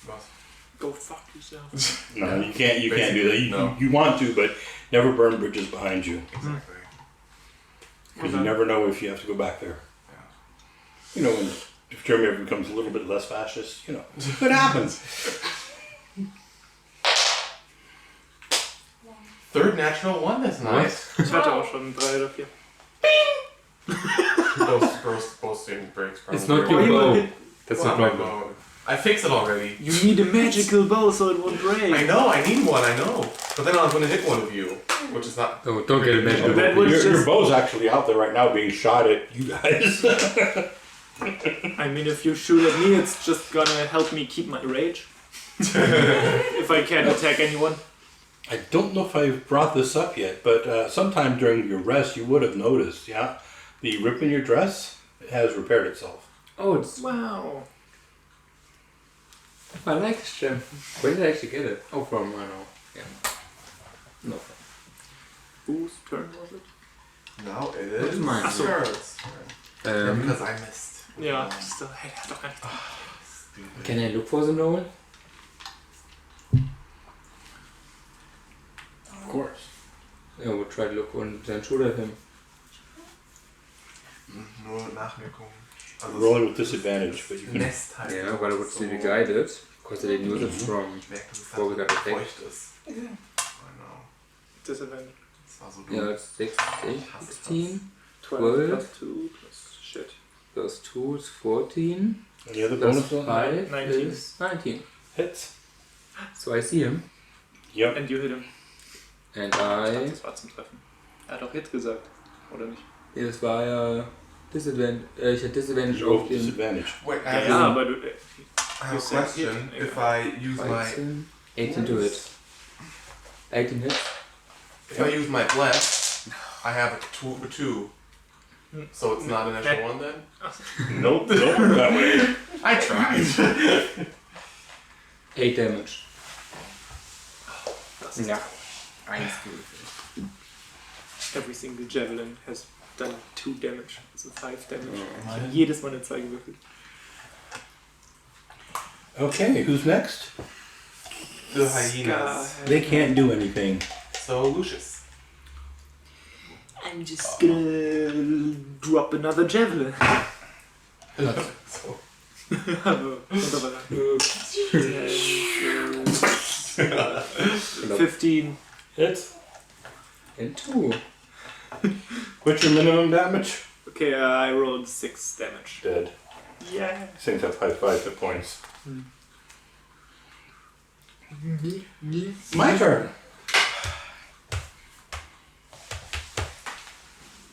Was? Go fuck yourself. No, you can't. You can't do that. No. You want to, but never burn bridges behind you, Exactly. because you never know if you have to go back there. Yeah. You know, when if Germany ever becomes a little bit less fascist, you know, it happens. Third natural one, that's nice. Ich hatte auch schon 3 oder 4. Boasting breaks probably. It's not Oh, your you bow. hit- That's Not not my my bow. bow. I fixed it already. You need a magical bow so it won't break. I know, I need one, I know. But then I'm gonna hit one of you, which is not. Oh, don't get a magical That bow. would Your just- bow's actually out there right now, being shot at you guys. I mean, if you shoot at me, it's just gonna help me keep my rage. If I can't attack anyone. I don't know if I've brought this up yet, but sometime during your rest, you would have noticed, yeah, the rip in your dress has repaired itself. Oh, it's, Wow. I like this gem. Where did I actually get it? Oh, from, I know. Yeah. No. Whose turn was it? Now it What's is. mine? Scarlet's turn. Because I missed. Ja, still, hey, hat doch gar nicht. Stupid. Can I look for the Noel? Of course. Yeah, we'll try to look and then shoot at him. Nur Nachwirkungen. Also Rolling with disadvantage, but you can. Nest halt. Yeah, but I would still be guided. Because I didn't use it from Merken, dass es before we got halt attacked. feucht ist. I know. Disadvantage. Das war so dumm. Yeah, it's 6, 8, 16, 12 12. plus 2 plus shit. plus 2 is 14, Any other plus bonus on that? 5 19. is 19. Hits. So I see him. Yep. And you hit him. And Ich dachte, I... das war zum Treffen. Er hat auch Hit gesagt. Oder nicht? Ja, das war ja... Disadvantage. Ich hatte Disadvantage Roll auf den... disadvantage. Wait, I Ja, have, ja, aber du. I have you a said question. hit. If I use my 18 to hit. 18 hit. if I use my bless, I have a 2. So it's not an extra 1 then? Nope, don't work that way. I tried. 8 damage. Das ist Ja. Every single javelin has done 2 damage. Also 5 damage. Ich Meine? habe jedes Mal eine 2 gewürfelt. Okay, who's next? The hyenas. They can't do anything. So Lucius. I'm just gonna drop another javelin. So. Aber, wunderbar. 15. Hits. And 2. What's your minimum damage? Okay, I rolled 6 damage. Dead. Yeah. Things have 5 hit points. My turn.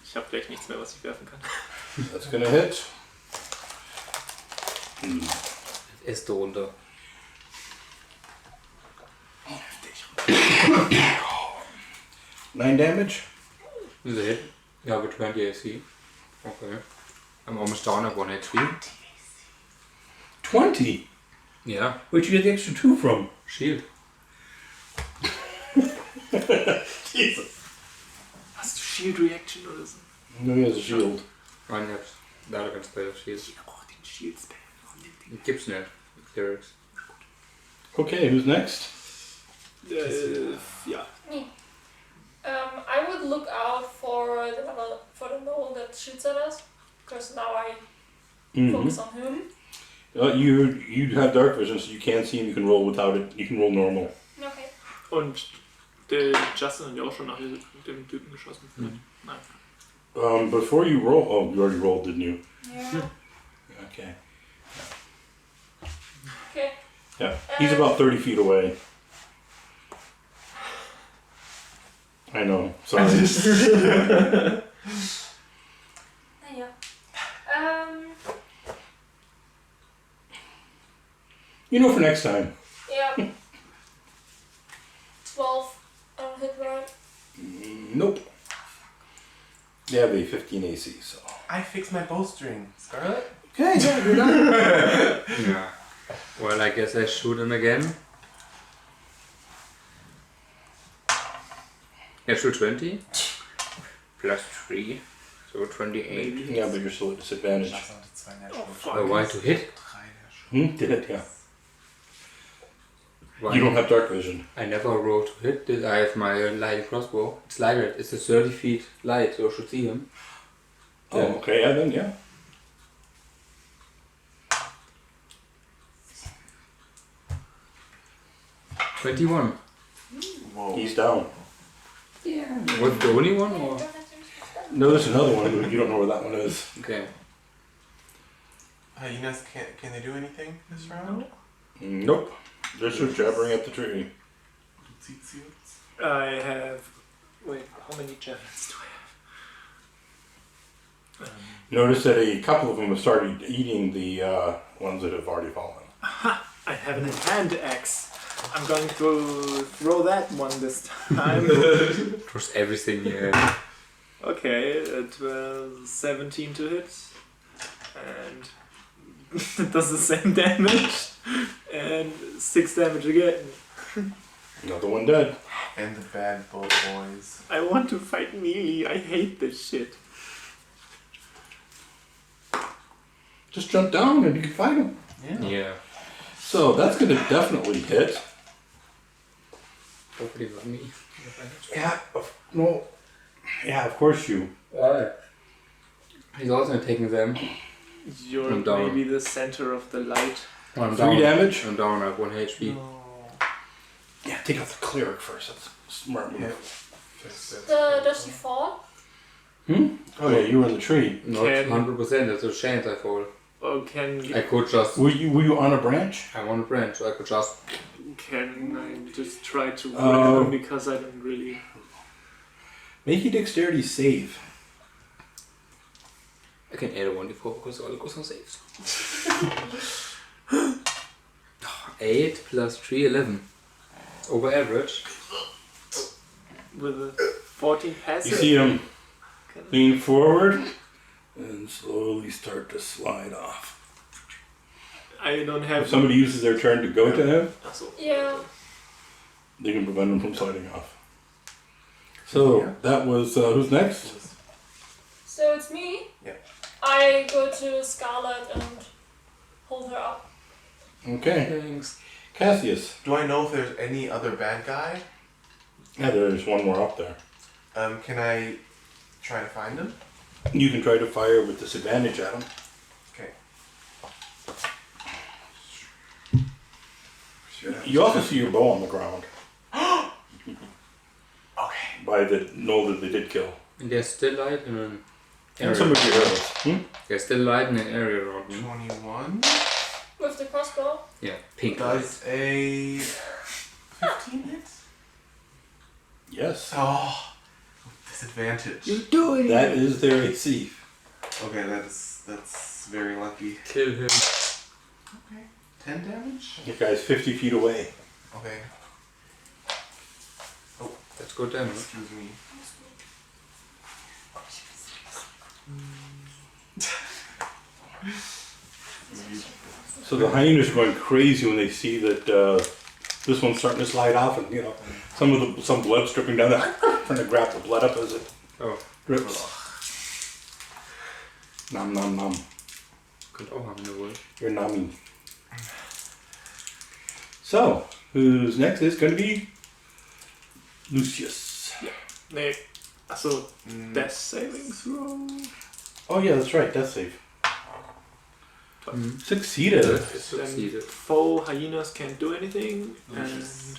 Ich habe gleich nichts mehr, was ich werfen kann. That's gonna hit. Äste runter. 9 damage. Is it hit? Yeah, with 20 AC. Okay. I'm almost down at 1 HP. 20? Yeah, Where'd you get the extra 2 from? shield. Jesus. Hast du Shield Reaction oder so? No, he has a shield. Nein, ich hab's. Da kannst du das Shield. Oh, den Shield Spell. Warum nimmt den? Gibt's nicht. Clerics. Okay, who's next? Ja. Me. I would look out for the knoll that shoots at us, because now I focus on him. You have dark vision, so you can see him. You can roll without it. You can roll normal. Okay. Und der Justin hat ja auch schon nach dem Typen geschossen. Nein. Before you roll, oh, you already rolled, didn't you? Yeah. Okay. Okay. Yeah, he's about 30 feet away. I know. Sorry. Yeah. You know, for next time. Yeah. 12 on hit right. Nope. They have a 15 AC, so. I fixed my bowstring. Scarlet? Okay, yeah, you're done. Yeah. Well, I guess I shoot him again. Yeah, shoot 20. Plus 3. So 28. Yeah, but you're still at disadvantage. Das sind 2 Oh, Natural. fuck. Oh, why to hit? 3 Natural. Did it, yeah. Why? You don't have dark vision. I never rolled to hit. Did I have my light crossbow? It's lighted. It's a 30 feet light, so I should see him. Oh, okay, yeah, then, yeah. $21. Whoa. He's down. Yeah. Was the only one or? No, there's another one, but you don't know where that one is. Okay. Hyenas, can they do anything this round? Nope. They're just jabbering at the tree. I have. Wait, how many javelins do I have? Notice that a couple of them have started eating the ones that have already fallen. I have an hand axe. I'm going to throw that one this time. Cross everything here. Okay, it was 17 to hit. And it does the same damage. And 6 damage again. Another one dead. And the bad boat boys. I want to fight melee. I hate this shit. Just jump down and you can fight them. Yeah. So that's going to definitely hit. Hopefully not me. Yeah, no. Yeah, of course you. He's also taking them. You're I'm down. maybe the center of the light. I'm 3 down. damage. I'm down at 1 HP. Yeah, take out the cleric first. That's a smart move. Yeah. Fix it. Does she fall? Oh yeah, you were in the tree. Not Can- 100%. There's a chance I fall. Oh, can I could just. Were you on a branch? I'm on a branch, so I could just. I just try to Oh. grab him because I don't really. Make a dexterity save. I can add a 1d4 because all goes on saves. 8 plus 3, 11. Over average. With a 14 passive. You see him lean forward and slowly start to slide off. I don't If have. somebody uses their turn to go to him, So, Yeah. they can prevent him from sliding off. So that was who's next? So it's me. Yeah. I go to Scarlet and hold her up. Okay, Thanks. Cassius. Do I know if there's any other bad guy? Yeah, there's one more up there. Can I try to find him? You can try to fire with disadvantage at him. Okay. You also see your bow on the ground. Okay. By the knoll that they did kill. And there's still light in an area. And some of your arrows. There's still light in an area around me. 21. With the crossbow. Yeah, pink light. Does a 15 hit? Yes. Oh, disadvantage. you're doing That it. is their AC. Okay, that's very lucky. Kill him. Okay. 10 damage? The guy's 50 feet away. Okay. That's good damage. Excuse me. So the hyenas are going crazy when they see that this one's starting to slide off, and some blood's dripping down there. Trying to grab the blood up as it drips. Nom nom nom. Könnte auch haben, jawohl. You're numbing. So, who's next is going to be Lucius. Nee. Achso, Death Saving Throw. Oh yeah, that's right. Death save. Succeeded. Succeeded. Foe hyenas can't do anything, Lucius.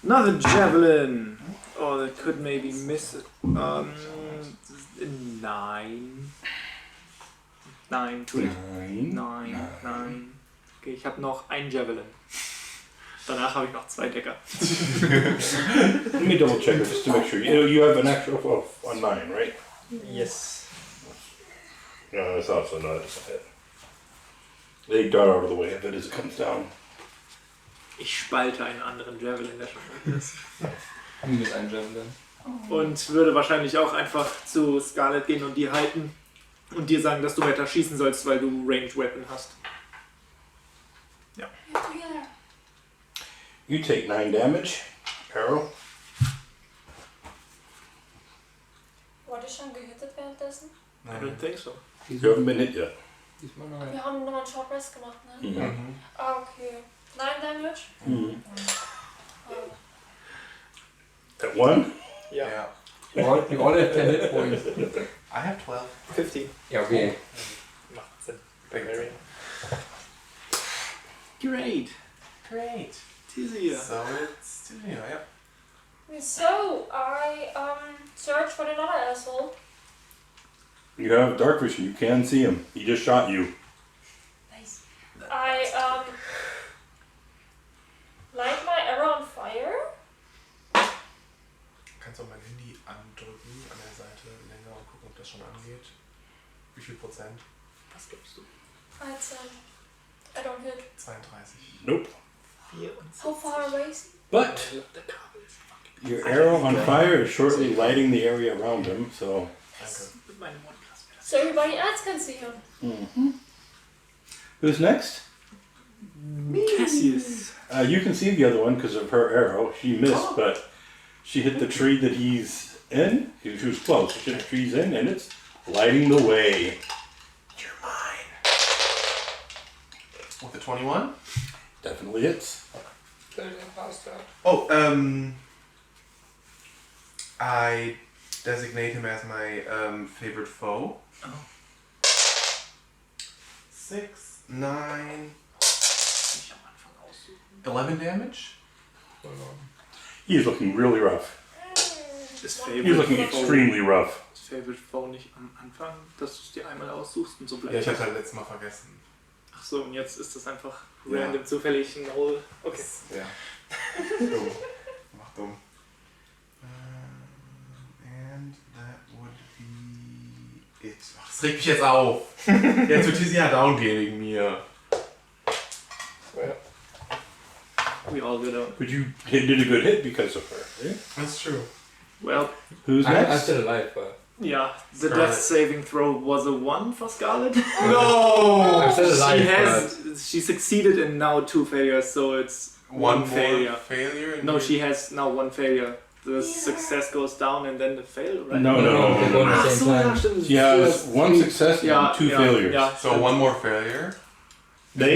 another javelin. Oh, that could maybe miss it. 9. 9, 9. Okay, ich habe noch ein Javelin. Danach habe ich noch 2 Decker. Let me double check it just to make sure. You have an extra of 9, right? Yes. No, that's also not it. They dart out of the way of it as it comes down. Ich spalte einen anderen Javelin, der schon ist. Minus ein Javelin. Und würde wahrscheinlich auch einfach zu Scarlet gehen und die halten und dir sagen, dass du weiter schießen sollst, weil du Ranged Weapon hast. Ja. You take 9 damage. Arrow. Wurde ich schon gehittet währenddessen? I don't think so. You haven't been hit yet. Diesmal nein. Wir haben nochmal einen Short Rest gemacht, ne? Mhm. Ah, okay. 9 Damage? Mhm. Oh. At 1? Yeah. We all have 10 hit points. I have 12. 15. Ja, okay. Macht Sinn. Very Great. great. Tizia. So it's Tizia, yep. So, I search for another asshole. You have dark vision. You can see him. He just shot you. Nice. I light my arrow on fire. Kannst du auch mein Handy andrücken an der Seite länger und gucken, ob das schon angeht? Wie viel Prozent? Was gibst du? I don't hit. 32. Nope. 4 How far away is he? But Der Kabel ist fucking. your arrow on fire is shortly lighting the area around him, so... Danke. Mit meinem One-Class wäre das. So everybody else can see him. Mm-hmm. Who's next? Cassius. You can see the other one because of her arrow. She missed, but she hit the tree that he's in. She was close. She hit the tree he's in, and it's lighting the way. You're mine. With the 21? Definitely hits. Oh, I designate him as my favorite foe. Oh. 6, 9, Ich am Anfang aussuchen. 11 damage? He's looking really rough. Das He's Favorite looking Foe. extremely rough. Das Favorite Foe nicht am Anfang, dass du es dir einmal aussuchst und so Ja, bleibt. ich hab's halt letztes Mal vergessen. Ach so, und jetzt ist das einfach Ja. random zufällig ein Roll. Okay. Ja. Dumm. Mach dumm. And that would be it. Ach, das regt mich jetzt auf. Jetzt wird Tizia down gehen wegen mir. We all get out. But you did a good hit because of her. Yeah? That's true. Well, Who's I'm next? still alive, but yeah, the Scarlet. death saving throw was a 1 for Scarlet. No! I'm still alive. She succeeded in now 2 failures, so it's one failure. Failure? and No, you- she has now 1 failure. The success goes down and then the fail, right? No, no, They're going no. at Ach the so, same ja, time. stimmt. She has 1 success Yeah, and 2 yeah, failures. Yeah, So one more failure. They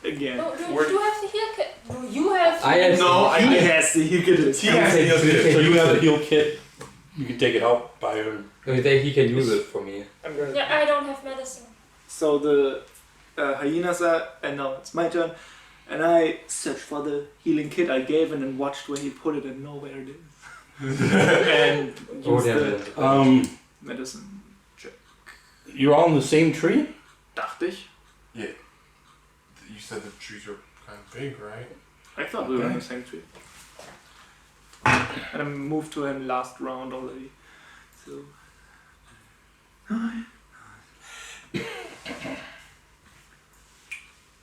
again. No, do Where- you have the heal kit? No, you have. I have- No, He I has the he could He has the heal kit. So you have a heal kit. You can take it out by her. He can use it for me. I'm gonna. Yeah, I don't have medicine. So the hyenas are, and now it's my turn, and I searched for the healing kit I gave and then watched where he put it and know where it is. And Oh, used damn the it. medicine check. You're all in the same tree? Dachte ich. You said the trees are kind of big, right? I thought we were in Okay. the same tree. And I moved to him last round already. So.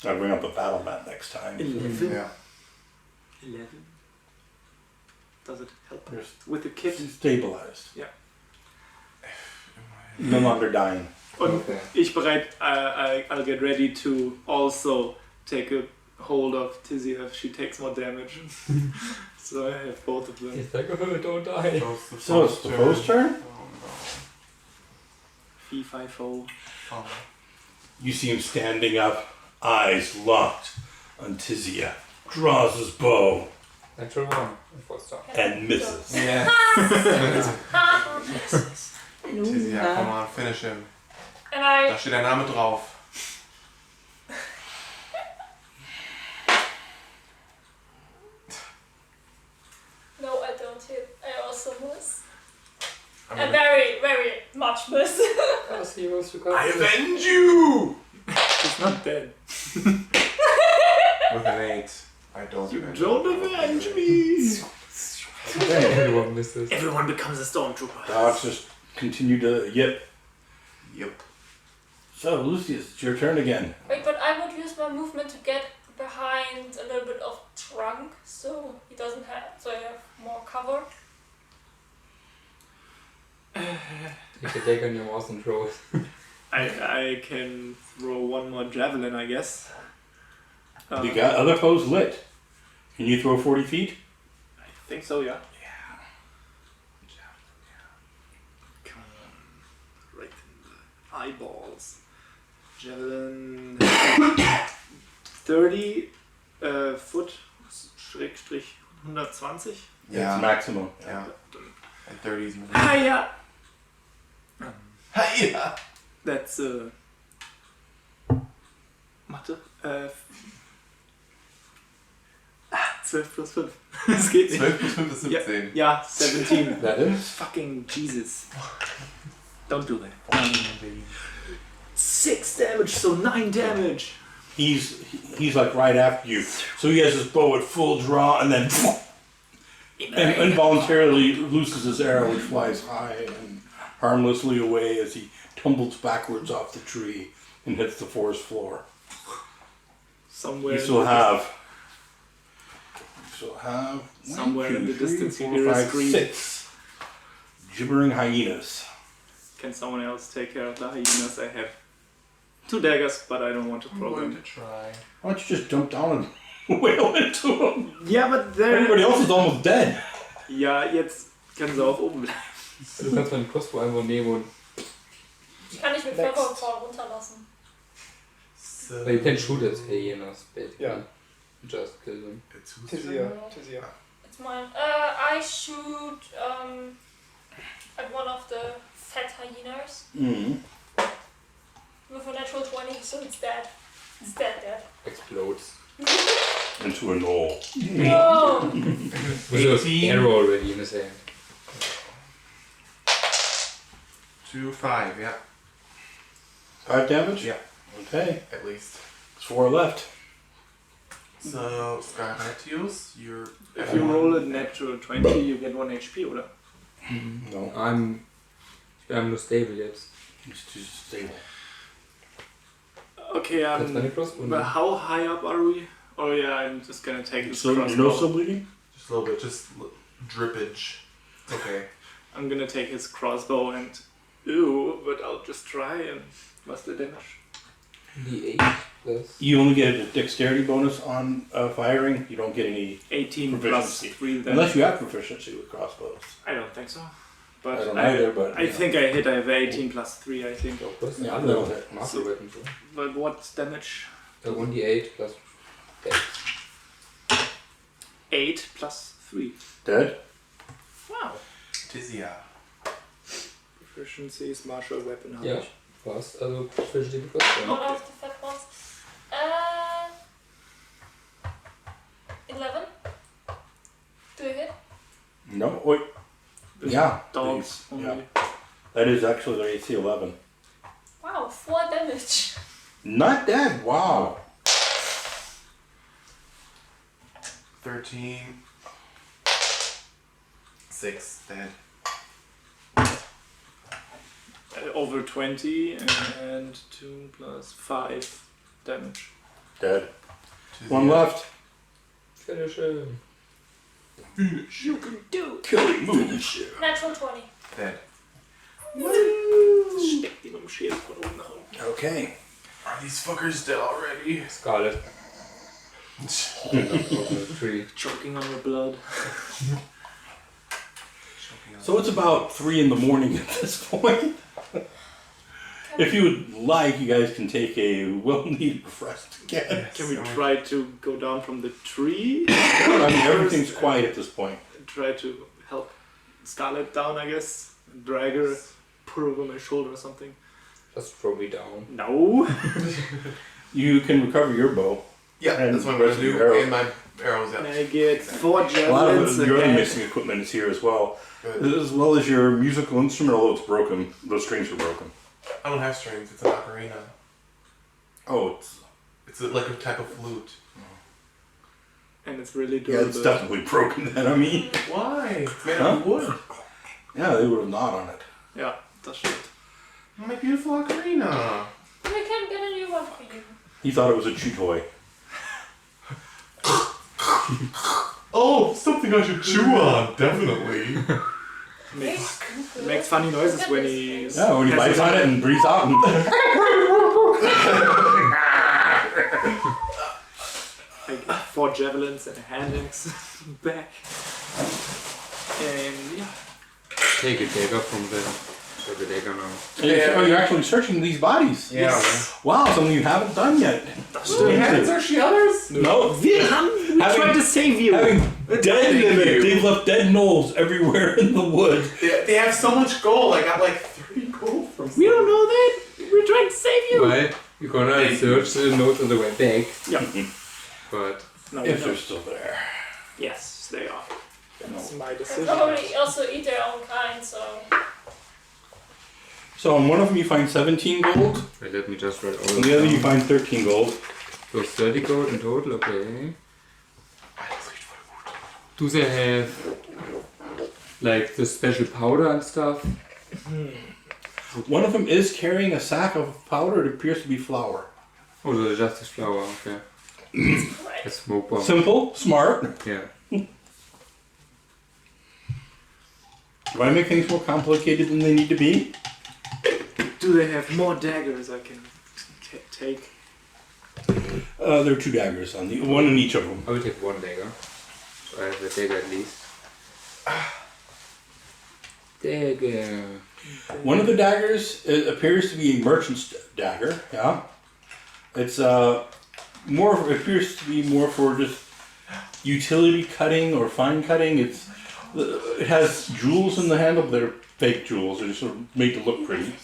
I'll bring up a battle map next time. 11. Yeah. 11. Does it help You're with the kit? stabilized. Yeah. No longer dying. Und Okay. ich I'll get ready to also take a hold of Tizzy if she takes more damage. So I have both of them. He's like, oh, don't die. So it's the foe's turn? Oh Fee, fi, fo. no. Oh. You see him standing up, eyes locked on Tizia, draws his bow, Natural one. First time. and misses. Yeah. Tizzy, Uh, come on, finish him. And Da I steht dein Name drauf. no, I don't hit. I also miss. I'm I gonna- very, very much miss. As heroes you got. I avenge you! She's not dead. With an 8. I don't avenge Don't avenge me! Everyone misses. Everyone becomes a stormtrooper. Dogs just continue to yip. Yep. So, Lucius, it's your turn again. Wait, but I would use my movement to get behind a little bit of trunk, so he doesn't have, so I have more cover. Take a dagger on your mouse and throw it. I can throw one more javelin, I guess. You got other foes lit. Can you throw 40 feet? I think so, yeah. Yeah. Come on. Right in the eyeballs. Javelin. 30 foot, Schrägstrich 120. It's Yeah. maximum. Yeah. And 30 is moving. Hiya! Hiya! That's Mathe. 12 plus 5. Das geht nicht. 12 plus 5 ist 17. Ja, 17. That is? Fucking Jesus. Don't do that. 6 damage, so 9 damage. He's like right after you. So he has his bow at full draw and then and involuntarily looses his arrow, which flies high and harmlessly away as he tumbles backwards off the tree and hits the forest floor. Somewhere You still have Somewhere in the distance you 4, hear a 5, scream. 6 gibbering hyenas. Can someone else take care of the hyenas? I have 2 daggers, but I don't want to I'm throw going them. to try. Why don't you just jump down and wail into them? Ja, aber Everybody else is almost dead. Ja, jetzt können sie auch oben bleiben. Du kannst meinen Crossbow einfach nehmen und. Ich kann nicht mit Featherfall runterlassen. So. But you can shoot at hyenas, basically. Yeah. Just kill them. It's who's Tizia. turn? Tizia. It's mine. I shoot at one of the fat hyenas Mm. with a natural 20, so it's dead. It's dead. Explodes. Into a knoll. No! With an 18. arrow already in his hand. 2, 5, yeah. 5 damage? Yeah. Okay. At least. There's 4 left. So, Scarlatius, you're. If you roll a natural 20, you get 1 HP, oder? No. I'm nur stable jetzt. It's too stable. Okay, That's meine Crossbow. but how high up are we? Oh yeah, I'm just gonna take this So you crossbow. know still bleeding? Just a little bit, just drippage. It's okay. I'm gonna take his crossbow and ew, but I'll just try and what's the damage? The 8 plus. You only get a dexterity bonus on firing. You don't get any 18 plus Proficiency. 3 damage. unless you have proficiency with crossbows. I don't think so. I But don't either, but I think I hit. I have 18 plus 3, I think. Oh, plus Yeah, the that'll other hit. master weapon. So. But what's damage? 1d8 plus 8. 8 plus 3. dead. Wow. Tizia. Proficiency is martial weapon. habe Ja. ich. Was? Also Proficiency mit Crossbow. One of the fat ones. 11. Do you hit? No, wait. Yeah. Dogs these- only. yeah. That is actually their AC 11. Wow, 4 damage. Not dead. Wow. 13. 6, dead. Over 20 and 2 plus 5 damage. Dead. Tizia. One left. Finish him. You can do it. Killing move. Natural 20. Dead. Steckt ihn im Schädel von oben nach unten. Okay. Are these fuckers dead already? Scarlet. Tree. Choking on your blood. So it's about 3 in the morning at this point. If you would like, you guys can take a well-needed rest again. Can we try to go down from the tree? I mean, everything's quiet at this point. Try to help Scarlet down, I guess. Drag her, put her over my shoulder or something. Just throw me down. No. You can recover your bow. Yeah, And that's what I'm the gonna rest of your do. arrows. And my arrows, And yeah. I get 4 A lot javelins of your other and missing equipment is here as well. Good. As well as your musical instrument, although it's broken. Those strings are broken. I don't have strings. It's an ocarina. Oh, It's like a type of flute. and it's really yeah, durable. it's definitely broken then, I mean. Why? It's made Huh? out of wood. Yeah, they would have gnawed on it. Yeah, that's shit. My beautiful ocarina. We can get a new one for you. He thought it was a chew toy. Oh, something I should chew on, definitely. Makes funny noises when he. Yeah, when he bites on it and breathes out. And I get 4 javelins and a hand axe back. And yeah. Take a dagger from them. So the dagger now. oh, you're actually searching these bodies. Yeah. Wow, something you haven't done yet. We haven't searched the others? No. We tried to save you. Having dead Thank in it, you. they've left dead gnolls everywhere in the wood. They have so much gold. I got like 30 gold from We don't know that. We're trying to save you. Why? You're gonna search the notes on the way back. Yeah. But No, If no. they're still there. Yes, they are. That's my They decision. probably also eat their own kind, so. So on one of them you find 17 gold, wait, let me just write all on of the other you them. find 13 gold. So 30 gold in total, okay. Do they have like the special powder and stuff? One of them is carrying a sack of powder. It appears to be flour. Oh, so just this flour, okay. A smoke bomb. Simple, smart. Yeah. Do I make things more complicated than they need to be? Do they have more daggers I can take? There are 2 daggers on the one in each of them. I will take one dagger. So I have a dagger at least. Dagger. One of the daggers appears to be a merchant's dagger. Yeah, it's more. It appears to be more for just utility cutting or fine cutting. It has jewels in the handle, but they're fake jewels. They're just sort of made to look pretty.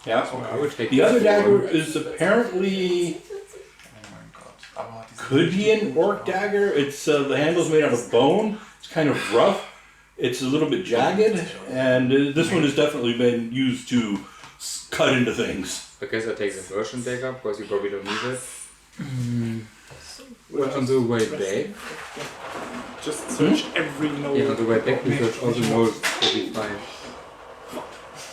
Yeah. I would take The this other dagger one. is apparently Oh my god. I want these. could be an orc dagger. It's the handle's made out of bone. It's kind of rough. It's a little bit jagged, and this one has definitely been used to cut into things. I guess I take the version dagger because you probably don't need it. Well, on the way back. Just search every note. Yeah, on the way back we search all the notes. Will be fine.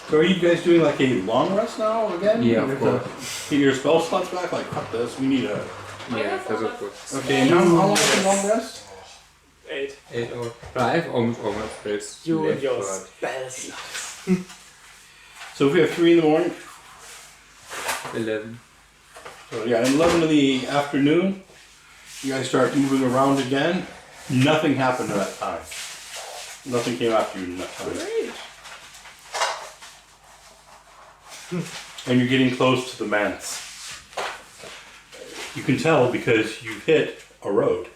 So are you guys doing like a long rest now again? Yeah, of You have course. to get your spell slots back? Like, fuck this, we need a... Yeah, that's of course. Okay, and how long is a long rest? 8. 8 hours. But I have almost all my spells You and left, your but spells. So if we have 3 in the morning, 11. so yeah, 11 in the afternoon, you guys start moving around again. Nothing happened at that time. Nothing came after you in that time. Great. And you're getting close to the manse. You can tell because you've hit a road.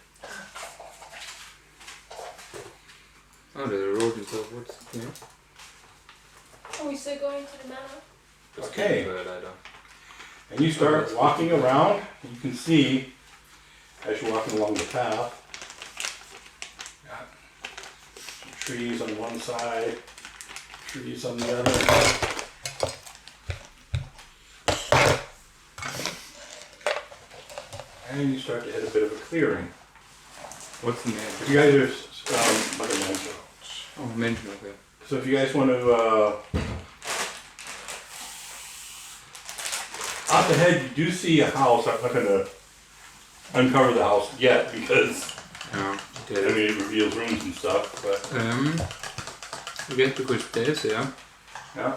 Oh, there's a road into the woods. Yeah. Are we still going to the manor? Just Okay. getting the ladder. And you start walking around, and you can see, as you're walking along the path, got some trees on one side, trees on the other. And you start to hit a bit of a clearing. What's the name? If you guys are, like a mansion. Oh, mention, okay. So if you guys want to, up ahead you do see a house. I'm not going to uncover the house yet because Yeah. I mean, it reveals rooms and stuff, but You get the good space, yeah. yeah.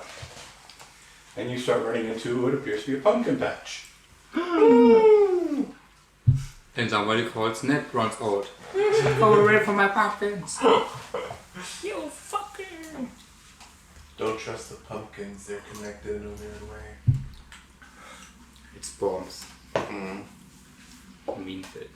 And you start running into what appears to be a pumpkin patch. And somebody calls Ned runs out. Go away from my pumpkins. You fucking. Don't trust the pumpkins, they're connected in a weird way. It's bombs. Mm. Mean fit.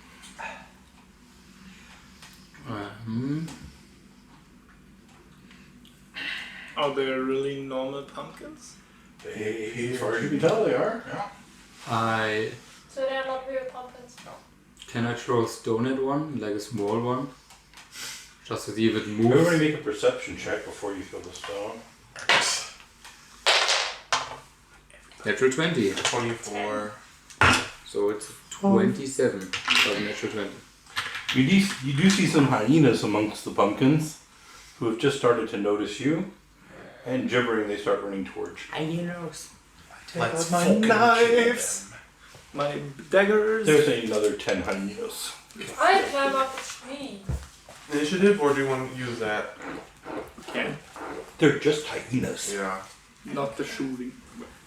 Are they really normal pumpkins? They, as far as you can tell, they are. Yeah. So they're not real pumpkins. Can I throw a stone at one, like a small one? Just to see if it moves. Everybody make a perception check before you throw the stone. Natural 20. 24. So it's 27. So natural 20. You do see some hyenas amongst the pumpkins who have just started to notice you. And gibbering, they start running towards you. Hyenas. Let's my fucking knives. My daggers. There's another 10 hyenas. I climb up a tree. Initiative, or do you want to use that? Can. They're just hyenas. Yeah. Not the shooting.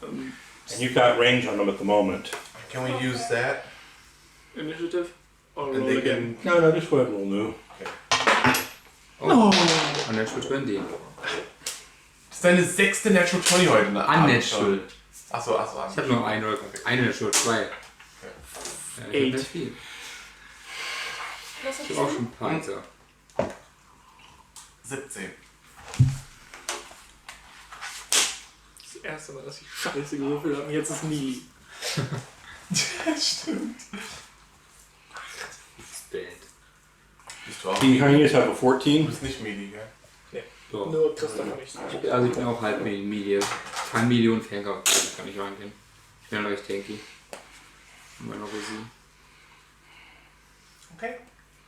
And you've got range on them at the moment. Can we use that? Initiative? Or And roll they again? No, just go ahead and roll new. Oh, a natural 20. Das ist deine 6. Natural 20 heute. Unnatural. Achso. Ich habe nur eine Natural 2. Ja, ich hab nicht viel. Was Ich ist hab auch das? schon Panzer. 17. Das erste Mal, dass ich Scheiße gewürfelt habe. Und jetzt ist nie. Ja, stimmt. It's bad. Bist du auch? Die hyenas have a Du 14. bist nicht Melee, gell? So. Nur Christoph habe ich Also ich bin auch halb Melee. Kein Melee und Fänger. Kann ich reingehen. Ich bin recht tanky. Meine Rosine. Okay.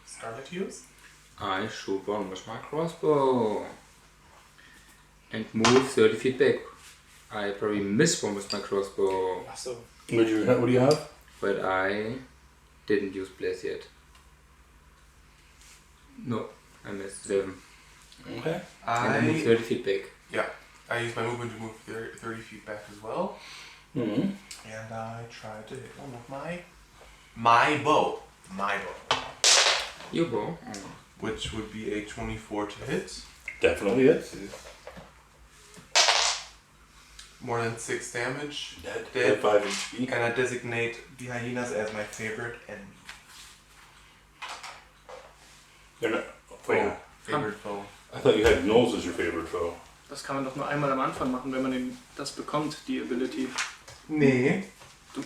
Scarlet use. I shoot one with my crossbow. And move 30 feet back. I probably miss one with my crossbow. Achso. What do you have? But I didn't use Blaze yet. No, I missed 7. Okay. And I moved 30 feet back. Yeah. I use my movement to move 30 feet back as well. Mm-hmm. And I tried to hit one with my bow. My bow. You go. Which would be a 24 to hit. Definitely is. More than 6 damage. Dead 5 HP. And I designate the hyenas as my favorite enemy. They're not. Foe. Favorite foe. I thought you had gnolls as your favorite foe. Das kann man doch nur einmal am Anfang machen, wenn man das bekommt, die Ability. Nee.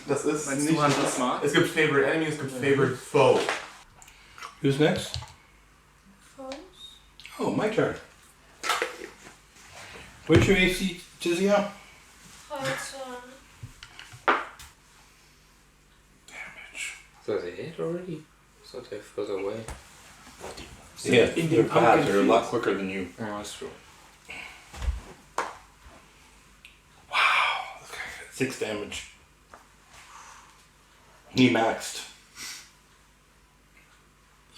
Das ist Meinst nicht du Hunter Smart? Es gibt Favorite Enemy, es gibt Favorite Foe. Who's next? Phones? Oh, my turn. What's your AC, Tizia? Halt, Damage. So they hit already? So they're further away. Yeah, in the their paths pumpkin are a lot fields. quicker than you. Oh, that's true. Wow. Okay. 6 damage. He maxed.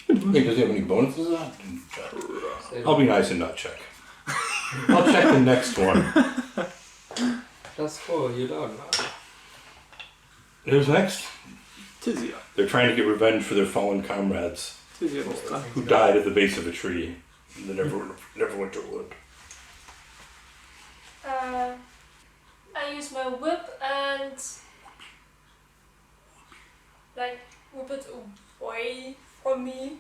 Wait, does he have any bonuses on? Didn't check. I'll be nice and not check. I'll check the next one. +4, you don't know. Who's next? Tizia. They're trying to get revenge for their fallen comrades Tizia muss dran. who died at the base of a tree in the Neverwinter Wood. I use my whip and like whip it away from me,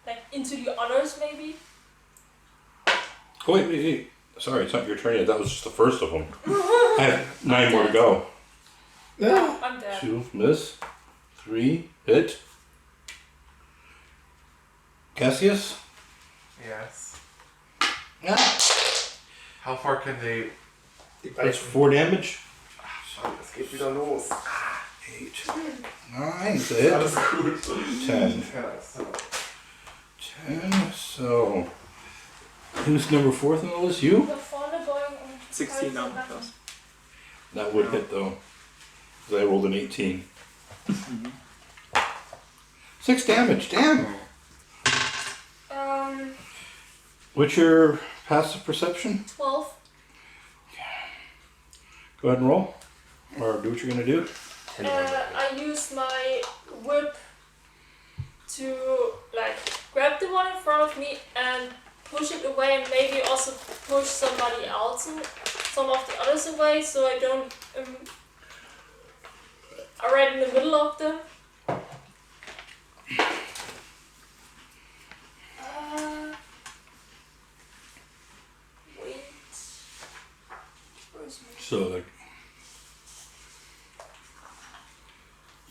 like into the others maybe. Oh, wait. Sorry, it's not your turn yet. That was just the first of them. I have 9 more to go. I'm dead. 2, miss. 3, hit. Cassius? Yes. Ah. How far can they... That's 4 damage. Es geht wieder los. 8. 9, it's a hit. Alles gut. 10. 10, so... Who's number 4th on the list? You? Da vorne going 16 now. Plus. That would hit though. Because I rolled an 18. 6 damage, damn! What's your passive perception? 12. Go ahead and roll. Or do what you're going to do. I use my whip to like grab the one in front of me and push it away, and maybe also push somebody else, some of the others away, so I don't are right in the middle of them. Wait. Where's my... So, like,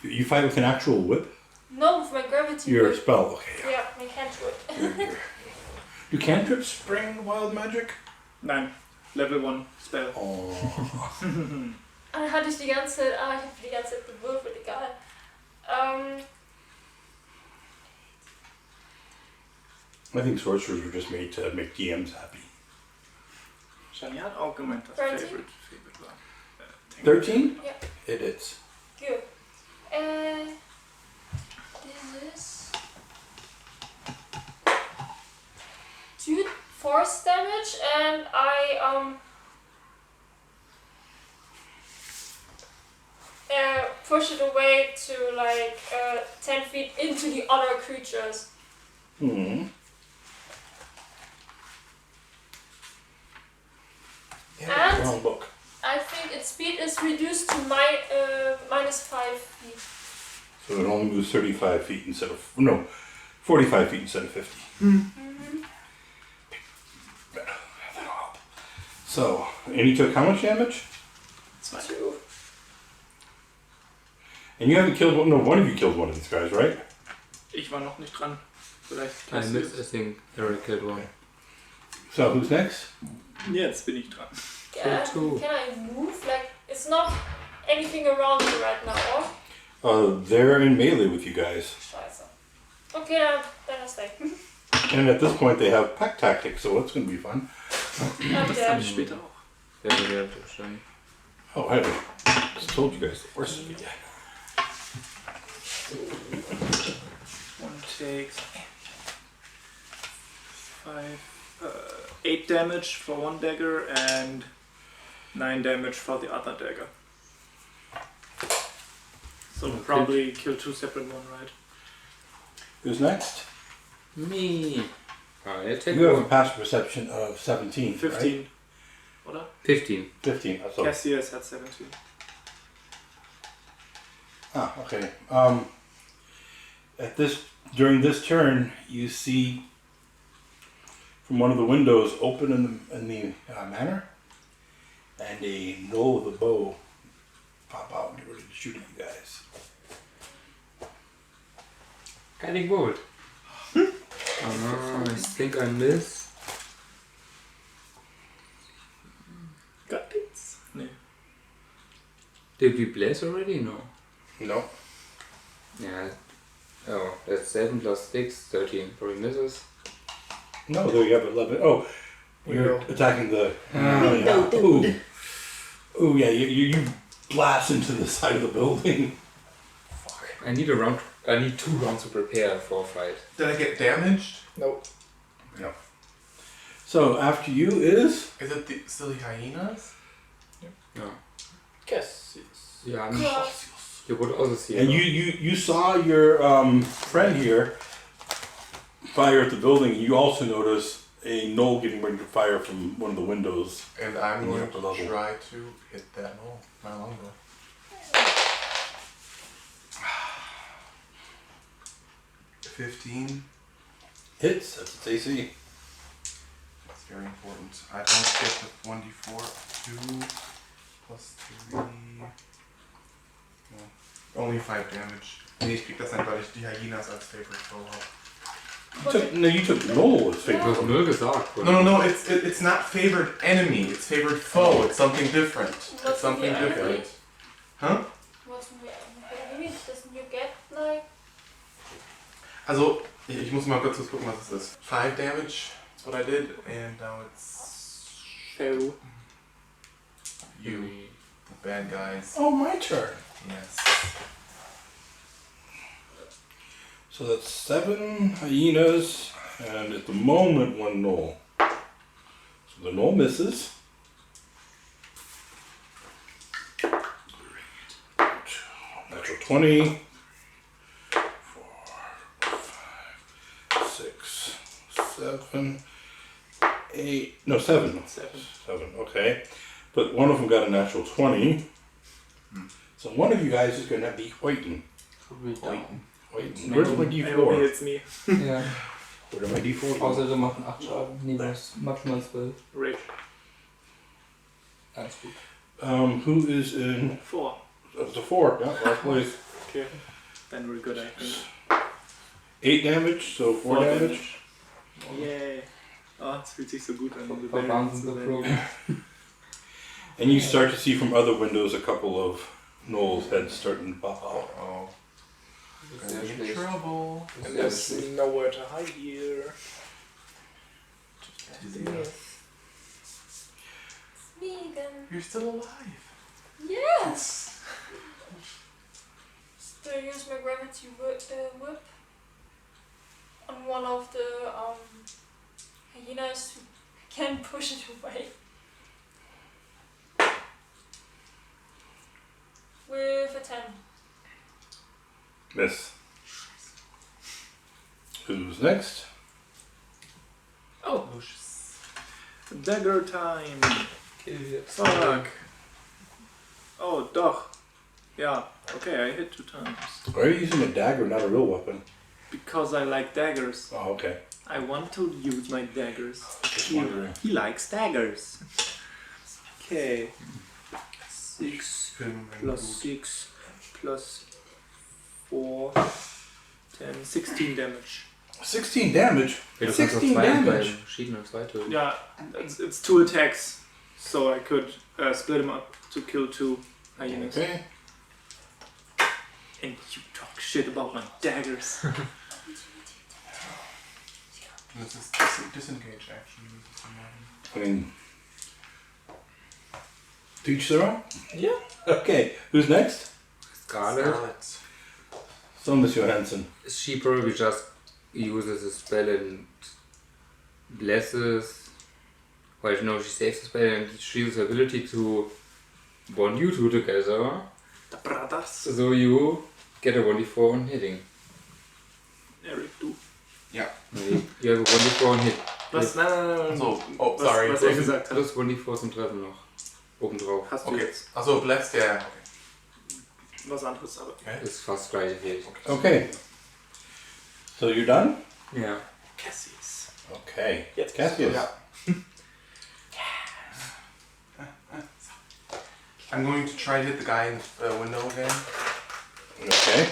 you fight with an actual whip? No, with my gravity. Your whip. spell, okay. Yeah, my cantrip. Do cantrips spring wild magic? Nein, Level 1 Spell. Oh. Dann hatte ich die ganze Zeit, ich habe die ganze Zeit gewürfelt, egal. I think sorcerers were just made to make DMs happy. Shani hat auch gemeint, dass 13? Favorite war. 13? Yeah. It is. Good. This is 2 force damage, and I push it away to like 10 feet into the other creatures. Hmm. And Wrong book. I think its speed is reduced to -5 feet. So it only moves 35 feet instead of, no, 45 feet instead of 50. That'll help. So, and you took how much damage? 2. And you haven't killed one, no, one of you killed one of these guys, right? Ich war noch nicht dran. Vielleicht I Cassius. missed, I think, Eric killed one. So, who's next? Jetzt bin ich dran. Yeah, Two. can I move? Like, it's not anything around me right now, or? They're in melee with you guys. Scheiße. Okay, then I stay. And at this point they have pack tactics, so it's going to be fun. I'm Das dead. habe ich später auch. Yeah, we have to shine. Oh, I just told you guys the worst of it yet. One takes 8 damage for one dagger and 9 damage for the other dagger. So Okay. probably kill 2 separate one, right? Who's next? Me. I take You have a one. passive perception of 17, 15. right? Oder? 15. 15. So, Cassius hat 17. okay. During this turn, you see from one of the windows open in the manor, and a gnoll with a bow pop out and get ready to shoot at you guys. Guiding bolt. I think I miss. Got it? Nee. Did we bless already? No. No. Yeah. Oh, that's 7 plus 6, 13. Probably misses. No, there you have 11. Oh, you're Window. attacking the. Window, Ooh. Ooh, yeah, you blast into the side of the building. Fuck. I need 2 rounds to prepare for a fight. Did I get damaged? No. So after you is. Is it the silly hyenas? No. Cassius. Yeah, Yeah. you would also see And it. you saw your friend here fire at the building. You also notice a gnoll getting ready to fire from one of the windows. And I'm In the going upper to level. try to hit that hole. My longbow. $15. Hits, that's its AC. That's very important. I don't get the 1d4. 2 plus 3. No. Only 5 damage. Nee, ich krieg das nicht, weil ich die Hyenas als Favorite Foe habe. You took gnoll as Du favorite. hast 0 gesagt. No, it's not favored enemy, it's favored foe, it's something different. It's something the enemy? different. Huh? What's the enemy? Doesn't you get like... Also, ich muss mal kurz gucken, was es ist. 5 damage, that's what I did, and now it's Pharaoh. you, the bad guys. Oh, my turn. Yes. So that's 7 hyenas, And at the moment, one knoll. So the knoll misses. Natural 20. 4, 5, 6, 7, 8. No, 7. 7, okay. But one of them got a natural 20. So one of you guys is going to be waiting. Waiting. Where's my I hope D4? it's me. Ja. Where did my D4 go? Außer wir machen 8 Schaden. Nee, was maximal 12. Rick. Alles gut. Who is in... 4. It's a 4, yeah, last place. Okay. Then we're good, I think. 8 damage, so 4 damage. Yay. Oh, es fühlt sich so gut an. diese Voll Bären Wahnsinn, zu der sein. Program. And you start to see from other windows a couple of gnolls' heads starting to pop out. Oh, Das ist sehr in schlecht. trouble. Das ist sehr There's schlecht. nowhere to hide here. It's me again. You're still alive. Yes! Still use my gravity whip on one of the hyenas who can push it away. With a 10. Miss. Who's next? Oh, Lucius. dagger time. Kill jetzt. Fuck. Oh, doch. Yeah, okay, I hit 2 times. Why are you using a dagger, not a real weapon? Because I like daggers. Oh, okay. I want to use my daggers. Just wondering. He likes daggers. Okay. 6 plus 6 plus 4, 10, 16 damage. 16 damage? Ja, du kannst auch 16 zwei bei damage? verschiedenen zwei töten. Yeah, it's 2 attacks, so I could split them up to kill 2 hyenas. Okay. And you talk shit about my daggers. This is disengage action. I mean, to each their own? Yeah. Okay, who's next? Scarlet. So, Miss Johansson. She probably just uses a spell and blesses. Well, no, she saves the spell and she uses her ability to bond you two together. The brothers. So you get a 1d4 on hitting. Eric, du. Yeah. You have a 1d4 on hit. Was? Nein, nein, nein, nein. So, oh, was, sorry. was er gesagt hat. Plus 1d4 zum Treffen noch. Obendrauf. Hast du Okay. jetzt Also, blessed, yeah. Okay. was anderes, aber. Ist fast gleich wie. Okay. So you're done? Ja. Cassius. Okay. Jetzt Cassius. Yeah. I'm going to try to hit the guy in the window again. Okay.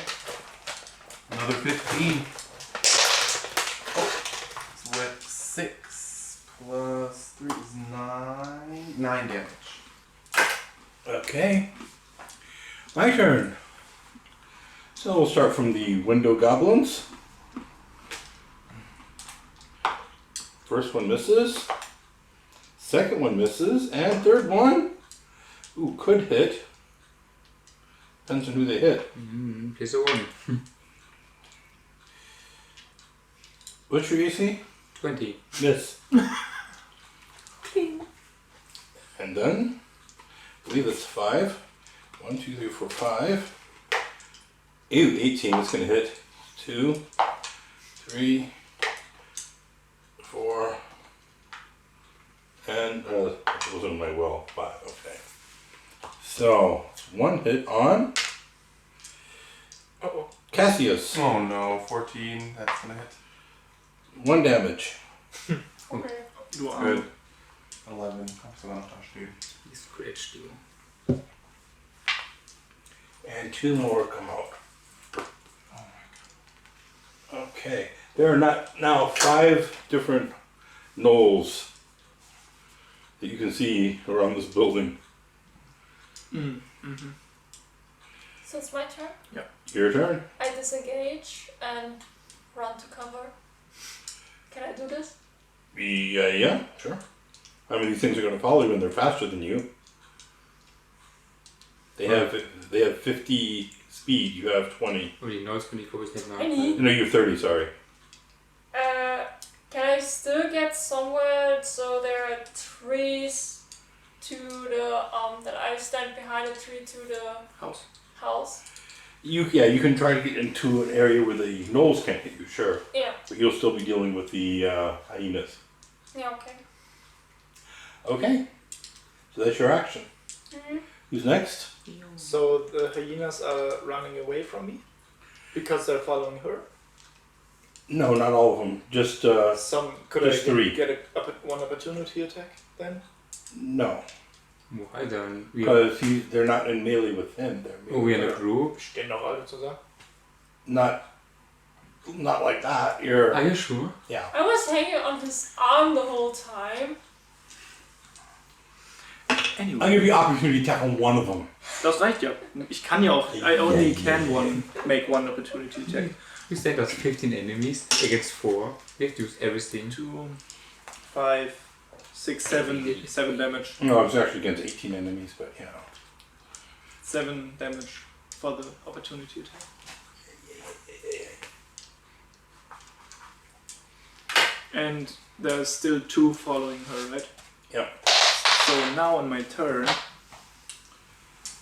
Another 15. Oh. So we're at 6 plus 3 is 9. 9 damage. Okay. My turn. So we'll start from the window goblins. First one misses. Second one misses. And third one, ooh, could hit. Depends on who they hit. Place a 1. What's your AC? 20. Miss. And then, I believe it's 5. 1, 2, 3, 4, 5. Ew, 18. It's going to hit. 2, 3, 4, and it wasn't my well. 5. Okay. So, one hit on Uh-oh. Cassius. Oh no, 14. That's gonna hit. 1 damage. Okay. Du Arm. Good. 11. Kommst sogar noch da stehen. He scratched you. And 2 more come out. Okay. There are now 5 different knolls that you can see around this building. Mm-hmm. So it's my turn. Your turn. I disengage and run to cover. Can I do this? Yeah, sure. I mean, these things are going to follow you, and they're faster than you. They have 50 speed. You have 20. Oh, die 90 kann ich glaube ich nicht Any? nachhalten. No, you have 30. Sorry. still get somewhere, so there are trees to the that I stand behind a tree to the house. You can try to get into an area where the gnolls can't hit you, sure. Yeah. But you'll still be dealing with the hyenas. Yeah. Okay. Okay. So that's your action. Mm-hmm. Who's next? So the hyenas are running away from me because they're following her. No, not all of them. Just Could just I three. get one opportunity attack then? no, Why then? because they're not in melee with him. They're Oh, we're in a melee. group. Stehen doch alle zusammen. Not like that. You're Are you sure? yeah. I was hanging on his arm the whole time. Anyway. I'll give you opportunity to attack on one of them. Das reicht ja. Ich kann ja auch. I only can make one opportunity attack. You said there's 15 enemies against 4. You have to use everything. 2, 5, 6, 7 damage. No, it's actually against 18 enemies, but you know. 7 damage for the opportunity attack. And there's still 2 following her, right? Yep. So now on my turn,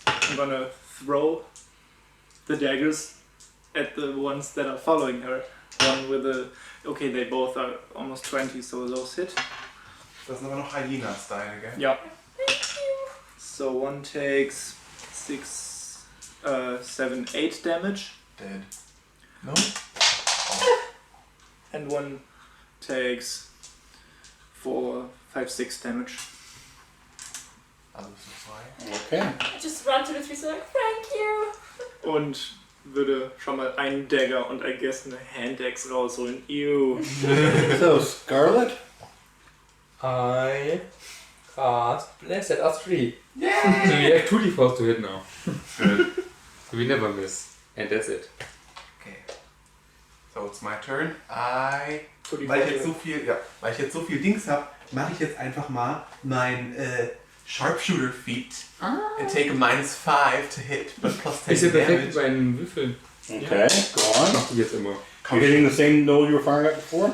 I'm gonna throw the daggers at the ones that are following her. One with a... Okay, they both are almost 20, so a low hit. Das sind aber noch Hyena-Style, gell? Yeah. So one takes 6, 7, 8 damage, Dead. No? and one takes 4, 5, 6 damage. Also so 2. Okay. I just run to the tree, so like, thank you. Und würde schon mal einen Dagger und I guess eine Hand-Axe rausholen. Ew. So Scarlet. I cast Blessed as 3. So we have 2 defaults to hit now. Good. So we never miss. And that's it. Okay. So it's my turn. Weil ich jetzt so viel Dings habe, mache ich jetzt einfach mal mein Sharpshooter Feat and take a -5 to hit, but plus 10 Ist ja perfekt damage. bei einem Würfel. Okay, go on. Mach ich jetzt immer. You're hitting the same knoll you were firing at before?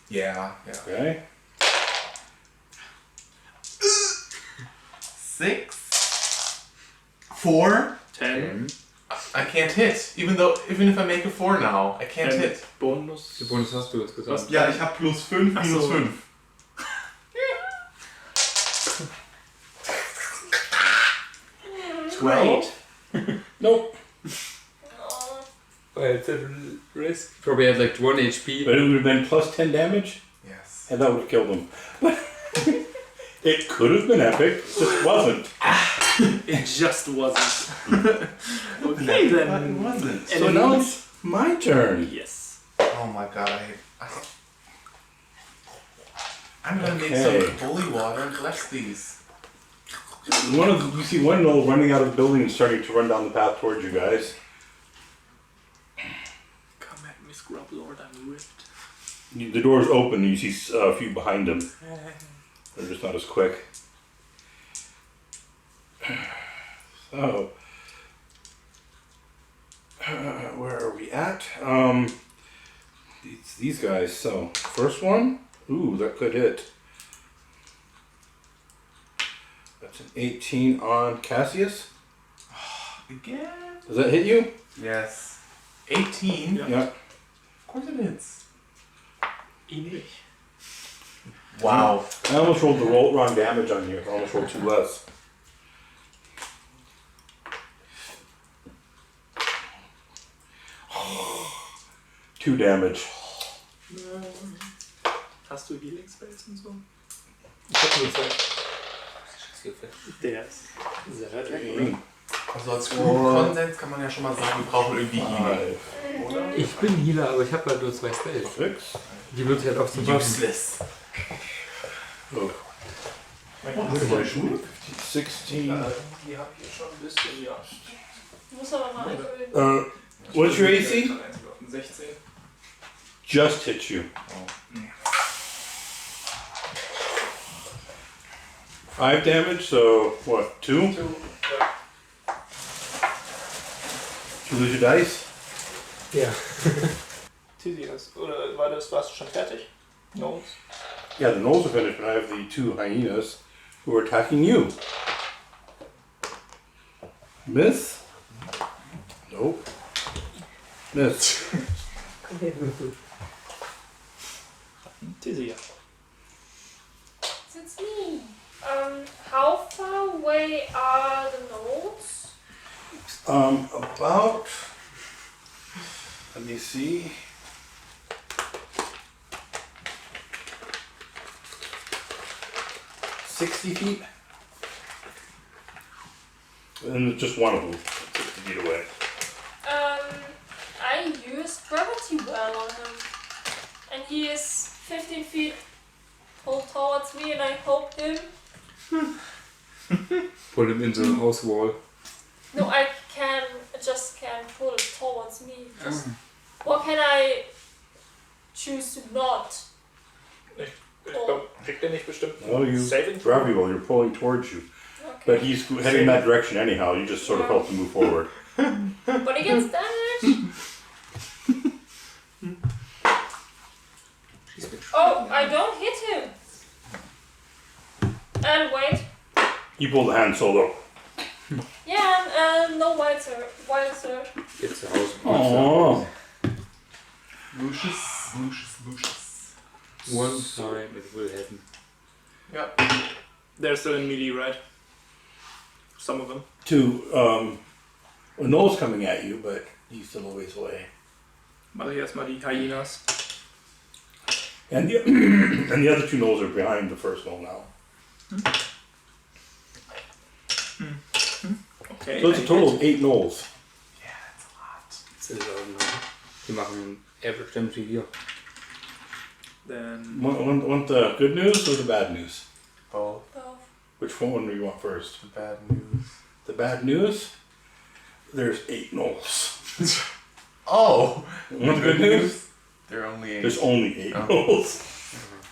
Yeah. Okay. 6, 4. 10. I can't hit, even if I make a 4 now, I can't hit. Bonus. Die Bonus hast du insgesamt. Ja, ich habe plus 5, Ach minus so. 5. Great. Nope. Oh, Well, it's a risk. Probably had like 1 HP. But it would have been plus 10 damage, Yes. and that would have killed him. But it could have been epic, just wasn't. It just wasn't. Okay It then. wasn't. So now it's my turn. Yes. Oh my god, I'm gonna make Okay. some holy water and bless these. You see one knoll running out of the building and starting to run down the path towards you guys. Come at me, Scrub Lord, I'm ripped. The door's open and you see a few behind him. They're just not as quick. So, where are we at? These guys. So, first one. Ooh, that could hit. That's an 18 on Cassius. Again? Does that hit you? Yes. 18? Yeah. Yeah. Of course it is. Ähnlich. Wow. I almost rolled the wrong damage on you. I almost rolled 2 less. Two damage. Hast du Healing Spells und so? Ich hab nur 2. Der ist sehr Mhm. Also als Konsens kann man ja schon mal sagen, wir brauchen irgendwie Healing. 5, Oder? Ich bin Healer, aber ich habe halt nur 2 Spells. 6. Die würde ich halt auch zum Waffen. Useless. Oh. Hast du neue Schuhe? 16. Die hab ich schon ein bisschen, ja. ich muss aber mal einfüllen. What's your AC? 16. Just hit you. 5 damage, so what, 2? 2. You lose your dice? Ja. Tisias, oder war das schon fertig? Nose. Yeah, the gnolls are finished, but I have the 2 hyenas who are attacking you. Miss? Nope. Miss. Tizzy. It's me. How far away are the nodes? About. Let me see. $60 feet. And just one of them, 60 feet away. I used gravity well on him, and he is 15 feet pulled towards me, and I hope him. Pull him into the house wall. No, I just can pull it towards me. Just, what can I choose to not? Kriegt er nicht bestimmt No, you saving? gravity well, you're pulling towards you. Okay. But he's heading in that direction anyhow, you just sort of help him move forward. But he gets damage. Oh, I don't hit him. And wait. You pull the hand solo. Yeah, and no wild surge. It's the house. Oh. Lucius. One time it will happen. Yep. They're still in melee, right? Some of them. Noel's coming at you, but he's still a ways away. Mach ich erstmal die Hyenas. And the, and the other 2 Noels are behind the first Noel now. Okay. So it's a total of 8 Noels. Yeah, that's a lot. Das ist auch noch. Die machen average damage wie wir. Then Want the good news or the bad news? Both. Which one do you want first? The bad news. The bad news? There's 8 Noels. Oh! Want the good news? There are only 8. There's only 8 Oh. Noels.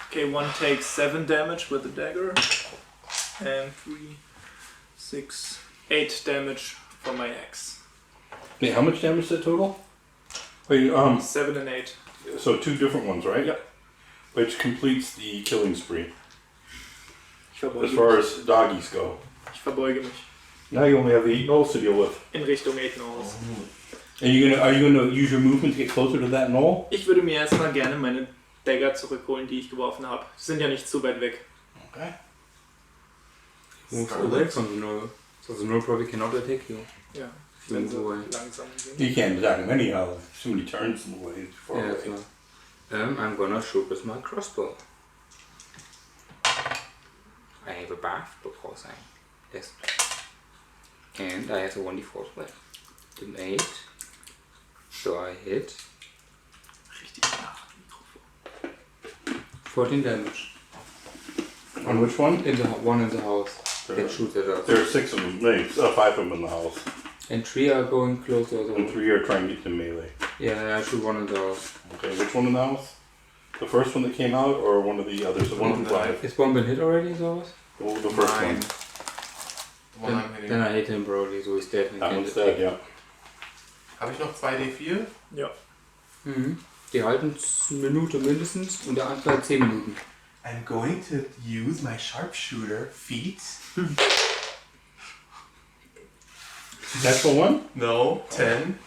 okay, one takes 7 damage with the dagger, and 3, 6, 8 damage for my axe. Wait, how much damage is that total? Wait, 7 and 8. so 2 different ones, right? Yep. Which completes the killing spree, Ich verbeuge as far as doggies go. Ich verbeuge mich Now you only have 8 Noels to deal with. in Richtung 8 Knolls. Are you gonna use your movement to get closer to that Noel? Ich würde mir erstmal gerne meine Dagger zurückholen, die ich geworfen habe. Die sind ja nicht so weit weg. Okay. Move away from the null. So the null probably cannot attack you. Ja, You wenn move sie away. langsam sind. You can't attack him anyhow. So many turns in the way. Far Yeah, away. so. I'm gonna shoot with my crossbow. I have a buff because I yes. And I have a 1d4 as well. An 8. So I hit Richtig nach Mikrofon. 14 damage. On which one? In the one in the house. That shoots at us. There are 6 of them. No, 5 of them in the house. And 3 are going closer. And 3 are trying to get to melee. Yeah, I shoot one in the house. Okay, which one in the house? The first one that came out, or one of the others? The one from that I- 5. Is one been hit already in the house? Oh, the first Mine. one. The one I'm hitting. Then I hit him probably, so he's dead. and That can't one's dead, attack. yeah. Habe ich noch 2d4? Ja. Mhm. Die halten eine Minute mindestens und der andere 10 Minuten. I'm going to use my sharpshooter feat. Natural one? No, 10.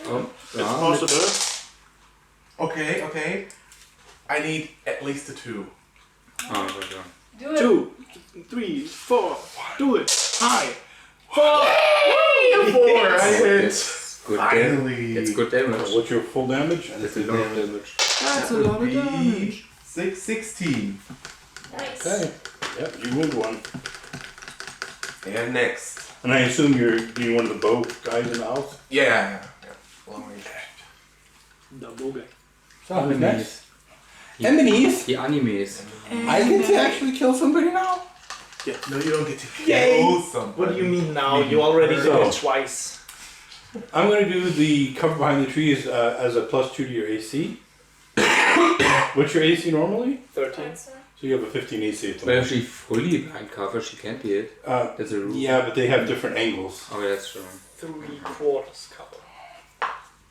Oh, It's possible. Okay. I need at least a 2. Ah, okay. Do it. 2, 3, 4. Do it. High. 4. 4! I hit! That's good Finally. damage. That's good damage. What's your full damage? That's a lot of damage. That's a lot of damage. 16. Nice. Okay. Yep, you wound one. And next. And I assume you're being one of the bow guys in the house? Yeah. Long range. Der Bogen. So, who's next? Enemies? Die Animes. I get to actually kill somebody now? No, you don't get to Yay. kill somebody. What do you mean now? You already did So- it twice. I'm going to do the cover behind the trees as a +2 to your AC. What's your AC normally? 13. Answer. So you have a 15 AC at the Well, if moment. she fully blind cover, she can't be hit. That's a rule. Yeah, but they have different angles. Oh, that's true. 3/4 cover.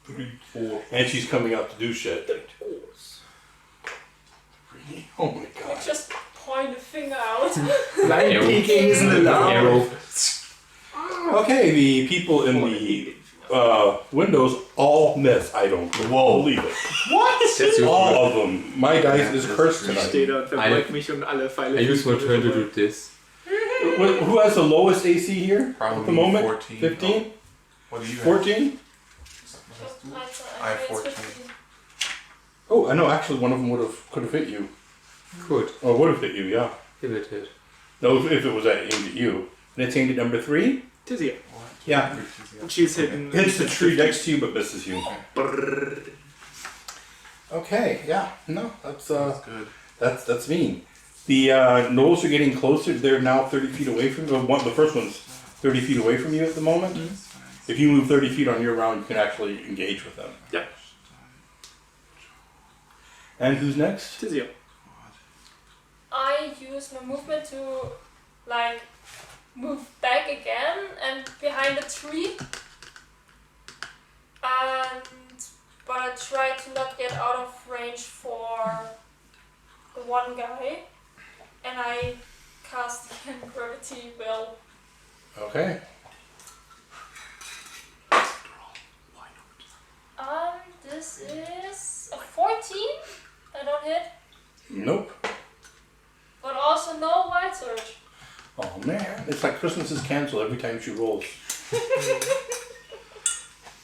3, 4. And she's coming out to do shit. 3/4. Oh my I god. just point a finger out. Line Arrow. peeking isn't allowed. Arrow. Okay, the people in the windows all miss. I don't believe it. That's your All turn. of them. My dice is cursed Ich stehe tonight. da und verbeugt mich und alle Pfeile. I use my turn to do this. Who has the lowest AC here at Probably the moment? 14. 15? What do you have? 14? I have 14. Oh, I know. Actually, one of them could have hit you. Good. Or would have hit you, yeah. Give it hit. No, if it was aimed at you. And it's aimed at number 3? Tizia. Yeah. She's hitting. Hits the tree next to you but misses you. Okay, yeah. No, that's That's good. that's mean. The gnolls are getting closer. They're now 30 feet away from you. The first one's 30 feet away from you at the moment. If you move 30 feet on your round, you can actually engage with them. Yeah. And who's next? Tizia. I use my movement to like move back again and behind a tree. But I try to not get out of range for the one guy. And I cast Gravity Well. Okay. This is a 14. I don't hit. Nope. But also no Wild Surge. Oh man, it's like Christmas is canceled every time she rolls.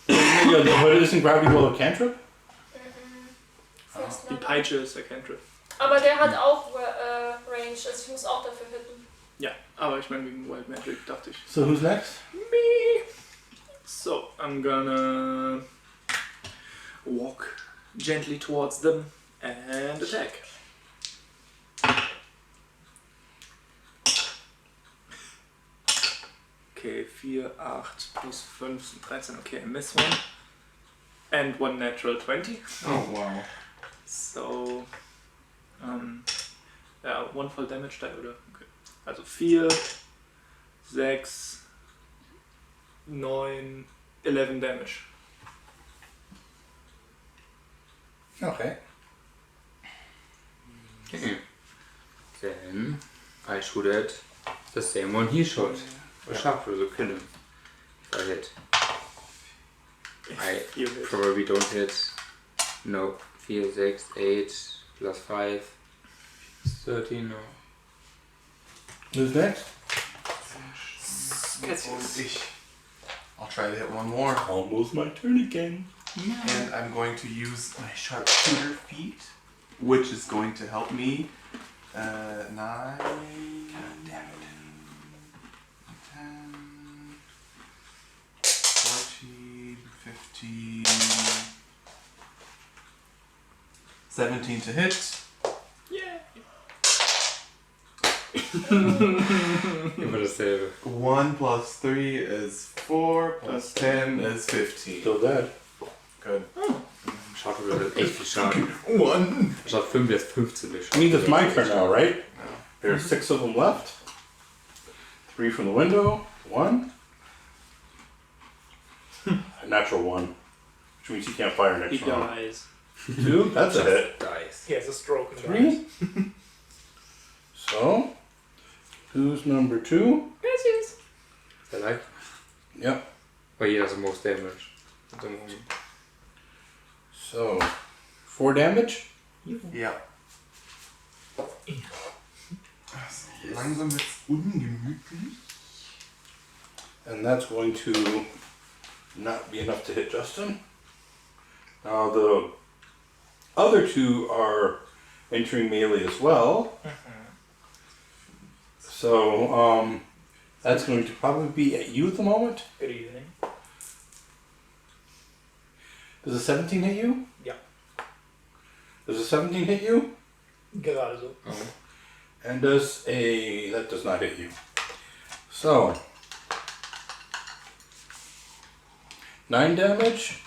But isn't Gravity Well a cantrip? First Die level. Peitsche ist der Cantrip. Aber der hat auch Range, also ich muss auch dafür hitten. Ja, aber ich meine wegen Wild Magic dachte ich. So who's next? Me. So, I'm gonna walk gently towards them and attack. Okay, 4, 8 plus 5 sind 13. Okay, I miss one. And one natural 20. Oh wow. So, ja, one full damage die, oder? Okay. Also 4, 6, 9, 11 damage. Okay. Then I shoot at the same one he shot. A sharpshooter to kill him. If I hit. I You hit. probably don't hit. No. 4, 6, 8 plus 5. 13 no. Who's next? Cassius. I'll try to hit one more. Almost my turn again. And I'm going to use my sharpshooter feat, which is going to help me. 9. God damn it. 10, 14, 15, 17 to hit. Yeah. Immer dasselbe. 1 plus 3 is 4, plus 10 is 15. Still dead. Good. Sharpshooter hat echt viel Schaden. 1. Statt 5 wäre es 15 der I mean, it's my turn now, right? There's 6 of them left. 3 from the window. 1. A natural 1. Which means he can't fire He next round. dies. 2. That's a hit. Dice. He has a stroke. and 3. So, who's number 2? Cassius. Is that like? Yep. But he does the most damage at the moment. So, 4 damage. Ja. Langsam wird's ungemütlich. And that's going to not be enough to hit Justin. Now the other 2 are entering melee as well. So that's going to probably be at you at the moment. Good evening. Does a 17 hit you? Yeah. Does a 17 hit you? Gerade so. Oh. And does a... that does not hit you. So 9 damage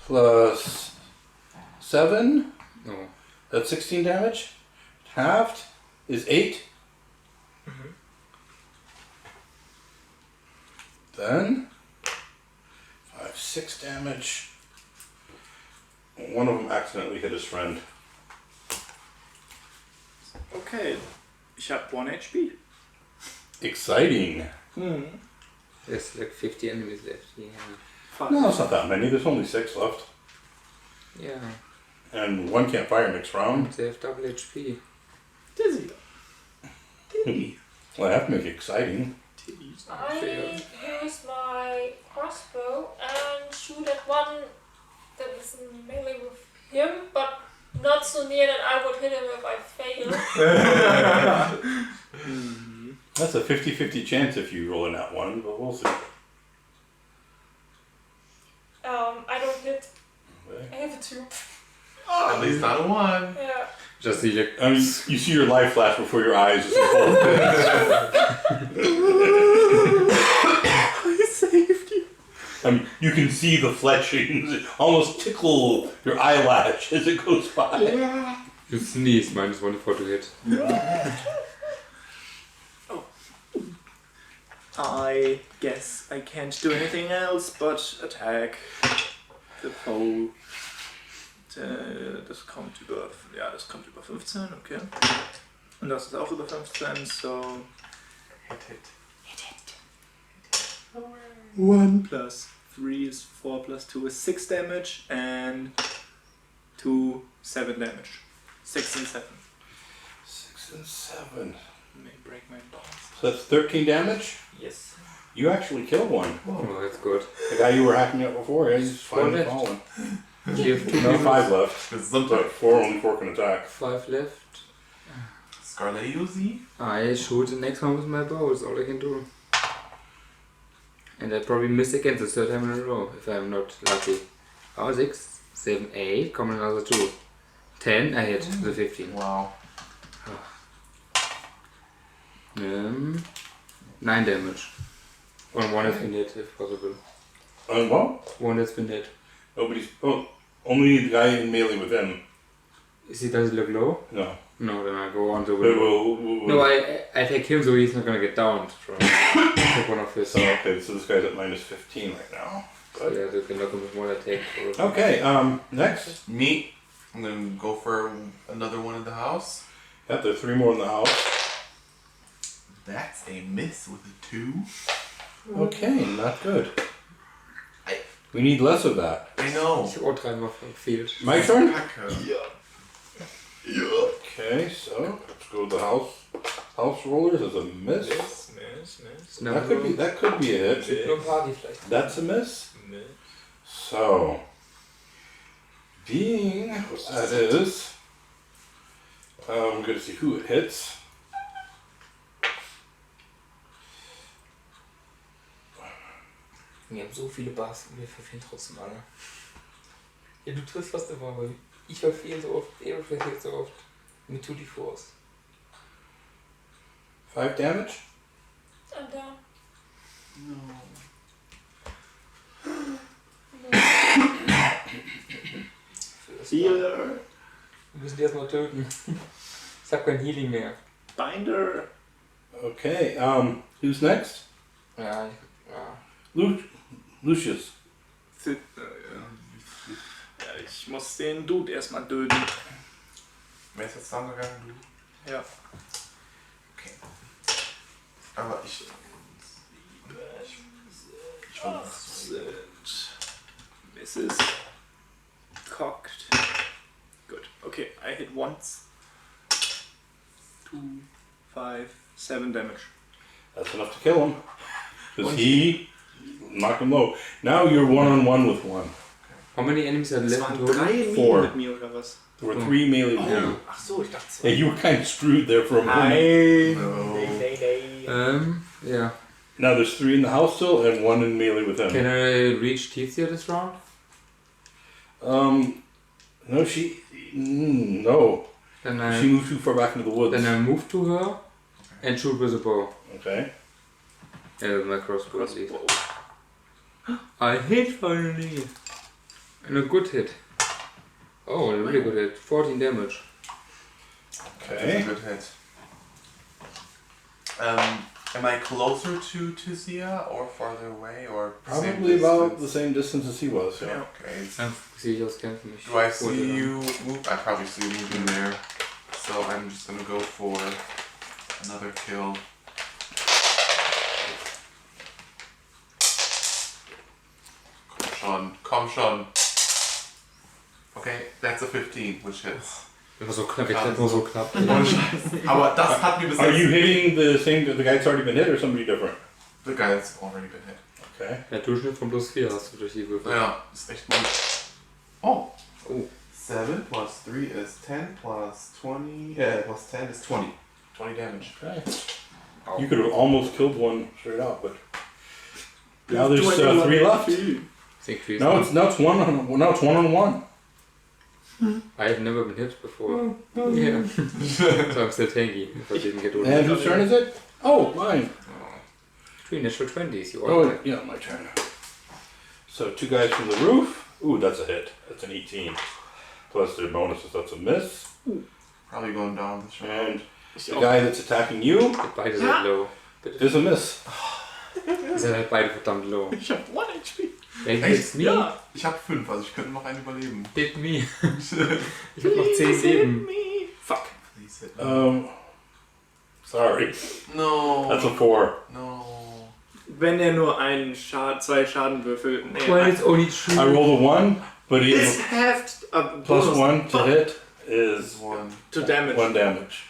plus 7. No. That's 16 damage. Halved is 8. Then 5, 6 damage. One of them accidentally hit his friend. Okay, ich hab 1 HP. Exciting. There's like 50 enemies left. Yeah. 5. No, it's not that many. There's only 6 left. Yeah. And 1 can't fire next round. They have double HP. Dizzy. Dizzy. Well, I have to make it exciting. I use my crossbow and shoot at one that is in melee with him, but not so near that I would hit him if I fail. That's a 50-50 chance if you roll in that one, but we'll see. I don't hit. Okay. I have a 2. At least not a 1. Yeah. Just see like. I mean, you see your life flash before your eyes as the whole I saved you. I mean, you can see the fletchings almost tickle your eyelash as it goes by. You sneeze, -1 for to hit. I guess I can't do anything else but attack the foe. Das kommt über, ja, das kommt über 15, okay. Und das ist auch über 15, so Hit. 1 plus 3 is 4 plus 2 is 6 damage and 2, 7 damage. 6 and 7. 6 and 7. May break my bones. So that's 13 damage? Yes. You actually killed one. Oh, that's good. The guy you were hacking at before, yeah, he's finally left. fallen. You have 2 No, people. 5 left. Because So sometimes 4, only 4 can attack. 5 left. Scarlet Uzi. I shoot the next one with my bow, that's all I can do. And I probably miss again the 3rd time in a row, if I'm not lucky. 6, 7, 8, come another 2. 10, I hit the 15. Wow. 9 damage. And 1 has been hit, if possible. And what? 1 has been hit. Nobody's. Oh, only the guy in melee with him. Does he look low? No. No, then I go on the But window. No, I take him so he's not gonna get downed from take one of his. So, okay, so this guy's at minus 15 right now. So yeah, they can knock him with one attack. Okay, next. Me. I'm gonna go for another one in the house. Yeah, there are 3 more in the house. That's a miss with a 2. Okay, not good. We need less of that. I know. Ich auch 3 mal verfehlt. My turn? Yeah. Okay, so let's go with the house rollers as a miss. No, That could be a hit. Nur Party vielleicht. That's a miss. So, being that is, I'm going to see who it hits. Wir haben so viele Bars und wir verfehlen trotzdem alle. Ja, du triffst fast immer, aber ich verfehle so oft, er verfehlt so oft. Mir tut die Force. 5 damage. I'm down. Healer. Wir müssen die erstmal töten. Ich hab kein Healing mehr. Binder. Okay, who's next? Ja. Lucius. Ja, ich muss den Dude erstmal töten. Wer ist jetzt dran gegangen? Du? Ja. Okay. Aber ich Misses. Cocked. Good. Okay, I hit once. 2, 5, 7 damage. That's enough to kill him. Because he knocked him low. Now you're one-on-one with one. How many enemies are Es left in waren total? 3 Four. mit mir oder was? There were 3 melee with Yeah. you. Ach so, ich dachte Yeah, you were kind of screwed there for a moment. No. Yeah. Now there's 3 in the house still and 1 in melee with him. Can I reach Tizia this round? No, no. Then She I moved too far back into the woods. move to her and shoot with a bow. Okay. Yeah, with my crossbow at least. I hit finally! And a good hit. Oh, a really good hit. 14 damage. That's Okay. a good hit. Am I closer to Tizia or farther away or same Probably about the distance? same distance as he was. Yeah. Okay. Sehe ich aus Kämpfen nicht. Do I see you move? I probably see you moving there. So I'm just gonna go for another kill. Komm schon. Okay, that's a 15, which hits. Immer so knapp, ich hätte nur so knapp. Aber das hat mir bis Are jetzt... you hitting the guy that's already been hit or somebody different? The guy that's already been hit. Okay. Der Durchschnitt von +4 hast du durch die Würfel. Ja, ist echt gut. Oh. Oh. 7 plus 3 is 10 plus 20... plus 10 is 20. 20 damage. Okay. Ow. You could have almost killed one straight out, but now there's 3 left. Increase. Now it's 1 on 1. I have never been hit before. Yeah. So I'm still tanky if I didn't get over. And whose turn is it? Oh, mine. 3 natural 20s, you Oh, are. yeah, my turn. So 2 guys from the roof. Ooh, that's a hit. That's an 18. Plus their bonuses, that's a miss. Probably going down this round. And the guy that's attacking you Beide sind low. is a miss. Die sind halt beide verdammt low. Ich hab 1 HP. Wer hits me? Ja. Ich habe 5, also ich könnte noch einen überleben. Hit me. Ich hab noch 10 Leben. Fuck. Please hit me. Sorry. No. That's a 4. No. Wenn er nur 2 Schaden würfelt. Nee, Well, it's only 3. I rolled a 1, but he it's has halved plus bonus. 1 to hit is 1. To damage. 1 damage.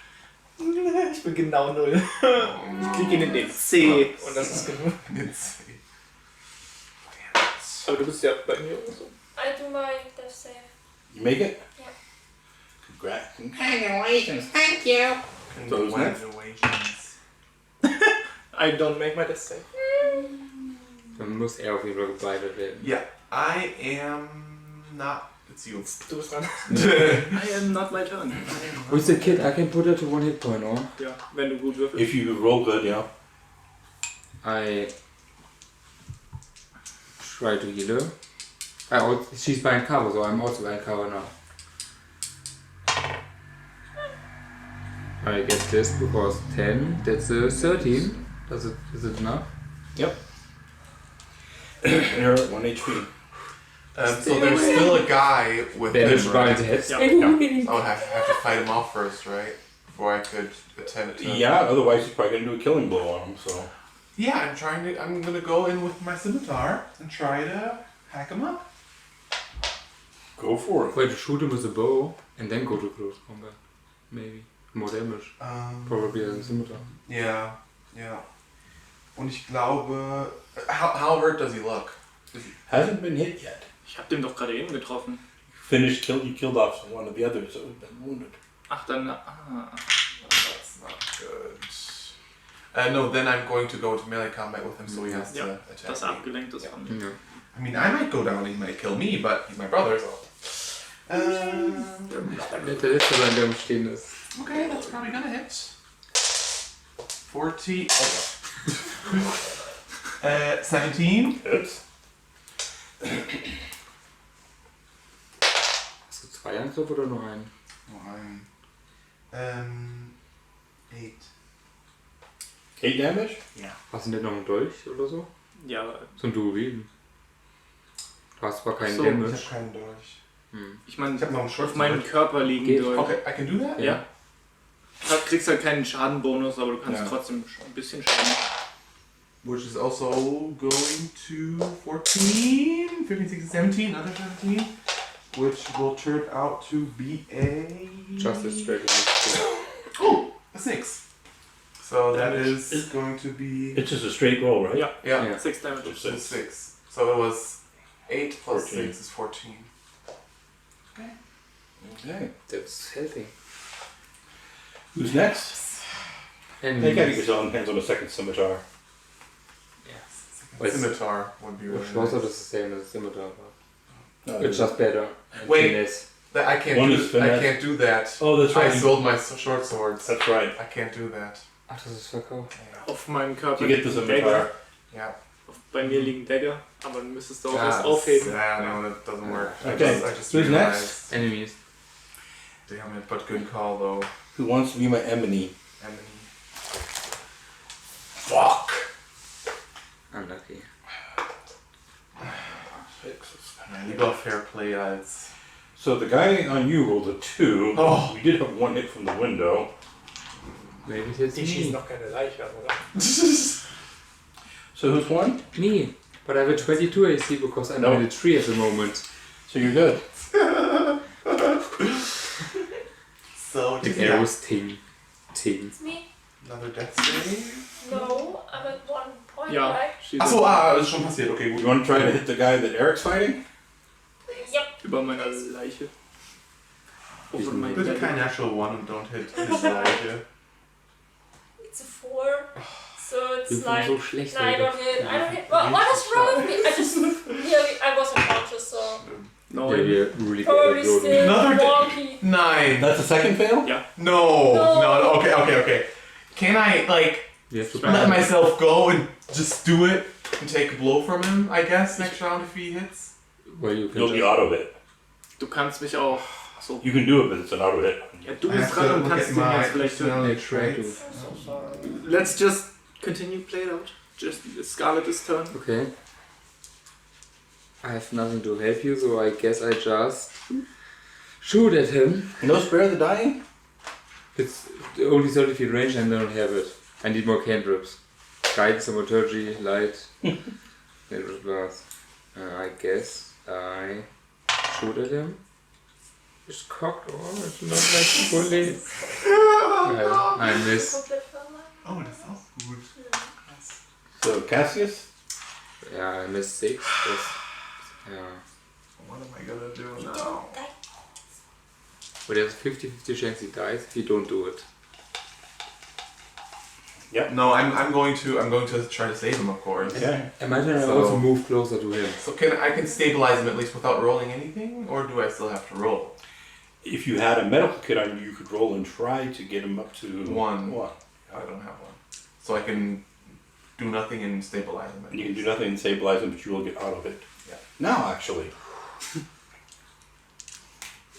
Ich bin genau 0. Ich krieg ihn in den C und das ist genug. Jetzt. Aber du bist ja bei mir oder so. I do my death save. You make it? Yeah. Congrats. Congratulations. Thank you. So who's next? Congratulations. I don't make my death save. Dann muss er auf jeden Fall gebeitet werden. Yeah, I am not. It's you. Du bist dran. I am not my turn. With the kid, I can put her to 1 hit point, or? Ja, wenn du gut würfelst. If you roll good, yeah. I try to heal her. She's behind cover, so I'm also behind cover now. I get this because 10, that's a 13. Is it enough? Yep. You're at 1 HP. So there's still a guy with Damage him, by right? the head. Yeah. I would have to fight him off first, right? Before I could attempt to... Yeah, otherwise he's probably gonna do a killing blow on him, so. Yeah, I'm gonna go in with my scimitar and try to hack him up. Go for it. Try to shoot him with a bow and then go to close combat. Maybe. More damage. Probably as a scimitar. Yeah. Und ich glaube... How hurt does he look? Hasn't been hit yet. Ich hab den doch gerade eben getroffen. You killed off one of the others that had been wounded. Ach, dann. That's not good. No, then I'm going to go into melee combat with him, so he has to Ja, attack das me. abgelenkt ist von mir. Ja. I mean, I might go down and he might kill me, but he's my brother, so... Der letzte sein, der umstehen ist. Okay, that's probably gonna hit. 40... Oh. 17. Hits. Hast du 2 Angriff oder nur einen? Nein. 8. 8 damage? Hast du denn noch einen Dolch oder so? Ja, So ein Duorin. Du hast zwar keinen So, Damage. Ich hab keinen Dolch. ich meine, Ich hab noch einen auf Schutz. meinem Körper liegen Geht. durch. Okay, I can do that? Ja. Du kriegst halt keinen Schadenbonus, aber du kannst Ja. trotzdem ein bisschen Schaden. Which is also going to 14, 15, 16, 17, another 17. Which will turn out to be a... Justice strategy. Oh, a 6. So that Damage. is going to be... It's just a straight roll, right? Ja, Yeah, 6 Damage. So it's 6. So it was 8 plus 14. 6 is 14. Okay. That's healthy. Who's next? And They gotta get your hands on a second scimitar. Wait. Scimitar would be really Which was nice. the same as scimitar, but Uh, it's just better. And Wait. finesse. That I can't One do. is I finesse. can't do that. Oh, that's I right. sold my short swords. That's right. I can't do that. Ach, das ist verkauft. Auf meinem Körper You get the liegen scimitar. Dagger. Yeah. Bei mir liegen Dagger, aber dann müsstest du auch Ah, erst aufheben. Yeah, no, that doesn't work. Okay. I just Who's realized. next? Enemies. Damn it, but good call though. Who wants to be my enemy? Enemy. Fuck. Unlucky. Man, lieber fair play als So the guy on you rolled a 2. Oh. We did have 1 hit from the window. Maybe it hits Die schießt me. noch keine Leiche an, oder? So who's won? Me. But I have a 22 AC because I'm No. in a tree at the moment. So you're good. So, The Tizia, arrows ting. Ting. It's me. another death save. No, I'm at 1 point, Ja, right? steht Achso, das ist schon passiert. Okay, gut. You want to try to hit the guy that Eric's fighting? Yep. über meiner Leiche. Over my Bitte dead. kein natural one und don't hit his Leiche. It's a 4. So Wir it's sind like. so schlecht. No, I don't hit. I don't hit. What is wrong with me? I just. Really, I wasn't conscious, so. No, Yeah, we're really Probably bad at rolling. still Another wonky. Nine. That's the second fail? No. Okay. Can I, like, We have to let myself go and just do it and take a blow from him, I guess, next round if he hits? Well, you can You'll be just... auto hit. du kannst mich auch. So. You can do it, but it's an auto hit. Ja, du I bist have to dran und look kannst at den my jetzt vielleicht töten. personality try to. I'm so sorry. Let's just continue play it out. Just Scarlet's turn. Okay. I have nothing to help you, so I guess I just shoot at him. No spare the dying? It's only 30 feet range and I don't have it. I need more cantrips. Guidance, Thaumaturgy, Light, Dangerous Blast. I guess I shoot at him. It's cocked or it's not like fully. I miss. Komplett verloren. Oh, das ist auch gut. So Cassius? Yeah, I missed 6. Yeah. What am I gonna do now? Don't die. But there's a 50-50 chance he dies if you don't do it. No, I'm going to try to save him, of course. Okay. Imagine I So- also move closer to him. So I can stabilize him at least without rolling anything, or do I still have to roll? If you had a medical kit on you, you could roll and try to get him up to 1. 1. I don't have one. So I can do nothing and stabilize him. at And you can do least. nothing and stabilize him, but you will get out of it. Yeah. Now, actually.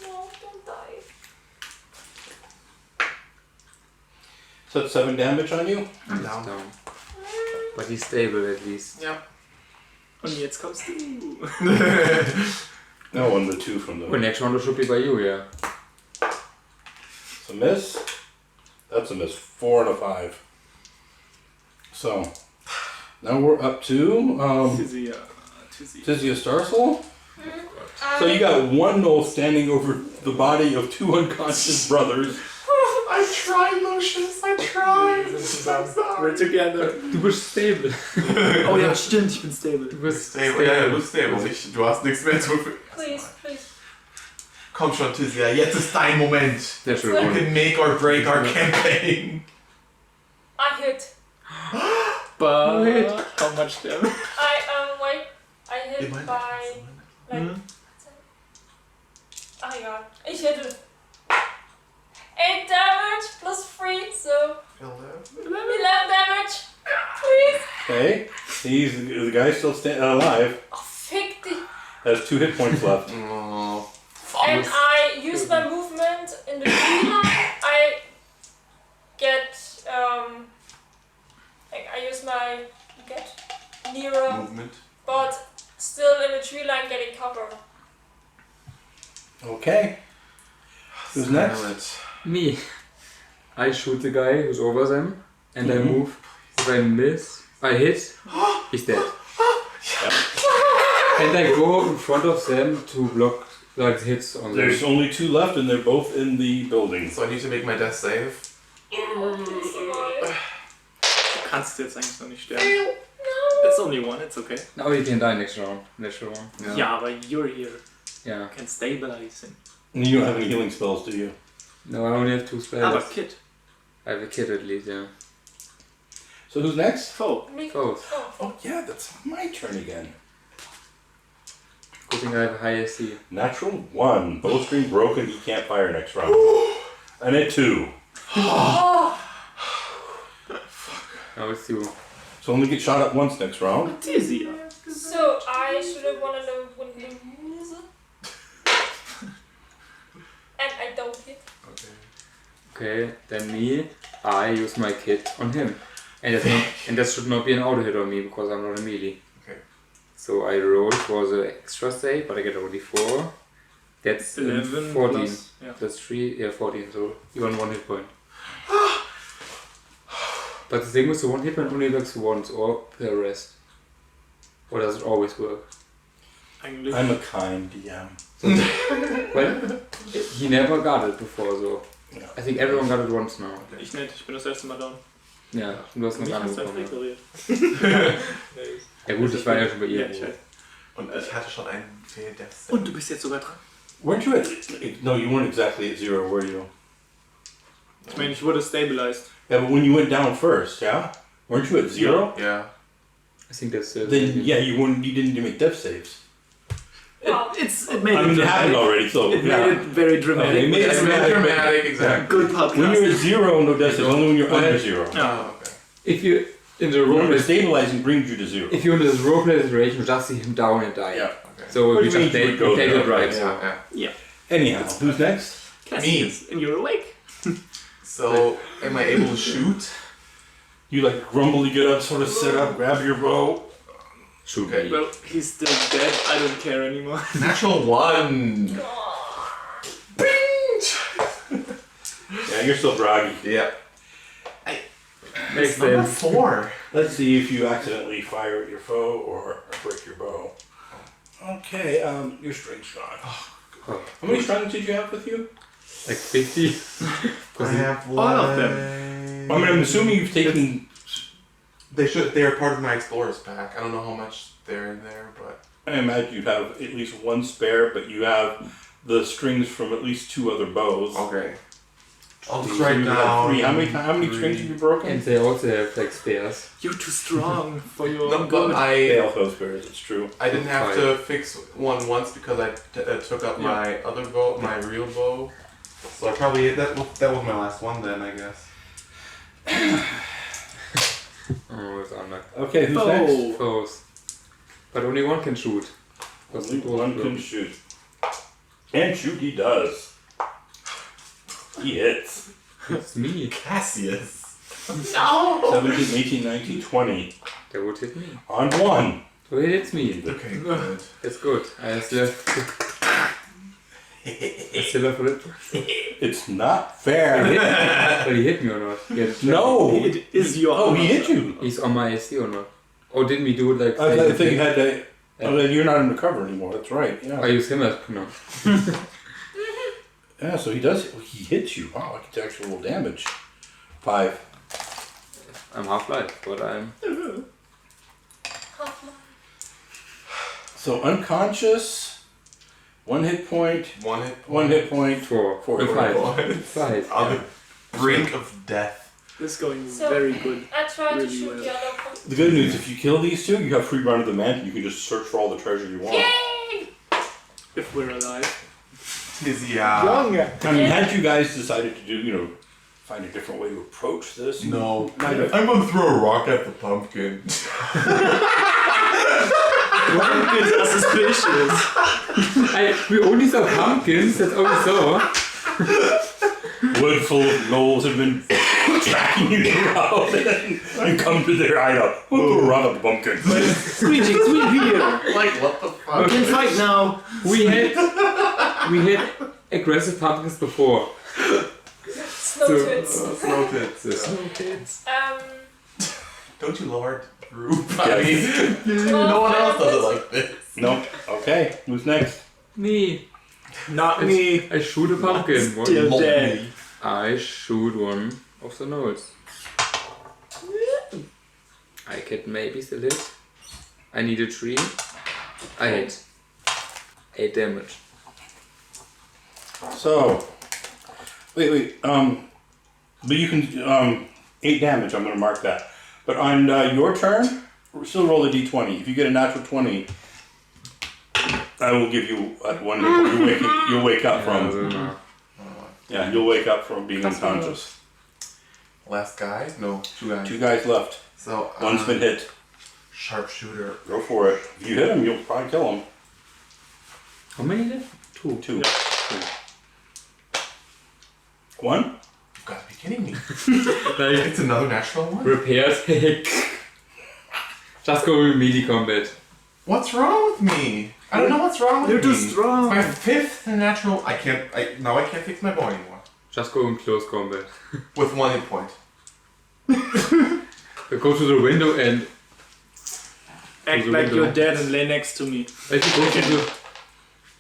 No, don't die. So that's 7 damage on you? I'm He's down. down. But he's stable at least. Yeah. Und jetzt kommst du. No, on the 2 from the... Well, next round should be by you, yeah. It's a miss. That's a miss. 4 and a 5. So, now we're up to Tizia. Tizia Starsoul. So you got one knoll standing over the body of 2 unconscious brothers. I tried, Lucius. I tried. Wir sind zusammen. We're together. Du bist stable. Oh ja, stimmt, ich bin stable. Du bist Stable. Ja, du bist stable. Du hast nichts mehr zu. Please, please. Komm schon, Tizia. Jetzt ist dein Moment. Der should You have won. can make or break our campaign. I hit. But Wait. how much damage? Wait. I hit by like. Hm? Ah ja, ich hitte. 8 damage plus 3, so 11 damage. Please. Okay. He's the guy still alive. Oh, fick dich. Has 2 hit points left. Oh. And I use my movement in the tree line. I get like I use my get nearer, Movement. but still in the tree line getting cover. Okay. Who's next? Silent. Me. I shoot the guy who's over them and I move. If I miss, I hit, he's dead. And I go in front of them to block like hits on them. There's only 2 left and they're both in the building. So I need to make my death save. Du kannst jetzt eigentlich noch nicht sterben. It's only 1, it's okay. Now you can die next round. Natural one. Ja, aber you're here. Yeah. You can stabilize him. And you don't have any healing spells, do you? No, I only have 2 spells. Aber Kid. I have a kid at least, yeah. So who's next? Foe. Me. Both. Oh yeah, that's my turn again. Good thing I have a high AC. Natural 1. Bowstring broken, he can't fire next round. And a 2. Oh, Now it's you. So only get shot at once next round. Tizia. so I should have won the wins. And I don't hit. Okay. Okay, then me. I use my kit on him. And that's not, and that should not be an auto hit on me because I'm not a melee. Okay. So I roll for the extra save, but I get only 4. gets 11 14. plus. Yeah. That's 3, yeah, 14, so you want 1 hit point. But the thing with the 1 hit point only works once or per rest. Or does it always work? Eigentlich. I'm a kind DM. Well, he never got it before, so. Ja. I think everyone got it once now. Ich nicht, ich bin das erste Mal down. Ja, du hast noch Mich gar hast nicht du einfach bekommen. ignoriert. Ja gut, das war ja schon bei ihr. Ja, ich weiß. Und ich hatte schon einen Fehl-Death. Und du bist jetzt sogar dran. Weren't you at... No, you weren't exactly at 0, were you? Ich meine, ich wurde stabilized. Yeah, but when you went down first, yeah? Weren't you at 0? Yeah. I think that's Then, yeah, you didn't make death saves. Wow. It made I mean, it happened already, so... It yeah. made it very dramatic. Okay, it made it It's dramatic. dramatic, exactly. Good podcast. When you're at 0, no death saves. Only when you're under 0. Oh. Okay. If you in the Remember, roleplay, stabilizing brings you to 0. if you're in this roleplay situation, you just see him down and die. Yeah. Okay. So Which we just means you would go take there, it right. right? So. Yeah. Anyhow, who's next? Cassius, and you're awake. So, am I able to shoot? You like grumbly get up, sort of sit up, grab your bow. Shoot Okay. me. Well, he's still dead. I don't care anymore. Natural 1. Yeah, you're still groggy. Yeah. Makes Number sense. 4. Let's see if you accidentally fire at your foe or break your bow. Okay, your string's gone. Oh, How many strings did you have with you? like 50. I have All of them. I mean, I'm assuming you've taken... They're part of my explorer's pack. I don't know how much they're in there, but I imagine you'd have at least 1 spare, but you have the strings from at least 2 other bows. okay. I'll So just you write have down. 3. How many strings have you broken? And they also have like spares. You're too strong for your No, own but good. They also have spares, it's true. I didn't have 5. to fix one once because I took up my other bow, my real bow. So I probably that was my last one then, I guess. Oh, it's unlucky. Okay, who's next? Oh, Foes. But only one can shoot. Because Only the both one will- can shoot. And shoot he does. He hits. It's me. Cassius. 17, 18, 19, 20. That would hit me. On 1. So it hits me. Okay, good. That's good. I still have a little. It's not fair. But he hit me or not? Yeah, No! it is your Oh, honor. he hit you. He's on my AC or not? Or didn't we do it like... I think you had to... Oh, then you're not undercover anymore, that's right. I Yeah, use him as... No. yeah so he does... He hits you. Wow, he takes actual damage. 5. I'm half-life, but I'm... So unconscious, 1 hit point, 1 hit point. 1 hit point. 4. Four, Or four, 5. Point. 5. On the brink of death. This is going So- very good. I tried to Really shoot well. the other one. The good news, if you kill these 2, you have free run of the mansion. You can just search for all the treasure you want. Yay! If we're alive. Yeah. I mean, had you guys decided to do, find a different way to approach this, you No. might have... I'm gonna throw a rock at the pumpkin. Pumpkins are suspicious. We only saw pumpkins, that's all we saw. Wood full of gnolls have been tracking you around and come to their hideout. Oh, rock up the pumpkin. Greetings, we're here. Like, what the We fuck? can fight now. We had aggressive pumpkins before. Snow tits. Snow tits. The Yeah. snow kids. Don't you lower the roof? Yeah. I mean, no one else does it like this. No. Okay, who's next? Me. Not me. I shoot a pumpkin. What? Still Mold dead. me. I shoot one of the nodes. I can maybe still hit. I need a 3. I hit. 8 damage. So, wait. But you can 8 damage. I'm going to mark that. But on your turn, still roll a d20. If you get a natural 20, I will give you 1 hit. You'll wake up from. Yeah, you'll wake up from being unconscious. Last guy? No, 2 guys. 2 guys left. So, One's been hit. Sharpshooter. Go for it. If you hit him, you'll probably kill him. How many left? 2. 2. 1. You've got to be kidding me. Like, It's another natural one? repairs. Just go with melee combat. What's wrong with me? I don't know what's wrong with You're me. too strong. My 5th natural. I can't fix my bow anymore. Just go in close combat. With 1 hit point. Go to the window and Act the like window. you're dead and lay next to me. if you go to the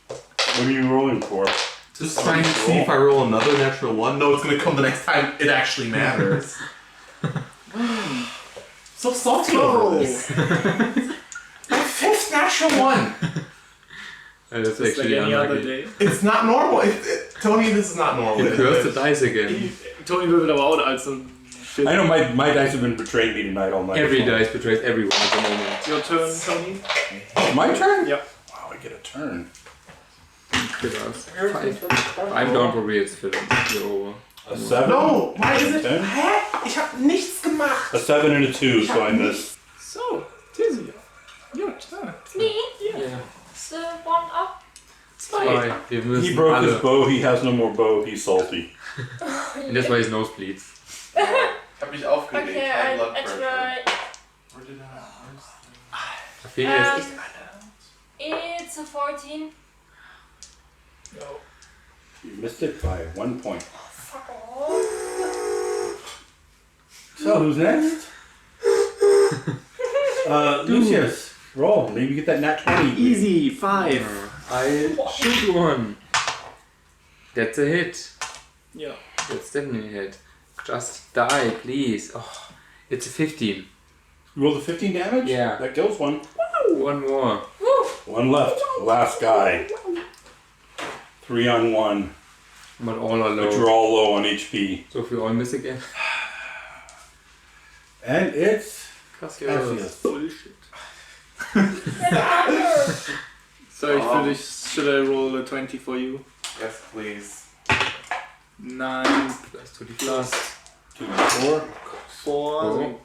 What are you rolling for? Just trying to see if I roll another natural 1. No, it's gonna come the next time it actually matters. So salty over this. My 5th natural 1. that's Just like actually any other unlucky. day. It's not normal. Tony, this is not normal. You cursed the dice again. Tony würfelt aber auch als so ein Shit. I know my dice have been betraying me tonight all night. Every dice betrays everyone at the moment. Your turn, Tony. My turn? Yep. Wow, I get a turn. Kill us. 5. I'm down probably it's Philip. You're over. A 7? No, why is it? 10? Hä? Ich hab nichts gemacht. A 7 and a 2, so I miss. So, Tizzy. Your turn. Me? Yeah. It's 1 up. 2. Wir He müssen broke his alle. bow, he has no more bow, he's salty. And that's why his nose bleeds. Ich hab mich aufgeregt. Okay, High I blood pressure. try. Where did I feel it's It's a 14. No. You missed it by 1 point. Fuck off. So, who's next? Lucius, roll. Maybe get that nat 20. Easy, 5. I shoot one. That's a hit. Yeah. That's definitely a hit. Just die, please. Oh, it's a 15. You rolled a 15 damage? Yeah. That kills one. One more. Woo. One left. Last guy. 3 on 1. But all are But you're low. all low on HP. So if we all miss again. And it's Cassius. Cassius. Bullshit. Number. So, für dich, should I roll a 20 for you? Yes, please. 9 Plus 2d4. plus 2 4. 4, Oh.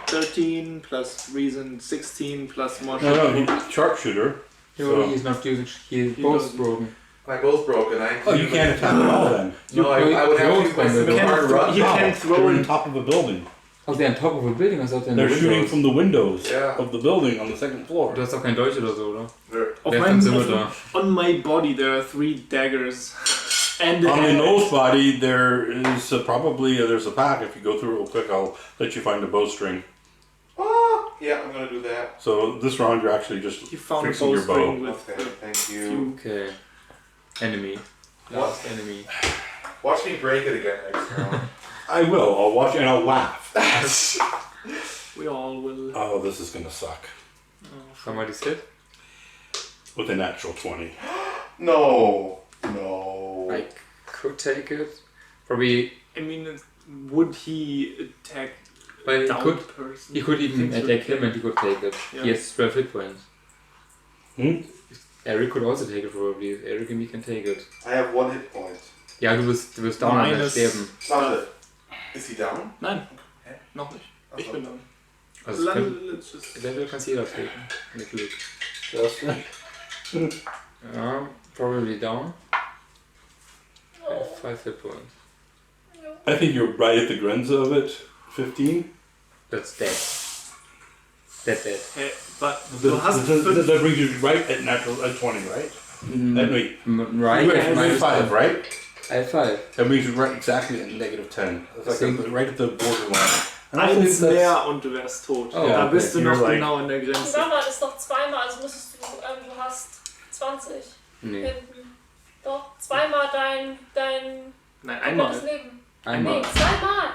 13 plus reason 16 plus more No, shot. he's sharpshooter. No, So- he's not using. His He bow's doesn't. broken. My bow's broken. Oh, you can't attack at all then. No, I would have to use my You scimitar can't to throw- run. you No, can't throw they're it. on top of a building. Oh, they're on top of a building, I thought they're in They're the shooting windows. from the windows Yeah. of the building on the second floor. Du hast doch kein Deutsch oder so, oder? Auf Wer ist meinem, dein Zimmer da? on my body there are 3 daggers. And On the hand. nose body, there is probably there's a pack. If you go through it real quick, I'll let you find a bowstring. Oh, yeah, I'm gonna do that. So this round, you're actually just You found a fixing your bowstring bow. with Okay, thank you. few. Okay. Enemy. What? Last enemy. Watch me break it again next round. I will. I'll watch and I'll laugh. We all will. Oh, this is gonna suck. Somebody's hit? With a natural 20. No. No. I could take it. Probably. I mean, would he attack Well, he down could. person? He could even Think so. attack him and he could take it. Yeah. He has 12 hit points. Hmm? Eric could also take it probably. If Eric and me can take it. I have 1 hit point. Ja, du bist down und Minus- sterben. Warte. Is he down? Nein, Hä? noch nicht. Ich Achso. bin down. Also es könnte, Let's just... eventuell kannst jeder treten. Mit Glück. Just right. Ja, probably down. No. 5 hit points. No. I think you're right at the Grenze of it. 15. That's dead. Dead. Hey, but du hast That brings you right at natural at 20, right? That wait. Right, You at have minus 5, 5. right? I have 5. That brings you right exactly at negative 10. It's like Think- right at the borderline. And I think eins that's- mehr und du wärst tot. Oh, da okay. bist du You're noch like- genau in der Grenze. Warte, ist doch zweimal, also müsstest du, du hast 20 Nee. hinten. Doch, zweimal dein Nein, komplettes einmal. Leben. Einmal. Nee, zweimal.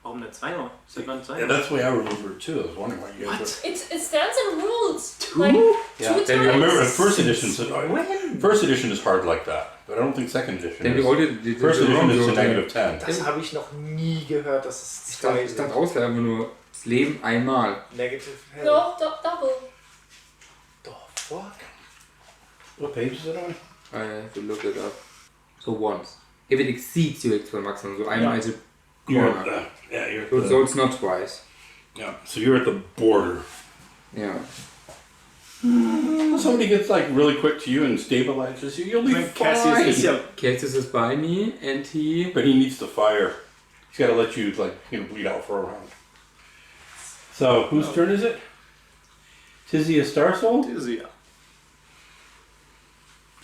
Warum nicht zweimal? Seit wann Yeah, zweimal? that's the way I remember it too. I was wondering why you guys It stands in rules. Two? Like, Yeah, two then you I remember times. first edition is hard like that, but I don't think second edition Denn wir is. all die First edition is to so negative 10. Das habe ich noch nie gehört, dass es Ich zwei dachte aus wäre einfach nur das Leben einmal. Negative Hell. No, double. The fuck? What page is it on? I have to look it up. So once. If it exceeds your actual maximum, so einmal is a You're at corner. the, yeah, you're at So, the, so it's not twice. yeah. So you're at the border. Yeah. Somebody gets like really quick to you and stabilizes you, you'll be Mein Cassius fine. ist ja... Cassius is by me and he... But he needs to fire. He's got to let you like bleed out for a round. So whose turn is it? Tizzy a Star Soul? Diese ja.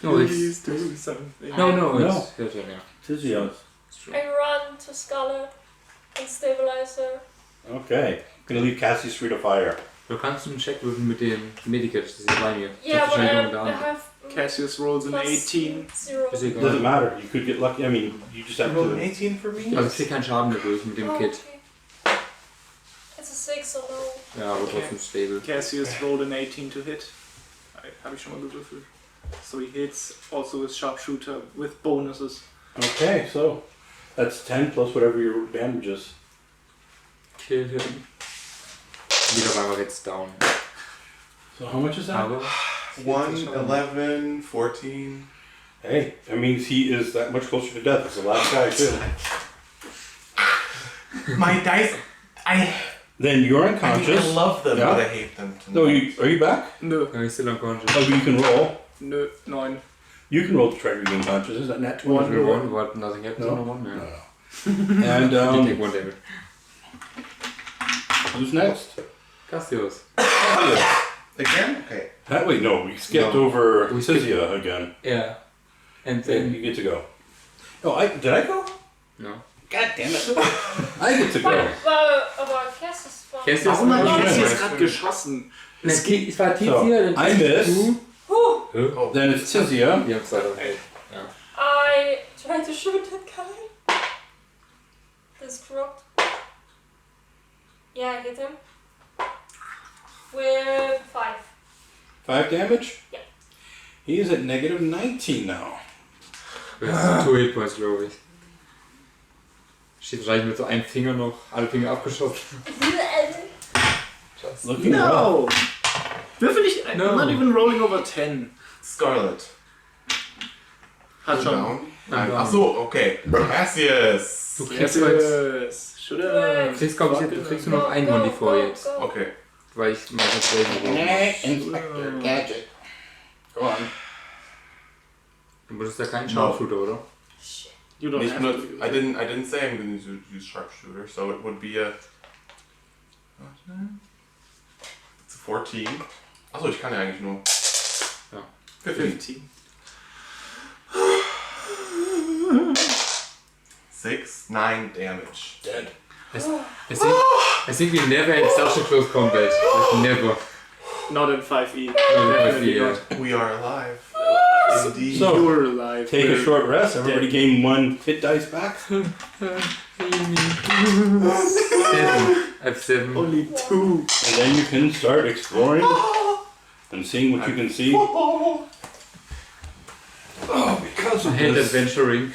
No, Please it's do something. no, No. it's your turn. Yeah. Tizio. It's true. I run to Scarlet and stabilize her. Okay. Gonna leave Cassius free to fire. Du kannst einen Check würfeln mit dem Medikit, das ist bei mir. Yeah, Das ist but wahrscheinlich noch I da. have Cassius rolls an plus 18. 0. Ist Doesn't egal. matter. You could get lucky. I mean, you just have You rolled an to. 18 for me? Also ich krieg keinen Schaden mehr durch mit dem Oh, Kit. okay. It's a 6 or no. Ja, aber trotzdem stable. Cassius rolled an 18 to hit. Habe ich schon mal gewürfelt. So he hits also with sharpshooter with bonuses. Okay, so that's 10 plus whatever your damage is. Kill him. Wieder war er jetzt down. So how much is that? Aber 1, 11, 14. Hey, that means he is that much closer to death as the last guy too. My dice, I Then you're unconscious. love them, Yeah. but I hate them tonight. No, are you back? Nö, he's still unconscious. Oh, you can roll. nö, 9. You can roll to try to regain consciousness. Is that nat 20? One. One, but nothing happens No. on the one. No, Yeah. no. And You take 1 damage. who's next? Cassius. Again? Okay. Wait, no, we skipped No. over We skipped- Cizia again. Yeah. And Then you then get to go. Oh, did I go? no. God damn it! I get to go. Aber Cassius war... Cassius- Warum hat Ja, Cassius ja. gerade geschossen? Es war Tizia, So, dann I miss. Oh, Then it's Cizia. Wir haben 2 Hit. Ja. I tried to shoot that guy. This crooked. Yeah, I hit him. With 5. 5 damage? Yeah. He is at negative 19 now. Jetzt 2 Hitpoints, glaube ich. Steht wahrscheinlich mit so einem Finger noch, alle Finger abgeschossen. Looking rough. No! Würfel ich? No. I'm not even rolling over 10. Scarlet. Hat schon. Down. I'm down. Achso, okay. Cassius. Du kriegst jetzt, Yes! Should have. du kriegst, glaub ich, du kriegst nur noch einen Money vor jetzt. Okay. Weil ich mal das selben Inspector Gadget. Go on. Du musst ja keinen Sharpshooter, oder? You don't Nicht have nur, to. I didn't say I'm going to use sharpshooter, so it would be a. It's a 14. Achso, ich kann ja eigentlich nur. Ja. 15. 15. 6, 9 damage. Dead. I think we never had such a close combat. Like never. Not in 5e. Definitely, Definitely yeah. not. We are alive. Indeed. So- You're alive. Take a We're short rest. Everybody dead. gain 1 hit dice back. 7. I have 7. Only 2. And then you can start exploring and seeing what you can see. Oh, because I of hate this. adventuring,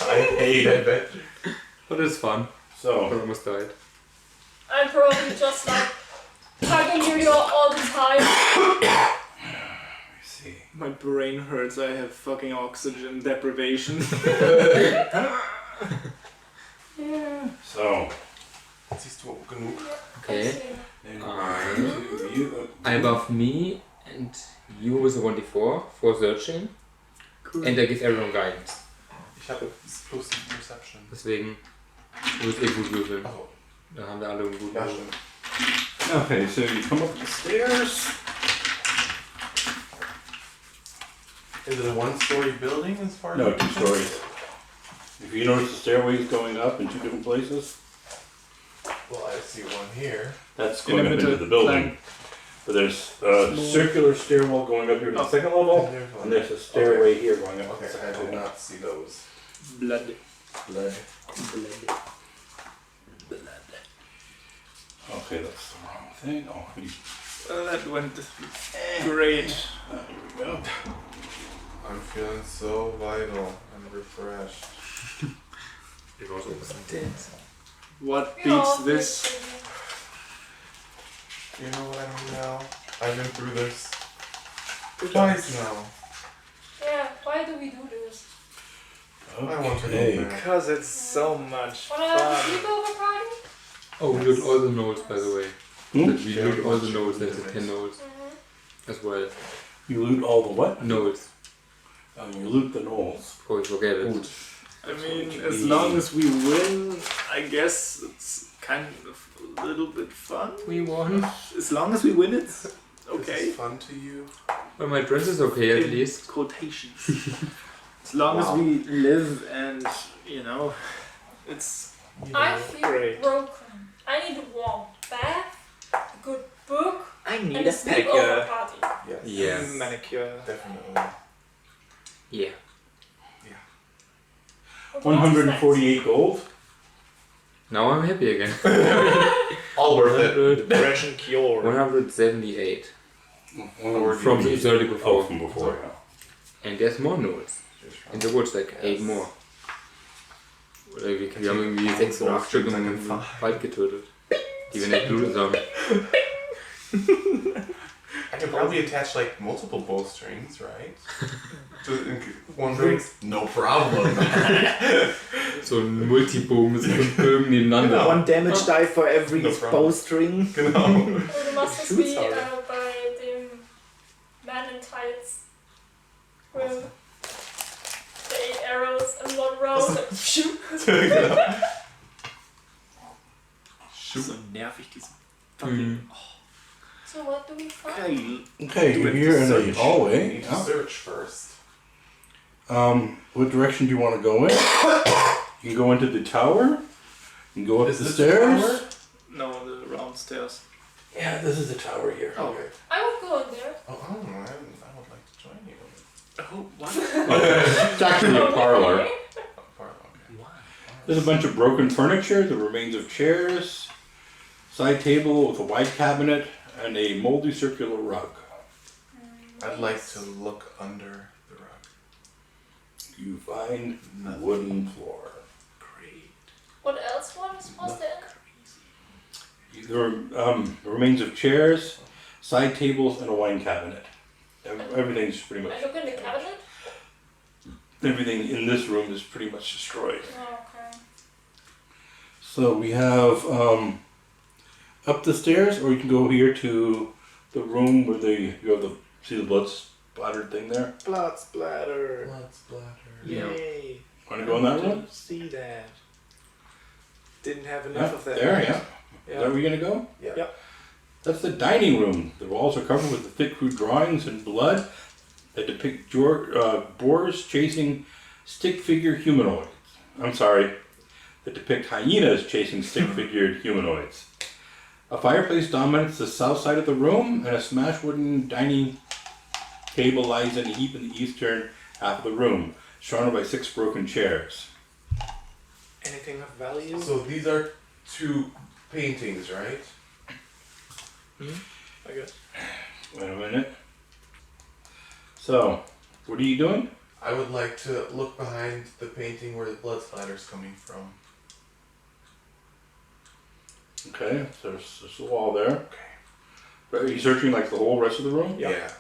I hate adventure. but it's fun. I So, almost died. I'm probably just like tugging you all the time. let me see. My brain hurts. I have fucking oxygen deprivation. Yeah. So, Siehst du genug? Okay. then I- you, Above me and you with a 1d4 for searching. Cool. And I give everyone guidance. Ich habe das plus Perception. Deswegen, du wirst gut würfeln. Achso, Da haben wir alle einen guten ja Würfel. stimmt. okay, so you come up the stairs. Is it a one-story building as far as No, you 2 can tell? stories. If you notice the stairways going up in 2 different places, Well, I see one here. that's In the going up into middle the building. line. But there's a circular stairwell going up here to the second level, And there's one. and there's a stairway here going up to Okay, the I second did level. not see those. Blood. Blood. Okay, that's the wrong thing. Oh, That went great. here we go. I'm feeling so vital and refreshed. It was almost intense. What We all beats this? did. You know what I don't know? I've been through this twice now. Yeah, why do we do this? I want to go Okay. back. Because it's so much Wanna have a fun. sleepover party? Oh, we loot all the nodes, by the way. Hmm? We loot all the nodes, there's the 10 nodes Mm-hmm. as well. You loot all the what? Nodes, Oh, you loot the knolls. before we forget it. Good. I mean, as long as we win, I guess it's kind of a little bit fun. We won. As long as we win it, This Okay. is fun to you. Well, my dress is okay at In least. quotations. As long as we live and, you know, it's I feel Great. broken. I need a warm bath, a good book, I and need a a sleepover pedicure. party. Yes. Yes. Manicure. Definitely. Yeah. What else is next? 148 gold. Now I'm happy again. All worth it. Depression cure. 178 Or from the 30 Oh, before. from before, yeah. And there's more notes. In the woods, like 8 more. Oder wir haben irgendwie 86 Stück im Wald getötet. Die wir nicht blutet haben. I can probably attach like multiple bowstrings, right? To one ring. No problem. So ein Multiboom mit 5 Bögen nebeneinander. One damage die for every No problem. bowstring. Genau. Oh, du machst das Shoots wie harder. bei dem Man in Tights. With the 8 arrows in one row. and shoot. Shoot. So nervig, diese fucking... So what do we find? Okay, Okay, Do we you're have here to in the search? We hallway. need to Yeah. search first. What direction do you want to go in? You can go into the tower. You can go up Is the this stairs. the tower? no, the round stairs. Yeah, this is the tower here. Oh. Okay. I would go in there. Oh, I would like to join you. Oh, what? It's actually a parlor. Okay. Oh, pardon, okay. There's a bunch of broken furniture, the remains of chairs, side table with a wide cabinet, and a moldy circular rug. I'd like to look under the rug. You find wooden floor. Great. What else was there? There are remains of chairs, side tables, and a wine cabinet. Everything's pretty much. I look in the cabinet. Everything in this room is pretty much destroyed. Oh, okay. So we have up the stairs, or you can go here to the room where you have the see the blood splattered thing there. Blood splatter. Blood splatter. Yay. Want to go in that room? Didn't see that. Didn't have enough Yeah, of that. there, yeah. Is Yeah. that where you're gonna go? Yeah. Yep. That's the dining room. The walls are covered with the thick, crude drawings in blood that depict boars chasing stick-figure humanoids. I'm sorry, that depict hyenas chasing stick-figured humanoids. A fireplace dominates the south side of the room, and a smashed wooden dining table lies in a heap in the eastern half of the room, surrounded by 6 broken chairs. Anything of value? So these are 2 paintings, right? I guess. Wait a minute. So, what are you doing? I would like to look behind the painting where the blood splatter's coming from. Okay, so there's a wall there. Are you searching like the whole rest of the room? Yeah.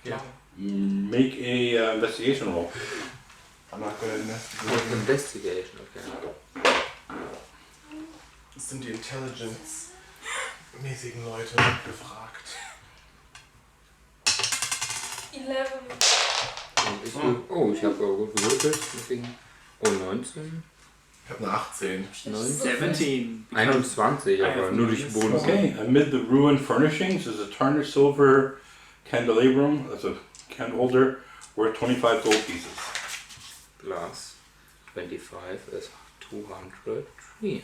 Yeah. Make a investigation roll. I'm not gonna Oh, investigate. investigation, okay. Es sind die intelligence-mäßigen Leute gefragt. 11. Und ich habe aber gut gewürfelt, deswegen. Oh, 19. Ich habe eine 18. 17. 21, aber nur durch Bonus. Okay, amid the ruined furnishings is a tarnished silver candelabrum, that's a candle holder, worth 25 gold pieces. Plus 25 is 203.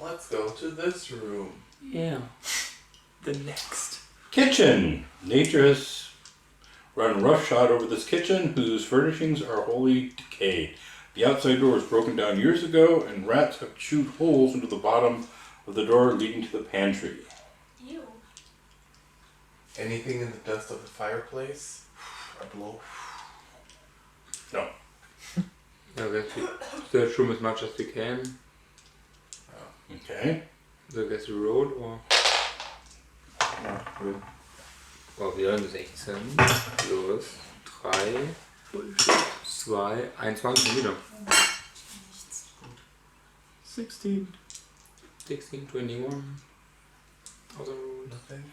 Let's go to this room. Yeah. The next. Kitchen! Nature has run roughshod over this kitchen, whose furnishings are wholly decayed. The outside door was broken down years ago, and rats have chewed holes into the bottom of the door leading to the pantry. Ew. Anything in the dust of the fireplace? I blow. No. Yeah, let's search room as much as we can. Okay. So I guess we roll or. Oh, wir hören 16 plus 3 2 21 wieder. 16. 16, 21. Other roll. Nothing.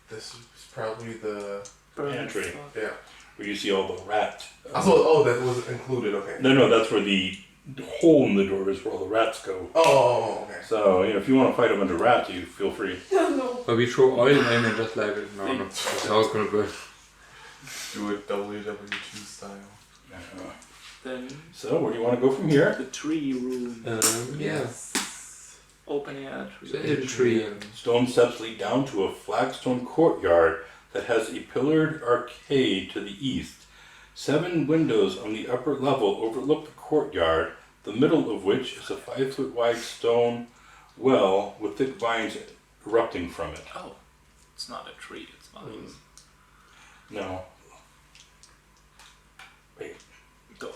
This is probably the Pantry. yeah. Where you see all the rat. Oh, that was included. Okay. No, that's where the hole in the door is where all the rats go. Oh, okay. So, if you want to fight a bunch of rats, you feel free. No. But we throw oil in and just like, no, this house gonna burn. Do it WW2 style. Then So, where do you want to go from here? the tree room. Yes. Open air tree. So a tree. Stone steps lead down to a flagstone courtyard that has a pillared arcade to the east. 7 windows on the upper level overlook the courtyard, the middle of which is a 5-foot wide stone well with thick vines erupting from it. Oh, it's not a tree. It's vines. No. Wait, Go.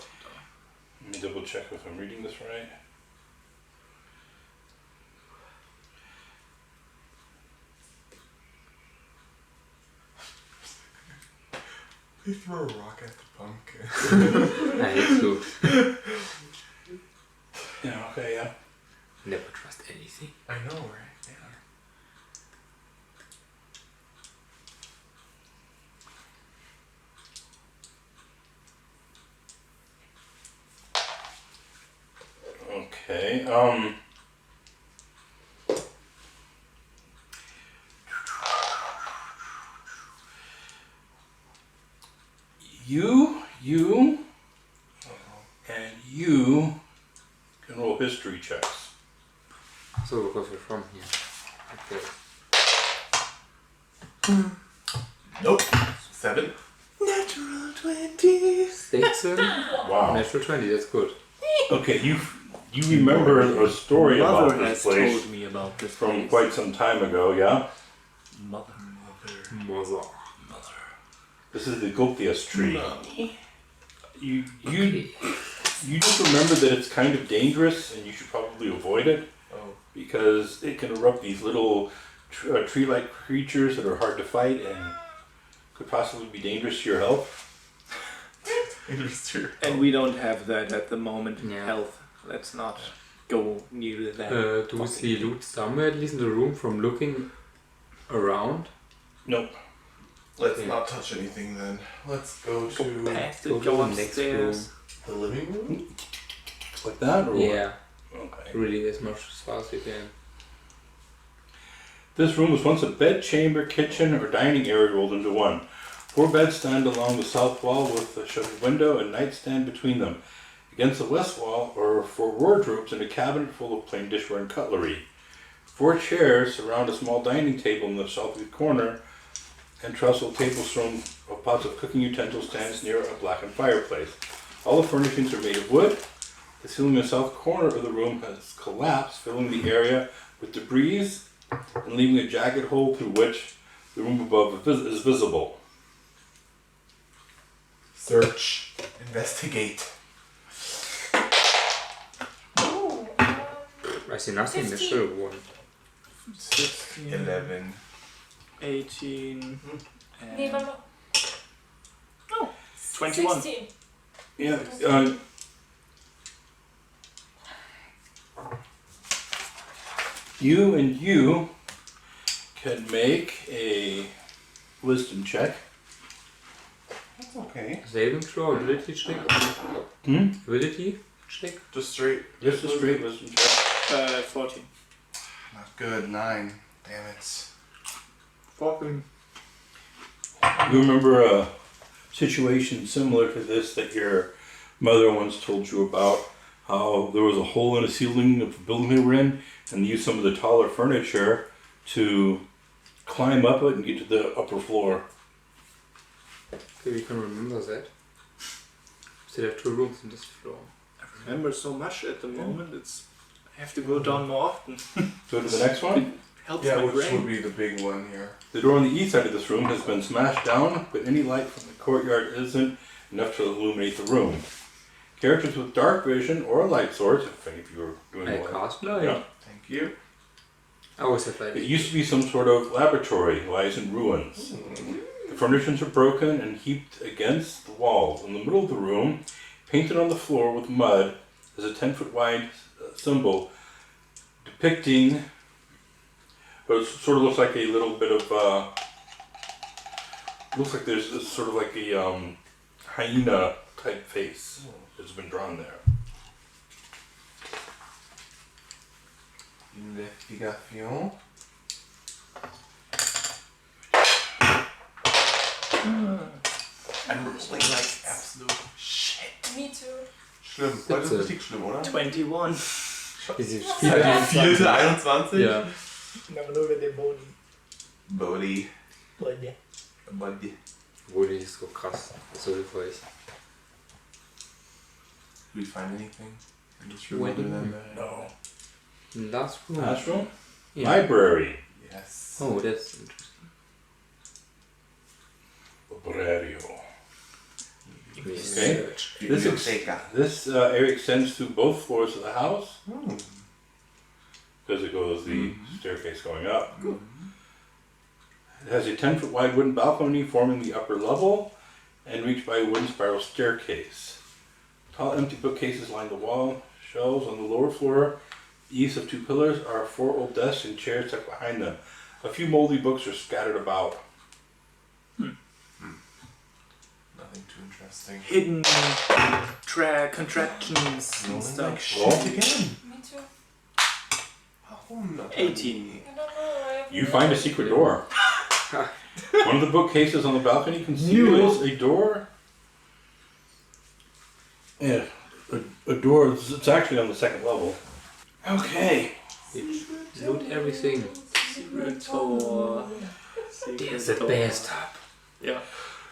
let me double check if I'm reading this right. They throw a rock at the pumpkin. I hate to. Yeah, okay, yeah. Never trust anything. I know, right? Yeah. Okay, you, and you can roll history checks. So because we're from here. Okay. Nope. 7. Natural 20. 6. Wow. Natural 20, that's good. Okay, you remember a story about Mother this has place told me about this from place. quite some time ago, yeah? Mother. Mother. This is the Gulthias tree. You just remember that it's kind of dangerous and you should probably avoid it Oh. because it can erupt these little tree-like creatures that are hard to fight and could possibly be dangerous to your health. Interesting. And we don't have that at the moment. Yeah. Health. Let's not go near that. Do we see loot somewhere at least in the room from looking around? Nope. Let's not touch anything then. Let's go to Past Go it, to go the next upstairs. the living room. Like that? Or Yeah, what? Okay. really as much as fast as you can. This room was once a bed, chamber, kitchen, or dining area rolled into one. 4 beds stand along the south wall with a shuttered window and nightstand between them. Against the west wall are 4 wardrobes and a cabinet full of plain dishware and cutlery. 4 chairs surround a small dining table in the southeast corner, and trestle tables strewn of pots of cooking utensils stands near a blackened fireplace. All the furnishings are made of wood. The ceiling in the south corner of the room has collapsed, filling the area with debris and leaving a jagged hole through which the room above is visible. Search. Investigate. Ooh, I see nothing, there's 15. still one. 16, 11. 18, nee, and Mama. Oh, 21. 16. Yeah. You and you can make a wisdom check. That's okay. Saving throw, ability check? Ability check? Just straight. Just a straight wisdom check. 14. Not good. 9. Damn it. 14. You remember a situation similar to this that your mother once told you about, how there was a hole in the ceiling of the building they were in, and they used some of the taller furniture to climb up it and get to the upper floor. Okay, we can remember that. Still have 2 rooms in this floor. I remember so much at the moment. I have to go down more often. Go to the next one. Helps Yeah, my which brain. would be the big one here. The door on the east side of this room has been smashed down, but any light from the courtyard isn't enough to illuminate the room. Characters with dark vision or a light source, if any of you are doing I light. cast light. Yeah. Thank you. I always have light. It used to be some sort of laboratory, lies in ruins. The furnishings are broken and heaped against the walls. In the middle of the room, painted on the floor with mud, is a 10-foot wide symbol depicting, it sort of looks like a little bit of, looks like there's this sort of like a hyena type face that's been drawn there. Investigation. I'm rolling like absolute shit. Me too. Schlimm. Heute ist richtig schlimm, oder? 21. Diese Vierte, 21? Ja. Aber nur mit dem Boni. Body. Leute. Body. Wurde nicht so krass. So hilfreich. Do we find anything in this room other than that? No. Last room. Last room? Yeah. Library. Yes. Oh, that's interesting. Librario. Research. Biblioteca. This area extends through both floors of the house Hmm. because it goes the staircase going up. It has a 10-foot wide wooden balcony forming the upper level and reached by a wooden spiral staircase. Tall empty bookcases line the wall. Shelves on the lower floor, east of 2 pillars, are 4 old desks and chairs tucked behind them. A few moldy books are scattered about. Nothing too interesting. Hidden contractions and Rolling stuff. like shit again. Me too. Warum not? 18. I don't know. I have You find a secret door. One of the bookcases on the balcony conceals a door. Yeah, a door. It's actually on the 2nd level. Okay. Loot everything. Secret door. There's a bathtub. Ja.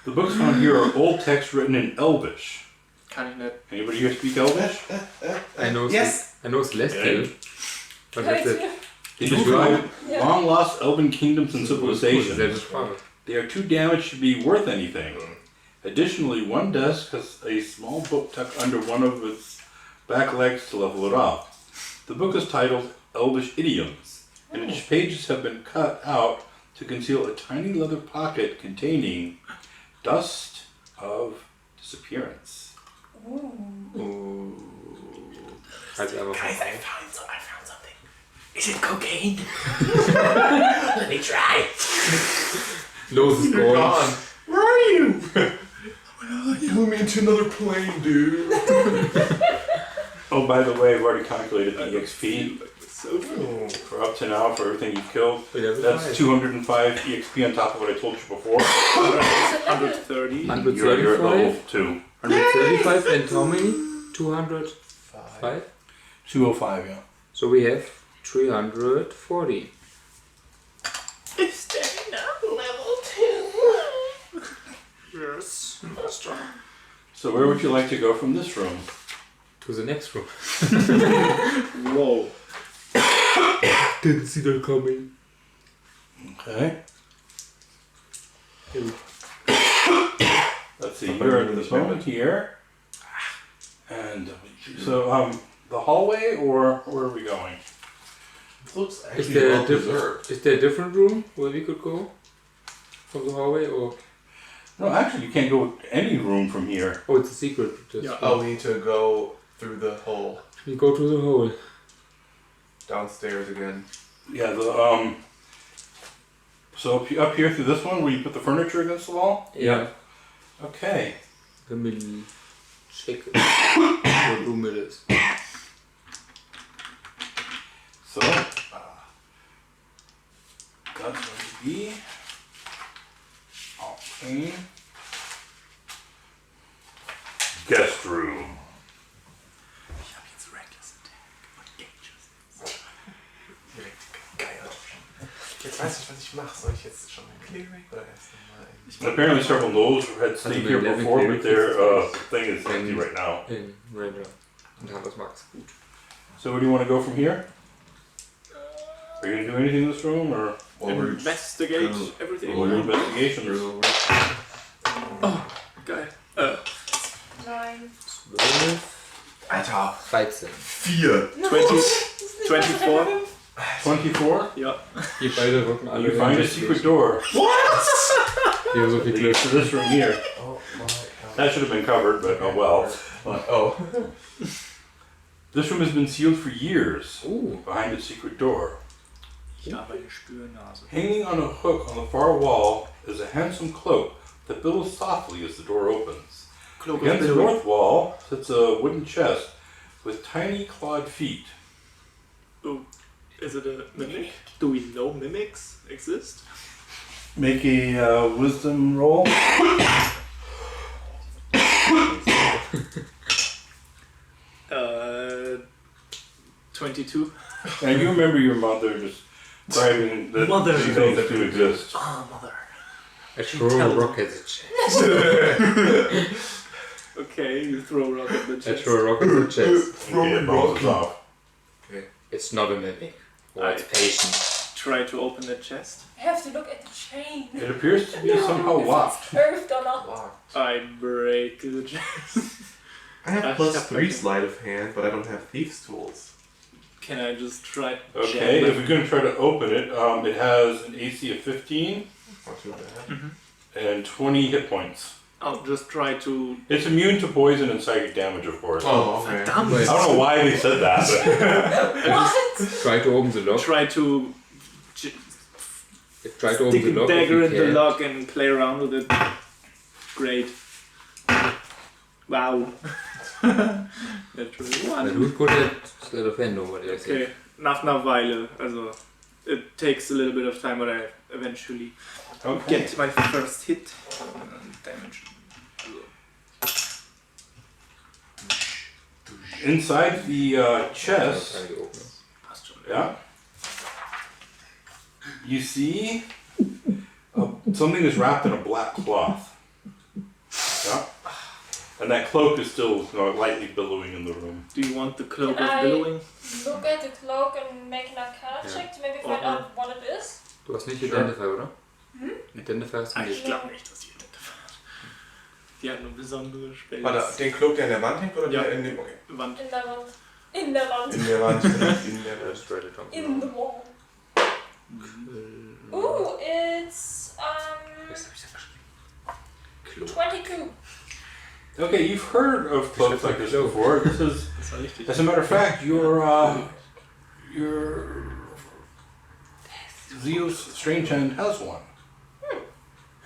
The books found here are old text written in Elvish. Kann ich nicht. Anybody here speak Elvish? I know Yes. I know Celestial. But that's it. They describe long lost elven kingdoms and Selbe civilizations. Sprache. They are too damaged to be worth anything. Additionally, one desk has a small book tucked under one of its back legs to level it off. The book is titled Elvish Idioms, and its pages have been cut out to conceal a tiny leather pocket containing dust of disappearance. Halt einfach Guys, mal. I found something. Is it cocaine? Let me try. Los ist You're gone. gone. Where are you? You blew me into another plane, dude. Oh, by the way, I've already calculated the EXP Oh. for up to now for everything you've killed. Level That's 5. 205 EXP on top of what I told you before. 130. You're at level 135. 2. 135 and how many? 205? 205, yeah. So we have 340. Is there enough? Level 2. Yes. Master. So where would you like to go from this room? To the next room. Whoa. Didn't see that coming. Okay. Let's see, you're at this moment here. And so, the hallway, or where are we going? This looks Is actually there, well a different, preserved. is there a different room where we could go? From the hallway or? No, actually, you can't go any room from here. Oh, it's a secret. This Yeah. room. Oh, we need to go through the hole We go to the hole. downstairs again. Yeah, so up here through this one where you put the furniture against the wall? Yeah. Okay. Then we'll check what room it is. So, that's going to be okay. Guest room. Ich habe jetzt Reckless Attack und Dangerous. Geil. Jetzt weiß ich, was ich mache. Soll ich jetzt schon einen Cleric oder erst nochmal Apparently several nobles had stayed here before, but their thing is empty right now. In Ranger. Und haben das Max. Gut. So where do you want to go from here? Are you going to do anything in this room, or Well, we're Investigate Go. everything. roll your investigations? Geil. 9. 12. Alter, 13. 4. 24. 24? Ja. Ihr beide rücken alle. You find a secret door. Ihr so viel Glück. Leads to this room here. Oh my god. That should have been covered, but oh well. Oh. This room has been sealed for years Oh. behind its secret door. Ich habe eine Spürnase. Hanging on a hook on the far wall is a handsome cloak that billows softly as the door opens. Against the north wall sits a wooden chest with tiny clawed feet. Oh. Is it a mimic? Do we know mimics exist? Make a wisdom roll. 22. And you remember your mother just driving the Mother. these things do exist. Oh, mother. I throw a rock at the chest. Okay, you throw a rock at the I chest. throw a rock at the chest. Okay, it bounces off. It's not a mimic. Or it's patient. Try to open the chest. I have to look at the chain. It appears to be somehow locked. Earthed or not. Locked. I break the chest. I have I plus have 3 to- sleight of hand, but I don't have thieves' tools. Can I just try? Okay, if we're going to try to open it, it has an AC of 15 Not too bad. and 20 hit points. I'll just try to. It's immune to poison and psychic damage, of course. Oh, okay. Damn Wait. I don't know why they said that, but What? Try to open the lock. Try to Try to open stick the a lock. dagger in if you the can. lock and play around with it. Great. Wow. Naturally Na one. gut, gut, Sleight of hand over there. Okay, nach einer Weile. Also, it takes a little bit of time, but I eventually okay. get my first hit. Damage. Inside the chest, Try to open it. Passt schon. yeah, you see something is wrapped in a black cloth. Yeah. And that cloak is still lightly billowing in the room. Do you want the cloak Can of I- billowing? Look at the cloak and make an arcana check to maybe find Okay. out what it is. Du hast nicht Sure. Identify, oder? Identify hast du Ich nicht. glaube nicht, dass die Identified. Die hat nur besondere Spells. Warte, den Cloak, der in der Wand hängt oder Ja. der in dem. Okay. Wand. In der Wand. In der Wand. In der Wand. In der Wand. Just try to jump In around. the wall. Ooh, it's Was hab ich da geschrieben? Klo. 22. Okay, you've heard of cloaks like this before. This is, Das war richtig. as a matter of fact, your Zeus Strangehand has one.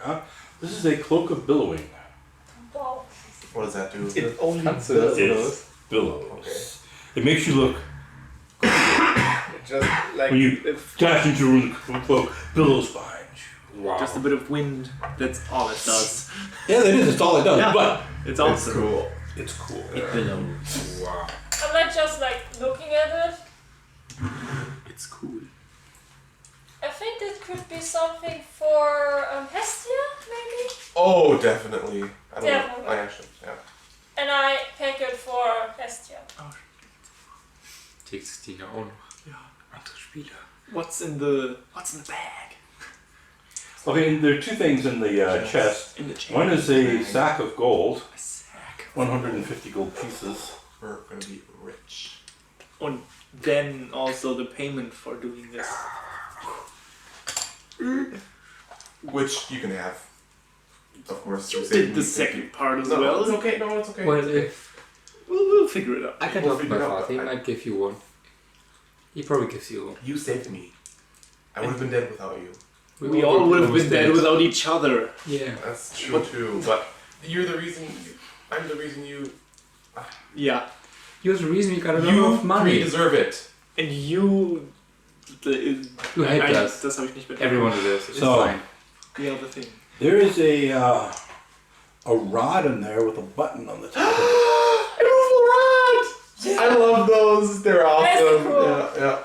Yeah, this is a cloak of billowing. Wow. What does that do? It only Kannst du does das? those. Billows. Okay. It makes you look Just like when you if dash into a room. The cloak billows behind you. Wow. just a bit of wind. That's all it does. Yeah, that is. That's all it does. Yeah. But It's That's awesome. cool. it's cool. It billows. Wow. I'm not just like looking at it. It's cool. I think this could be something for Hestia, maybe? Oh, definitely. I don't Definitely. know. I actually, yeah. And I pick it for Hestia. Textine auch noch. Ja. Andere Spieler. What's in the bag? Okay, there are two things in the chest. In the chain. One is a sack of gold, A sack. 150 gold pieces. We're gonna be rich. And then also the payment for doing this. Which you can have. Of course. You through did saving the me. second part as No, well. it's okay. No, it's okay. Well, if We'll figure it out. I can We'll talk to my figure it out, father, he but I- might give you one. He probably gives you one. You saved me. I would have been dead without you. We all would have been dead without each other. Yeah. That's true too. But you're the reason. I'm the reason you. Yeah. You're the reason we got a lot You of money. deserve it. And you. You hate Nein, us. das habe ich nicht mit. Everyone deserves it. It's So- fine. The other thing. There is a rod in there with a button on the top of it. I love those. They're awesome. cool. Yeah, yeah.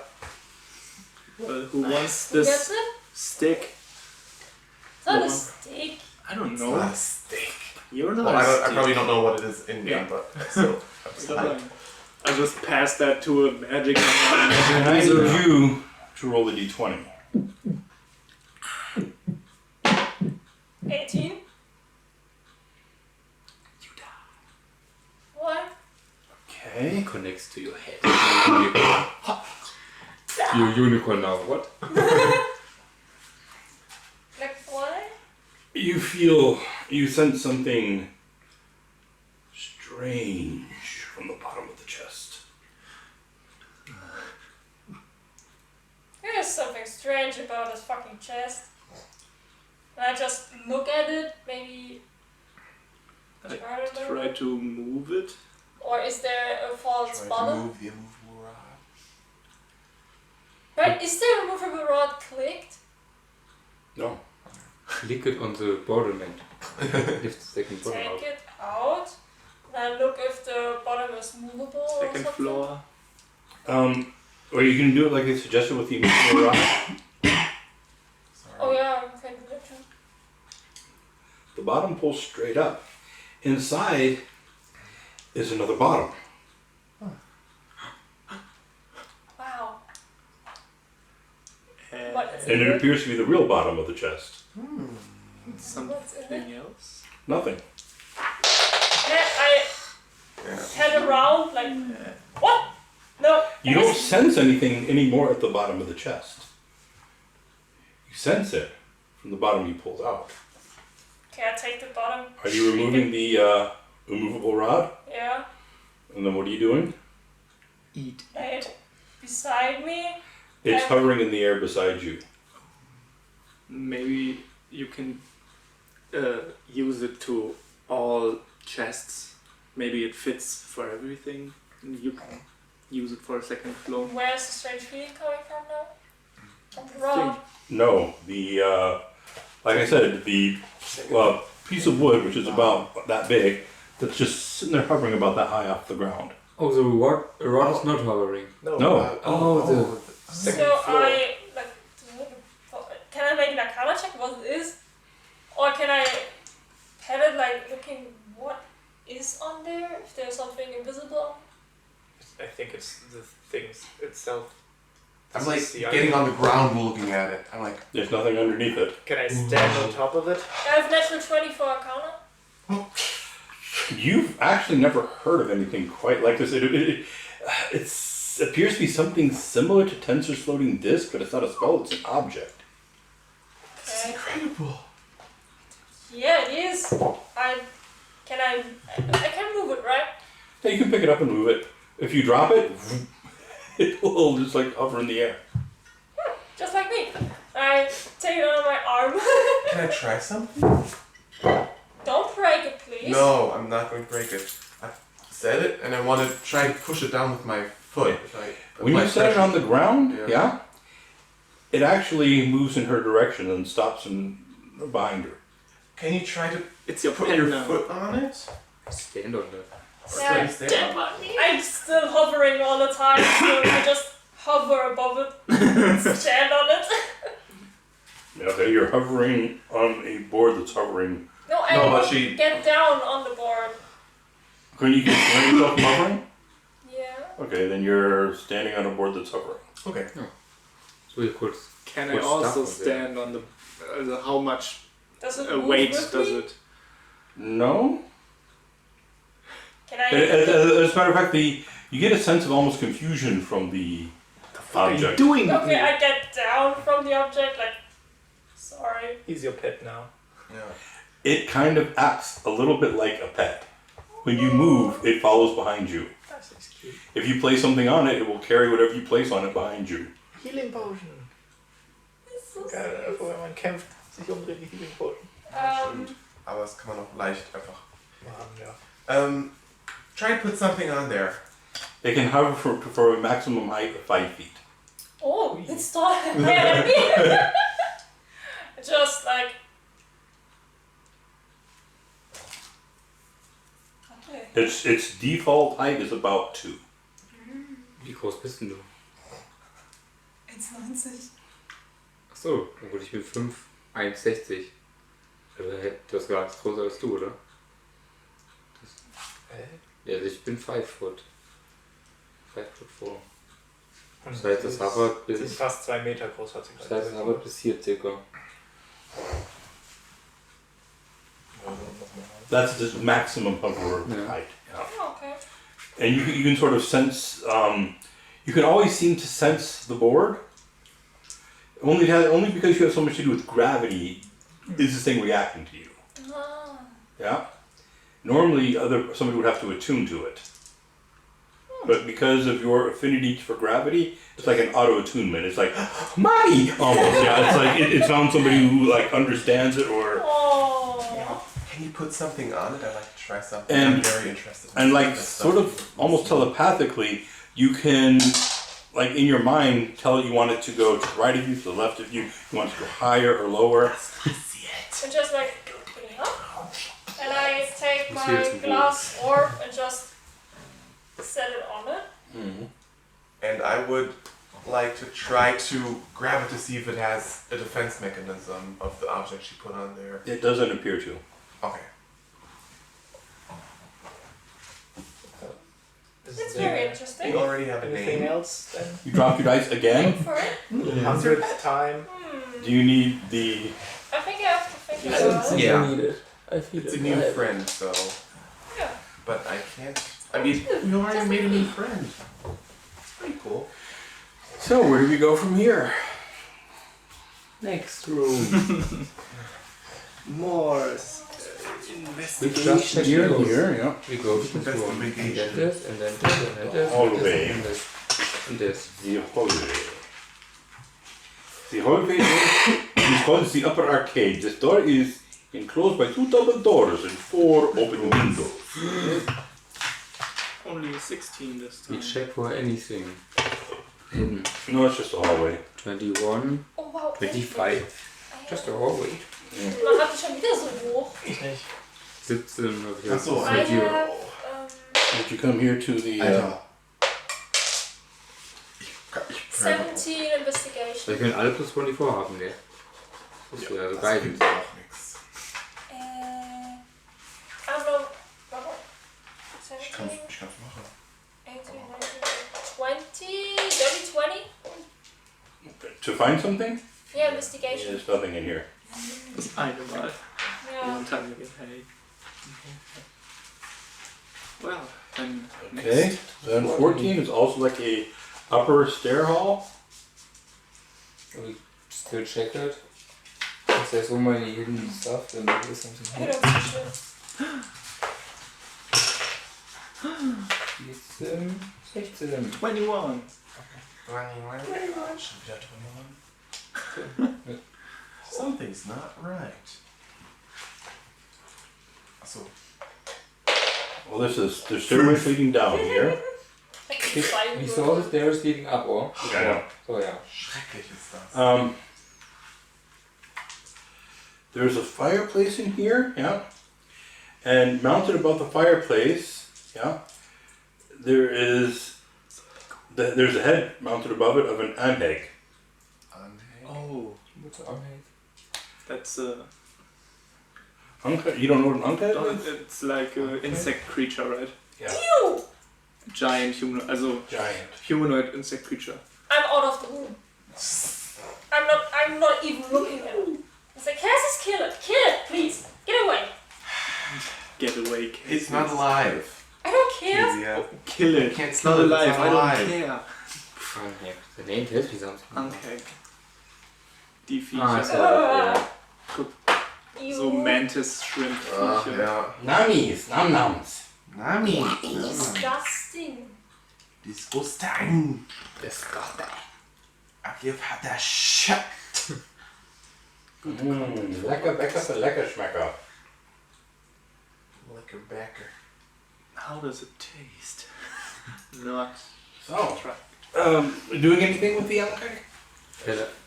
Well, who wants Who this gets it? stick? It's not One. a steak. I don't It's know. not a steak. You're not Well, a I stick. probably don't know what it is in Yeah. there, but still. It's fine. I just passed that to a magic. And I need you to roll a d20. 18. You die. What? Okay. Connects to your head. Unicorn. You're a unicorn now. What? Like what? You sense something strange from the bottom of the chest. There's something strange about this fucking chest. And I just look at it, maybe. I turn it over? try to move it. Or is there a false Trying to bottom? move the immovable rod. Right, is the removable rod clicked? No. Click it on the bottom end. Lift the second bottom out. Take it out. Then look if the bottom is movable or Second something. floor. Or you can do it like they suggested with the immutable rod. Sorry. Oh yeah, okay, good too. The bottom pulls straight up. Inside is another bottom. Wow. And What is And it appears to be the real bottom of the chest. something else. Nothing. Can I Yeah. head around like what? No. You don't sense anything anymore at the bottom of the chest. You sense it from the bottom you pulled out. Can I take the bottom? Are you removing the immovable rod? Yeah. And then what are you doing? Eat. Right beside me. It's Yeah. hovering in the air beside you. Maybe you can use it to all chests. Maybe it fits for everything. And you can use it for a second floor. Where's the strange feeling coming from now? From the rod. No, the like I said, the piece of wood, which is about that big, that's just sitting there hovering about that high off the ground. Oh, the rod is not hovering. No. Second So floor. I like. Can I make an arcana check what it is, or can I head it like looking what is on there? If there's something invisible. I think it's the things itself. I'm This like is the getting on the ground looking at it. I'm like, There's nothing underneath it. Can I stand on top of it? I have natural 20 for arcana. You've actually never heard of anything quite like this. It appears to be something similar to Tensor's floating disc, but it's not a spell, it's an object. this is Okay. incredible. Yeah, it is. I can move it, right? Yeah, you can pick it up and move it. If you drop it, it will just like hover in the air. Just like me. I take it on my arm. Can I try something? Don't break it, please. No, I'm not going to break it. I said it, and I want to try and push it down with my foot. If I When you apply set it on the pressure. ground, Yeah. yeah, it actually moves in her direction and stops behind her. Can you try to It's your put pen your now. foot on it? Stand on it. Or Yeah, try to stand on it? I'm still hovering all the time, so I just hover above it, stand on it. Okay, you're hovering on a board that's hovering. No, I No, but won't she- get down on the board. Can you control yourself from hovering? Yeah. Okay, then you're standing on a board that's hovering. Okay. So you could. Can I Put also stuff on there. stand on the how much Does it move weight with does me? it? No. Can I? As a matter of fact, you get a sense of almost confusion from the What are you object. doing? Okay, I get down from the object, like. Sorry. He's your pet now. Yeah. It kind of acts a little bit like a pet. When you move, it follows behind you. Das ist cute. If you place something on it, it will carry whatever you place on it behind you. Healing Potion. It's so Geil, sweet. wenn man kämpft, sich umdreht, die Healing Potion. Aber das kann man auch leicht einfach. Mann, ja. Try to put something on there. It can hover for a maximum height of 5 feet. Oh, it's tall. Higher than me. Just like. Okay. Its default height is about 2. Wie groß bist denn du? 1,90. Achso, na gut, ich bin 5, 1,60. Aber du hast gesagt, größer als du, oder? Ja, also ich bin 5 foot. 5 foot 4. Das heißt, das hovert Sie ist bis. fast 2 Meter groß, hat sie Das heißt, es hovert bis hier circa. That's the maximum hover Yeah. height. Yeah. Oh, okay. And you can sort of sense, you can always seem to sense the board. Only because you have so much to do with gravity is this thing reacting to you. Ah. Yeah? Normally somebody would have to attune to it. But because of your affinity for gravity, it's like an auto attunement. It's like money almost. Yeah, it's like it found somebody who like understands it or Oh. Can you put something on it? I'd like to try something. And- I'm very interested. and like This sort stuff. of almost telepathically, you can like in your mind, tell it you want it to go to the right of you, to the left of you. You want it to go higher or lower. And just like, up. And I take You see it's my a glass orb and just set it on it. Mm-hmm. And I would like to try to grab it to see if it has a defense mechanism of the object she put on there. It doesn't appear to. Okay. It's very interesting. We already have a Anything name. else then? You drop your dice again. For it? 100th time. Do you need the... I think I have to think I about don't it. think Yeah. I need it. I feel It's a it. new I have it. friend, so. Yeah. But I can't. I mean, we already made a new friend. It's pretty cool. So, where do we go from here? Next room. More We investigation. just check Here, those. here, yeah. We go to this one, and then this, and then this, and then this, and Hallway. this, and this, and this. The hallway. The hallway is called the upper arcade. This door is enclosed by 2 double doors and 4 open windows. Only 16 this We time. check for anything. Hidden. No, it's just a hallway. 21, Oh wow. 25. Just a hallway. Man hat die schon wieder so hoch. Ich nicht. 17 of your Ach so, I with you. have, Did you come here to the... Alter. 17 Wir investigation. können alle plus 24 haben, ne? Das wäre also Das geil. bringt auch nichts. I don't know. Warum? Ich kann's 17, machen. 18, 19, 20, dirty 20? To find something? Yeah, investigation. There's nothing in here. Das eine Mal. Yeah. One time again, hey. Well, then Okay. next. Then 14 is also like a upper stair hall. We still check it. If there's so many hidden stuff, then there is something I here. don't see shit. 16. 21. Schon wieder 21? Something's not right. Achso. Well, there's stairways leading down here. I can find We it. saw the stairs leading up, or? Yeah. So yeah. Schrecklich ist das. There's a fireplace in here, yeah. And mounted above the fireplace, yeah, there's a head mounted above it of an anheg. Oh, What's on it? that's You don't know what an anheg is? it's like an insect creature, right? Yeah. Ew! Giant human, also Giant. humanoid insect creature. I'm out of the room. I'm not even looking at it. It's like, Cassius, kill it. Kill it, please. Get away. Get away, Cassius. It's not alive. I don't care. Easier. Kill it. I can't It's not kill it, alive. it's not I don't alive. care. Okay. The name tells me something. Okay. Die Ah, Viecher. so, yeah. You. So Mantis Shrimp Ach, Viecher. ja. Namis, nam-nams. Nami. Disgusting. Disgusting. Disgusting. I give her that shit. Lecker Bäcker für Leckerschmecker. Lecker Backer. How does it taste? Not So, try. doing anything with the anheg?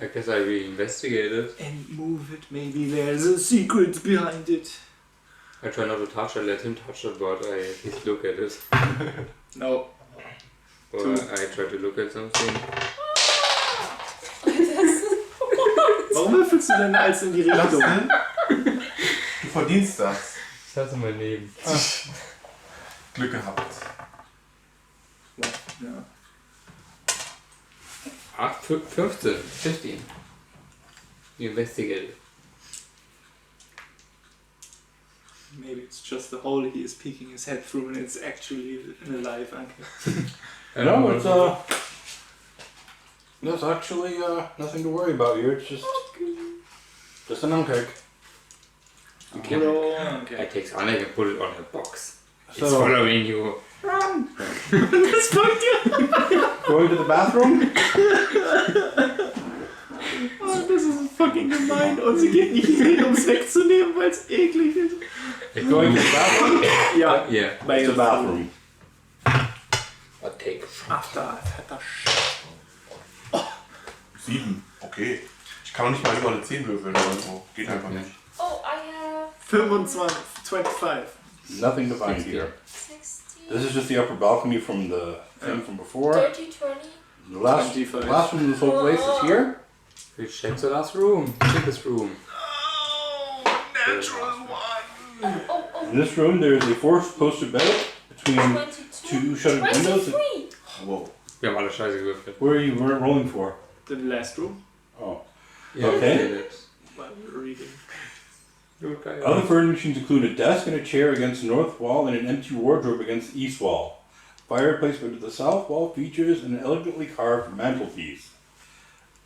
I guess I re-investigated. And move it. Maybe there's a secret behind it. I try not to touch it, let him touch it, but I at least look at it. No. Or I try to look at something. Warum würfelst du denn als in die Was Richtung? denn? Du verdienst das. Das hatte mein Leben. Glück gehabt. Ja. 8, 15. 15. You investigated. Maybe it's just the hole he is peeking his head through and it's actually an alive anchor. No, it's there's actually nothing to worry about here. It's just an anheg. Okay. Oh, I okay. take Anne and put it on a box. It's So- following you. Das folgt dir! Going to the bathroom? Oh, das ist fucking gemein und sie geht nicht hin, um es wegzunehmen, weil es eklig ist. Going to the bathroom? Ja, Yeah. bei It's the bathroom. take a shot. After I've had a shot. 7. Okay. Ich kann noch nicht mal über eine 10 würfeln oder so. Geht einfach Okay. nicht. Oh, I have 25. Nothing to find here. 60, This is just the upper balcony from the thing from before. 30, 20. The last 25. one in this whole place is here. We check the last room. Check this room. Oh, natural one. Oh, In this room, there is a four-poster bed between 22. two shuttered windows. 23. Wow. Wir haben alle Scheiße gewürfelt. Where are you rolling for? The last room. Oh. Yeah, Okay. we did it. While we were reading. Okay. Other furnishings include a desk and a chair against the north wall and an empty wardrobe against the east wall. Fireplace to the south wall features an elegantly carved mantelpiece.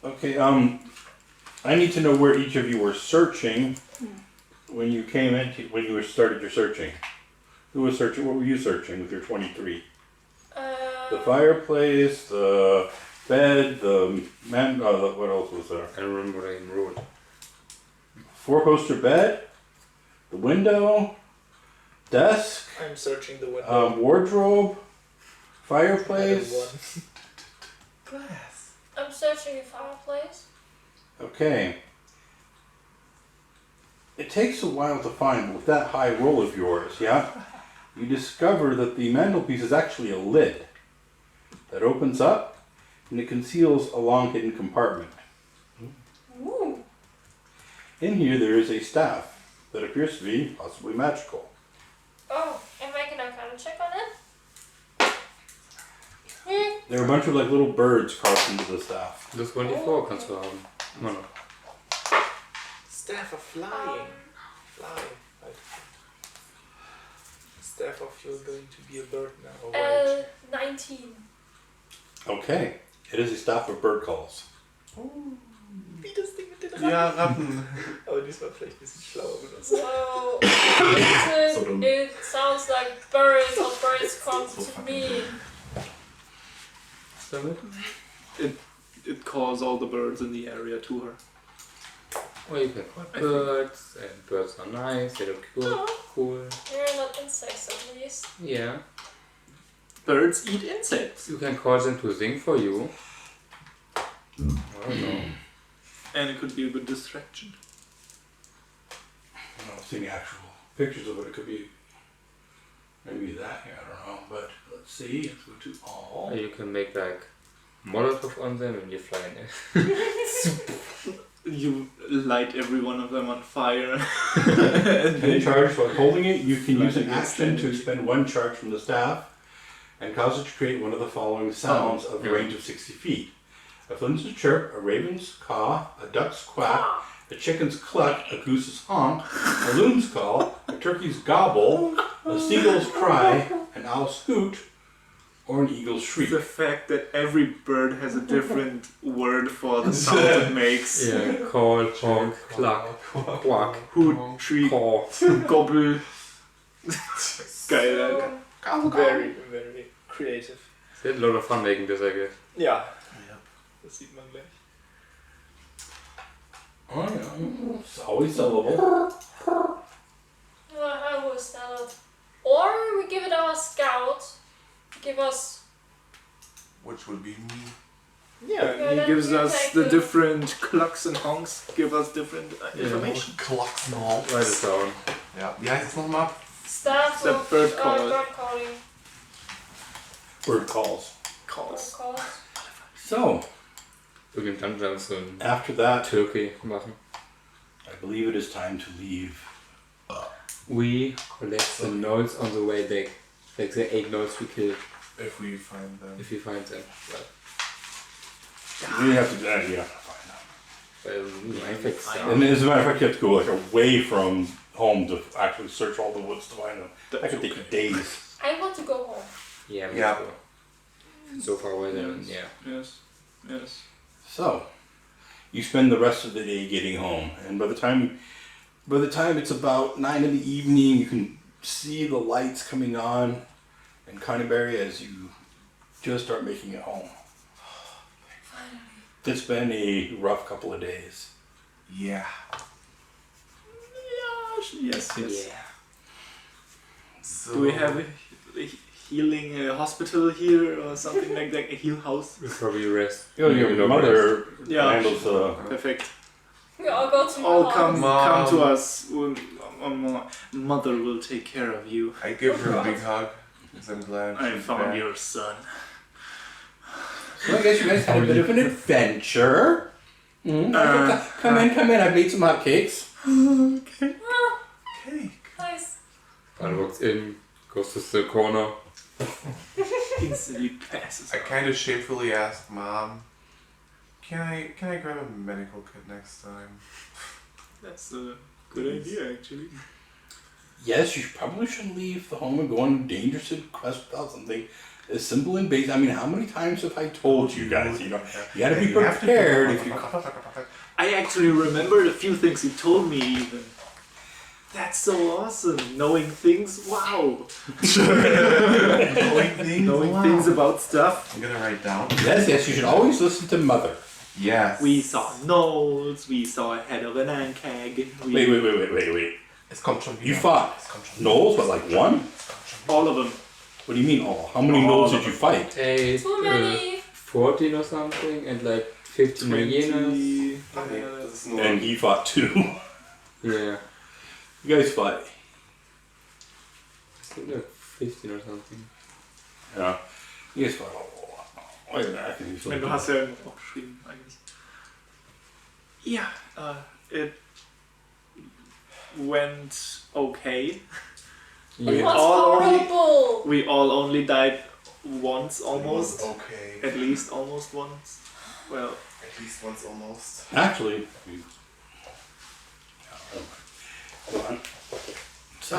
Okay, I need to know where each of you were searching when you came in, when you started your searching. Who was searching? What were you searching with your 23? The fireplace, the bed, the man. What else was there? I don't remember what I even wrote. Four-poster bed, the window, desk, I'm searching the window. wardrobe, fireplace. Glass. I'm searching a fireplace. Okay. It takes a while to find with that high roll of yours, yeah? You discover that the mantelpiece is actually a lid that opens up and it conceals a long hidden compartment. Ooh. In here there is a staff that appears to be possibly magical. Oh, am I gonna kind of check on it? There are a bunch of like little birds carved into the staff. Das 24 kannst du haben. Immer noch. Staff of flying. Fly. Halt. Staff of you're going to be a bird now. Or wait. 19. Okay. It is a staff of bird calls. Wie das Ding mit den Ratten. Ja, Ratten. Aber diesmal vielleicht ein bisschen schlauer benutzt. So, So dumm. it sounds like birds or birds come to me. Was damit? It calls all the birds in the area to her. Well, you can call birds, and birds are nice, they look cool. They're not insects at least. Yeah. Birds eat insects. You can call them to sing for you. I don't know. And it could be a good distraction. I don't see any actual pictures of it. It could be maybe that here. I don't know. But let's see. Let's go to all. Or you can make like Molotov on them and you fly in there. You light every one of them on fire. And they charge while holding it, you can use an Lightning action to extended. expend one charge from the staff and cause it to create one of the following sounds of a yeah. range of 60 feet. A flinch's chirp, a raven's caw, a duck's quack, a chicken's cluck, a goose's honk, a loon's call, a turkey's gobble, a seagull's cry, an owl's hoot, or an eagle's shriek. The fact that every bird has a different word for the sound it makes. Yeah, call, honk, cluck, quack, Hoot, shriek, caw. gobble. Geil, Alter. So, Very, very creative. They had a lot of fun making this, I guess. Ja. Das sieht man gleich. Oh, yeah. It's always sellable. I will sell it. Or we give it our scout. Give us. Which would be me. Yeah, Yeah, he then gives you us take the the- different clucks and honks, give us different information. Klocksnall. Write it down. Ja, wie heißt es nochmal? Staff The of bird call. bird calling. Bird calls. Bird Calls. calls. So, Irgendein Dungeon so ein after that, Turkey machen. I believe it is time to leave. We collect the notes on the way back. Like the 8 notes we killed, If we find them. if we find them. You have to, you have to find out. Well, einfach And as a matter of fact, you have to go like away from home to actually search all the woods to find them. That could take you days. I want to go home. Yeah, me Yeah. too. So far away then, yeah. Yes, yes. So, you spend the rest of the day getting home, and by the time it's about 9 in the evening, you can see the lights coming on in Conyberry as you just start making it home. It's been a rough couple of days. Yeah. Yes, yes. Yeah. So, Do we have a healing hospital here or something like that, a heal house. We'll probably rest. Your mother Yeah. handles Perfect. We all go to All your come house. to us. Mother will take care of you. I give her a big hug because I'm glad I she's found back. your son. So I guess you guys had a bit of an adventure. Come in. I've made some hot cakes. Okay. Ah, Cake. nice. One walks in, goes to the corner. Instantly passes. I kind of shamefully asked Mom, can I grab a medical kit next time? That's a good idea, actually. Yes, you probably shouldn't leave the home and go on a dangerous quest without something as simple and basic. I mean, how many times have I told you guys? You gotta be prepared if you. I actually remembered a few things you told me even. That's so awesome. Knowing things, wow. Knowing things about stuff. I'm gonna write down. Yes, you should always listen to Mother. Yes. We saw gnolls, we saw a head of an ankag. Wait. Es kommt schon wieder. You fought Es kommt schon wieder. gnolls, but like one? All of them. What do you mean all? How many gnolls did you fight? Too many. 14 or something, and like 15 hyenas. Okay, das ist nur... And he fought two. Yeah. You guys fight. I think like 15 or something. Yeah. You guys fought a lot. Wait a minute, I can use Du hast ja irgendwo aufgeschrieben, eigentlich. Ja, it went okay. It Yeah. was all only- horrible. We all only died once almost. Okay. At least almost once. Well, At least once almost. Actually, hold on. So,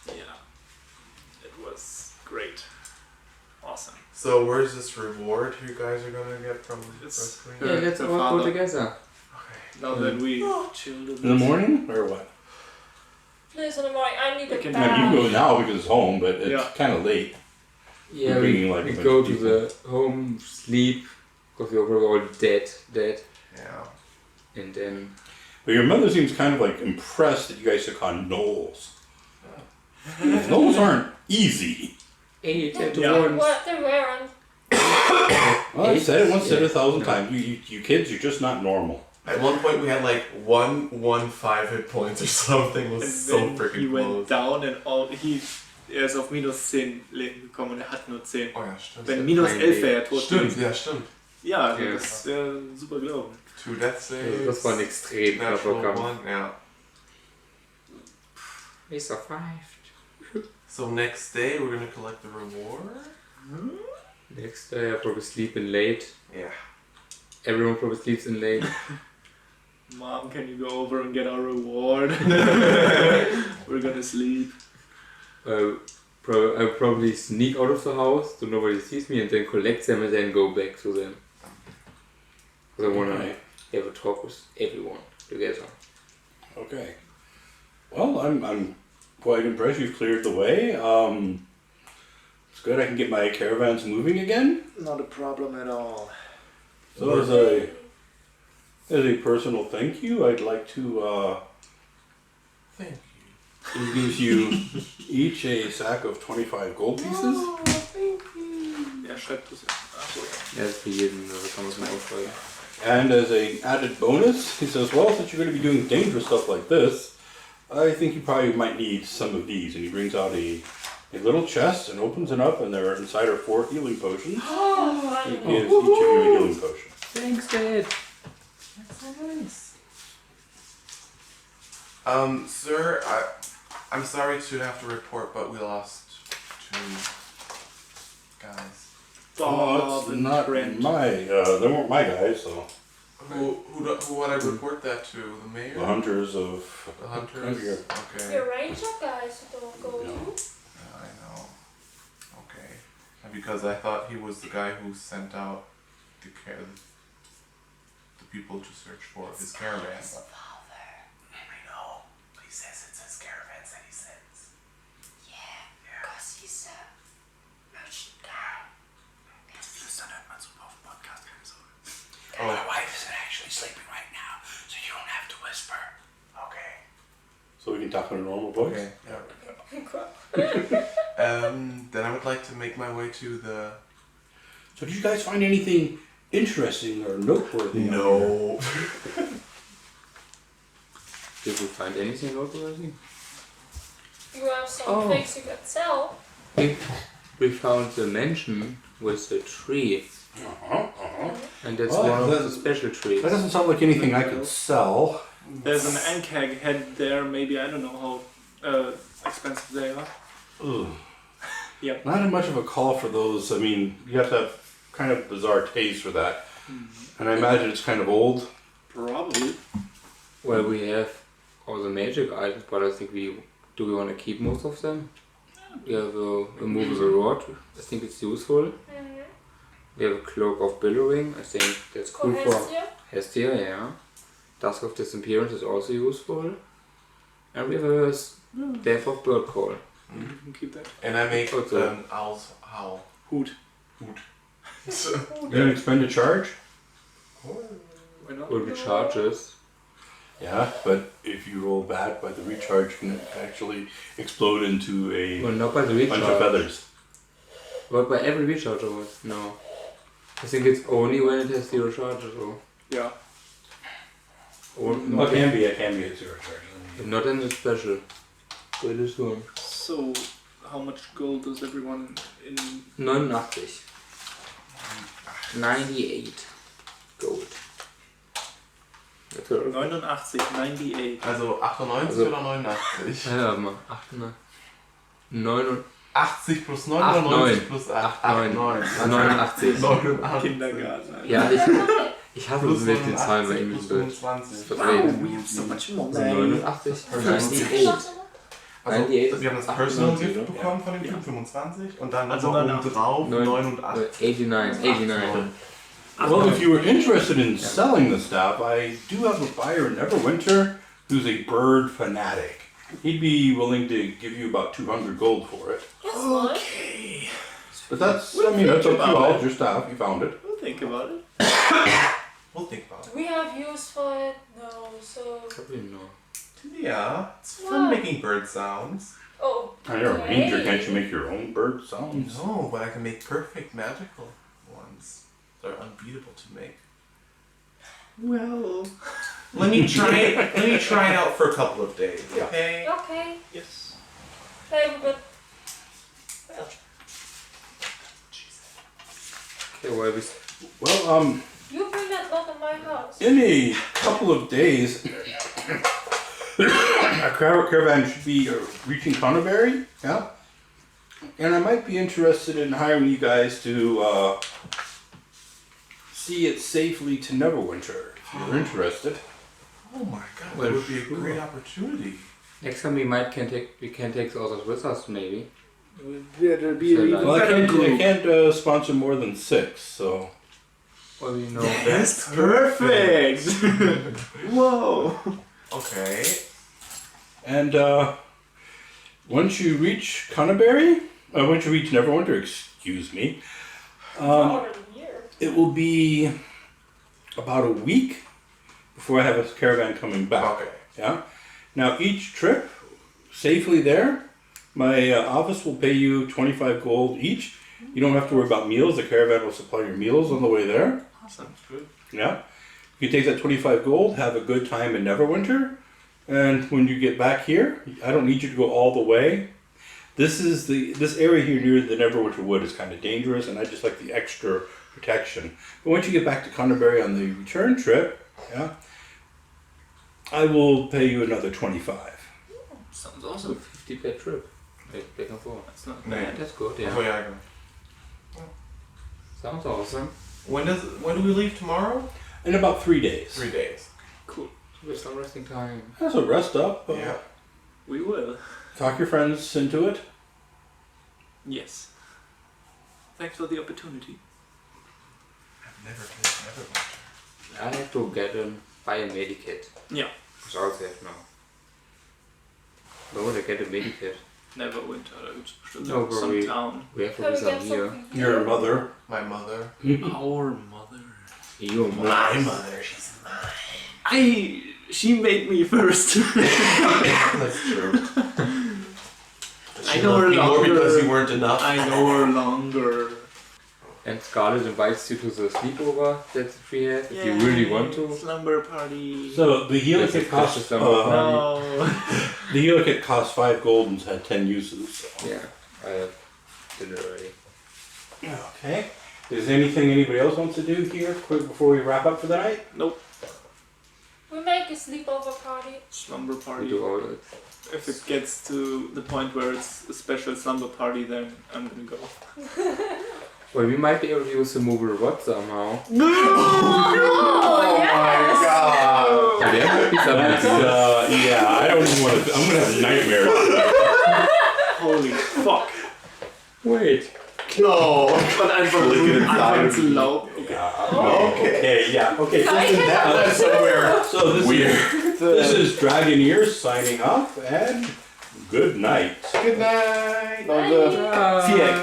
yeah. It was great. Awesome. So where's this reward you guys are gonna get from It's- rescuing? Yeah, let's The all father. go together. Okay. Now that we chilled a bit. in the morning or what? Please, in the morning, I need We a can- I mean, you bath. can go now because it's home, but it's Yeah. kind of late. Yeah, We're bringing, like, we a bunch go of to people. the home, sleep, because we were all dead, Yeah. and then But your mother seems kind of like impressed that you guys took on gnolls. Gnolls aren't easy. 8 at Yeah. once. What they weren't. Well, I've said it once, said it 1,000 times. You kids, you're just not normal. At one point we had like 115 hit points or something. It was And so then freaking he went close. down and er ist auf minus 10 Leben gekommen und er hat nur 10. Oh ja, stimmt. Wenn minus 11 wäre, er tot Stimmt, gewesen. ja, stimmt. Ja, Ja. das ist super glauben. 2 Death Saves. Das war ein extrem knapper Natural Kampf. one, ja. We survived. So next day we're gonna collect the reward. Next day I probably sleep in late. Yeah. Everyone probably sleeps in late. Mom, can you go over and get our reward? We're gonna sleep. I'll probably sneak out of the house so nobody sees me and then collect them and then go back to them. Because I want to Okay. have a talk with everyone together. Okay. Well, I'm quite impressed. You've cleared the way. It's good. I can get my caravans moving again. Not a problem at all. So as a personal thank you, I'd like to Thank you. gives you each a sack of 25 gold pieces. Oh, thank you. Er schreibt das. Achso, ja. Ja, das ist für jeden, das kann man so aufschreiben. And as an added bonus, he says, well, since you're going to be doing dangerous stuff like this, I think you probably might need some of these. And he brings out a little chest and opens it up, and there inside are 4 healing potions. Oh, He fun. gives each of you a healing potion. Thanks, Dad. That's so nice. Sir, I'm sorry to have to report, but we lost 2 guys. Oh, it's not my, they weren't my guys, so. Who would I report that to? The mayor? The hunters of The hunters? Conyberry. Okay. The ranger guys who don't go Yeah. in. Yeah, I know. Okay. And because I thought he was the guy who sent out the people to search for his caravan. I know. But he says it's his caravans that he sends. Yeah, because he's a merchant guy. Oh, My wife isn't actually sleeping right now, so you don't have to whisper. okay. So we can talk in a normal voice? Okay. Yeah. Okay. Then I would like to make my way to the. So, did you guys find anything interesting or noteworthy? No. Did we find anything noteworthy? You have some things you can sell. We found the mansion with the tree, and that's Oh, one of that- the special trees. That doesn't sound like anything I could sell. There's an ankeg head there. Maybe I don't know how expensive they are. Ugh. Yep. Not much of a call for those. I mean, you have to have kind of bizarre taste for that. And I imagine it's kind of old. Probably. Well, we have all the magic items, but I think we want to keep most of them. We have a movable rod. I think it's useful. We have a cloak of billowing. I think that's cool for Hestia. Yeah. Dusk of disappearance is also useful. And we have a staff of bird call. You can keep that. And I make Okay. an owl's howl. Hoot. You didn't expend a charge? Why not? Will be charges. Yeah, but if you roll bad by the recharge, can it actually explode into a Well, not by the bunch of recharge. feathers? But by every recharge, no. I think it's only when it has 0 charges, or Yeah. Well, it can be a zero charge. not in the special. So it is good. So, how much gold does everyone in? 89. 98 gold. That's all. 98. Also 98 Also- oder 89? Ja, mal. 89. 80 plus 99 plus 8. 89. 89. Kindergarten. Ja, ich hasse Plus es mit den Zahlen bei 89 englischen plus Bild. 25. Verdreht. we have so much more. 89. 98. Also, 98. wir haben das Personal 98, Gift ne? bekommen von dem Typ, 25. Und dann Also also oben 89. drauf 89. 89. Well, if you were interested in selling the stuff, I do have a buyer in Neverwinter who's a bird fanatic. He'd be willing to give you about 200 gold for it. That's fine. Okay. But that's, We'll I mean, that's up think to you about all, it. your stuff, you found it. We'll think about it. We'll think about Do we have use for it? No, so. Probably no. it. Yeah, it's fun Wow. making bird sounds. Oh. And you're a ranger, okay. can't you make your own bird sounds? No, but I can make perfect magical ones. They're unbeatable to make. Well. Let me try it. Let me try it out for a couple of days. Yeah. Okay. Okay. Yes. Hey, but. Okay, well, Well, You bring that lot in my house. in a couple of days, a caravan should be reaching Conyberry, yeah? And I might be interested in hiring you guys to see it safely to Neverwinter, if you're interested. Oh my god, Well, that would be a sure. great opportunity. next time we can take the others with us, maybe. There'll be an even Well, I better can't, group. sponsor more than 6, so... Well, you know. That's perfect. Whoa. Okay. And once you reach Conyberry, once you reach Neverwinter, excuse me, More than a year. it will be about a week before I have a caravan coming back. Okay. Yeah. Now each trip, safely there, my office will pay you 25 gold each. You don't have to worry about meals. The caravan will supply your meals on the way there. Sounds good. Yeah. You take that 25 gold, have a good time in Neverwinter, and when you get back here, I don't need you to go all the way. This area here near the Neverwinter Wood is kind of dangerous, and I just like the extra protection. But once you get back to Conyberry on the return trip, yeah, I will pay you another 25. Sounds So awesome. 50 per trip. Back and forth. That's not Nee. bad. That's good, yeah. Oh yeah. Sounds awesome. When do we leave tomorrow? In about 3 days. 3 days. Cool. With some resting time. So rest up. Yeah. We will. Talk your friends into it. Yes. Thanks for the opportunity. I've never played Neverwinter. I have to buy a medikit. Yeah. Which I also have now. Where would I get a medikit? Neverwinter. Da gibt's bestimmt No, some we- town. We have to Can do we some get here. something Your here? mother. My mother. Our mother. Your mom. mother, she's She made me first. That's true. I I know her More longer. because you weren't enough. I know her longer. And Scarlet invites you to the sleepover that we have if you really want to. Slumber party. So the healer kit costs no. the healer kit costs 5 gold and had 10 uses. So. Yeah, I did it already. Okay. Is there anything anybody else wants to do here quick before we wrap up for the night? Nope. We make a sleepover party. Slumber We party. do all that. If it gets to the point where it's a special slumber party, then I'm gonna go. Well, we might be able to use the movable rod somehow. Oh, yes! God. Yeah, there might be That's, something. yeah, I don't even want to. I'm gonna have nightmares. Holy fuck. Wait. No. But I'm Look at it I'm inside. too low. Okay, yeah. Okay, so, That went somewhere so this weird. This is Dragoneer signing off, and good night. Good night. Vier.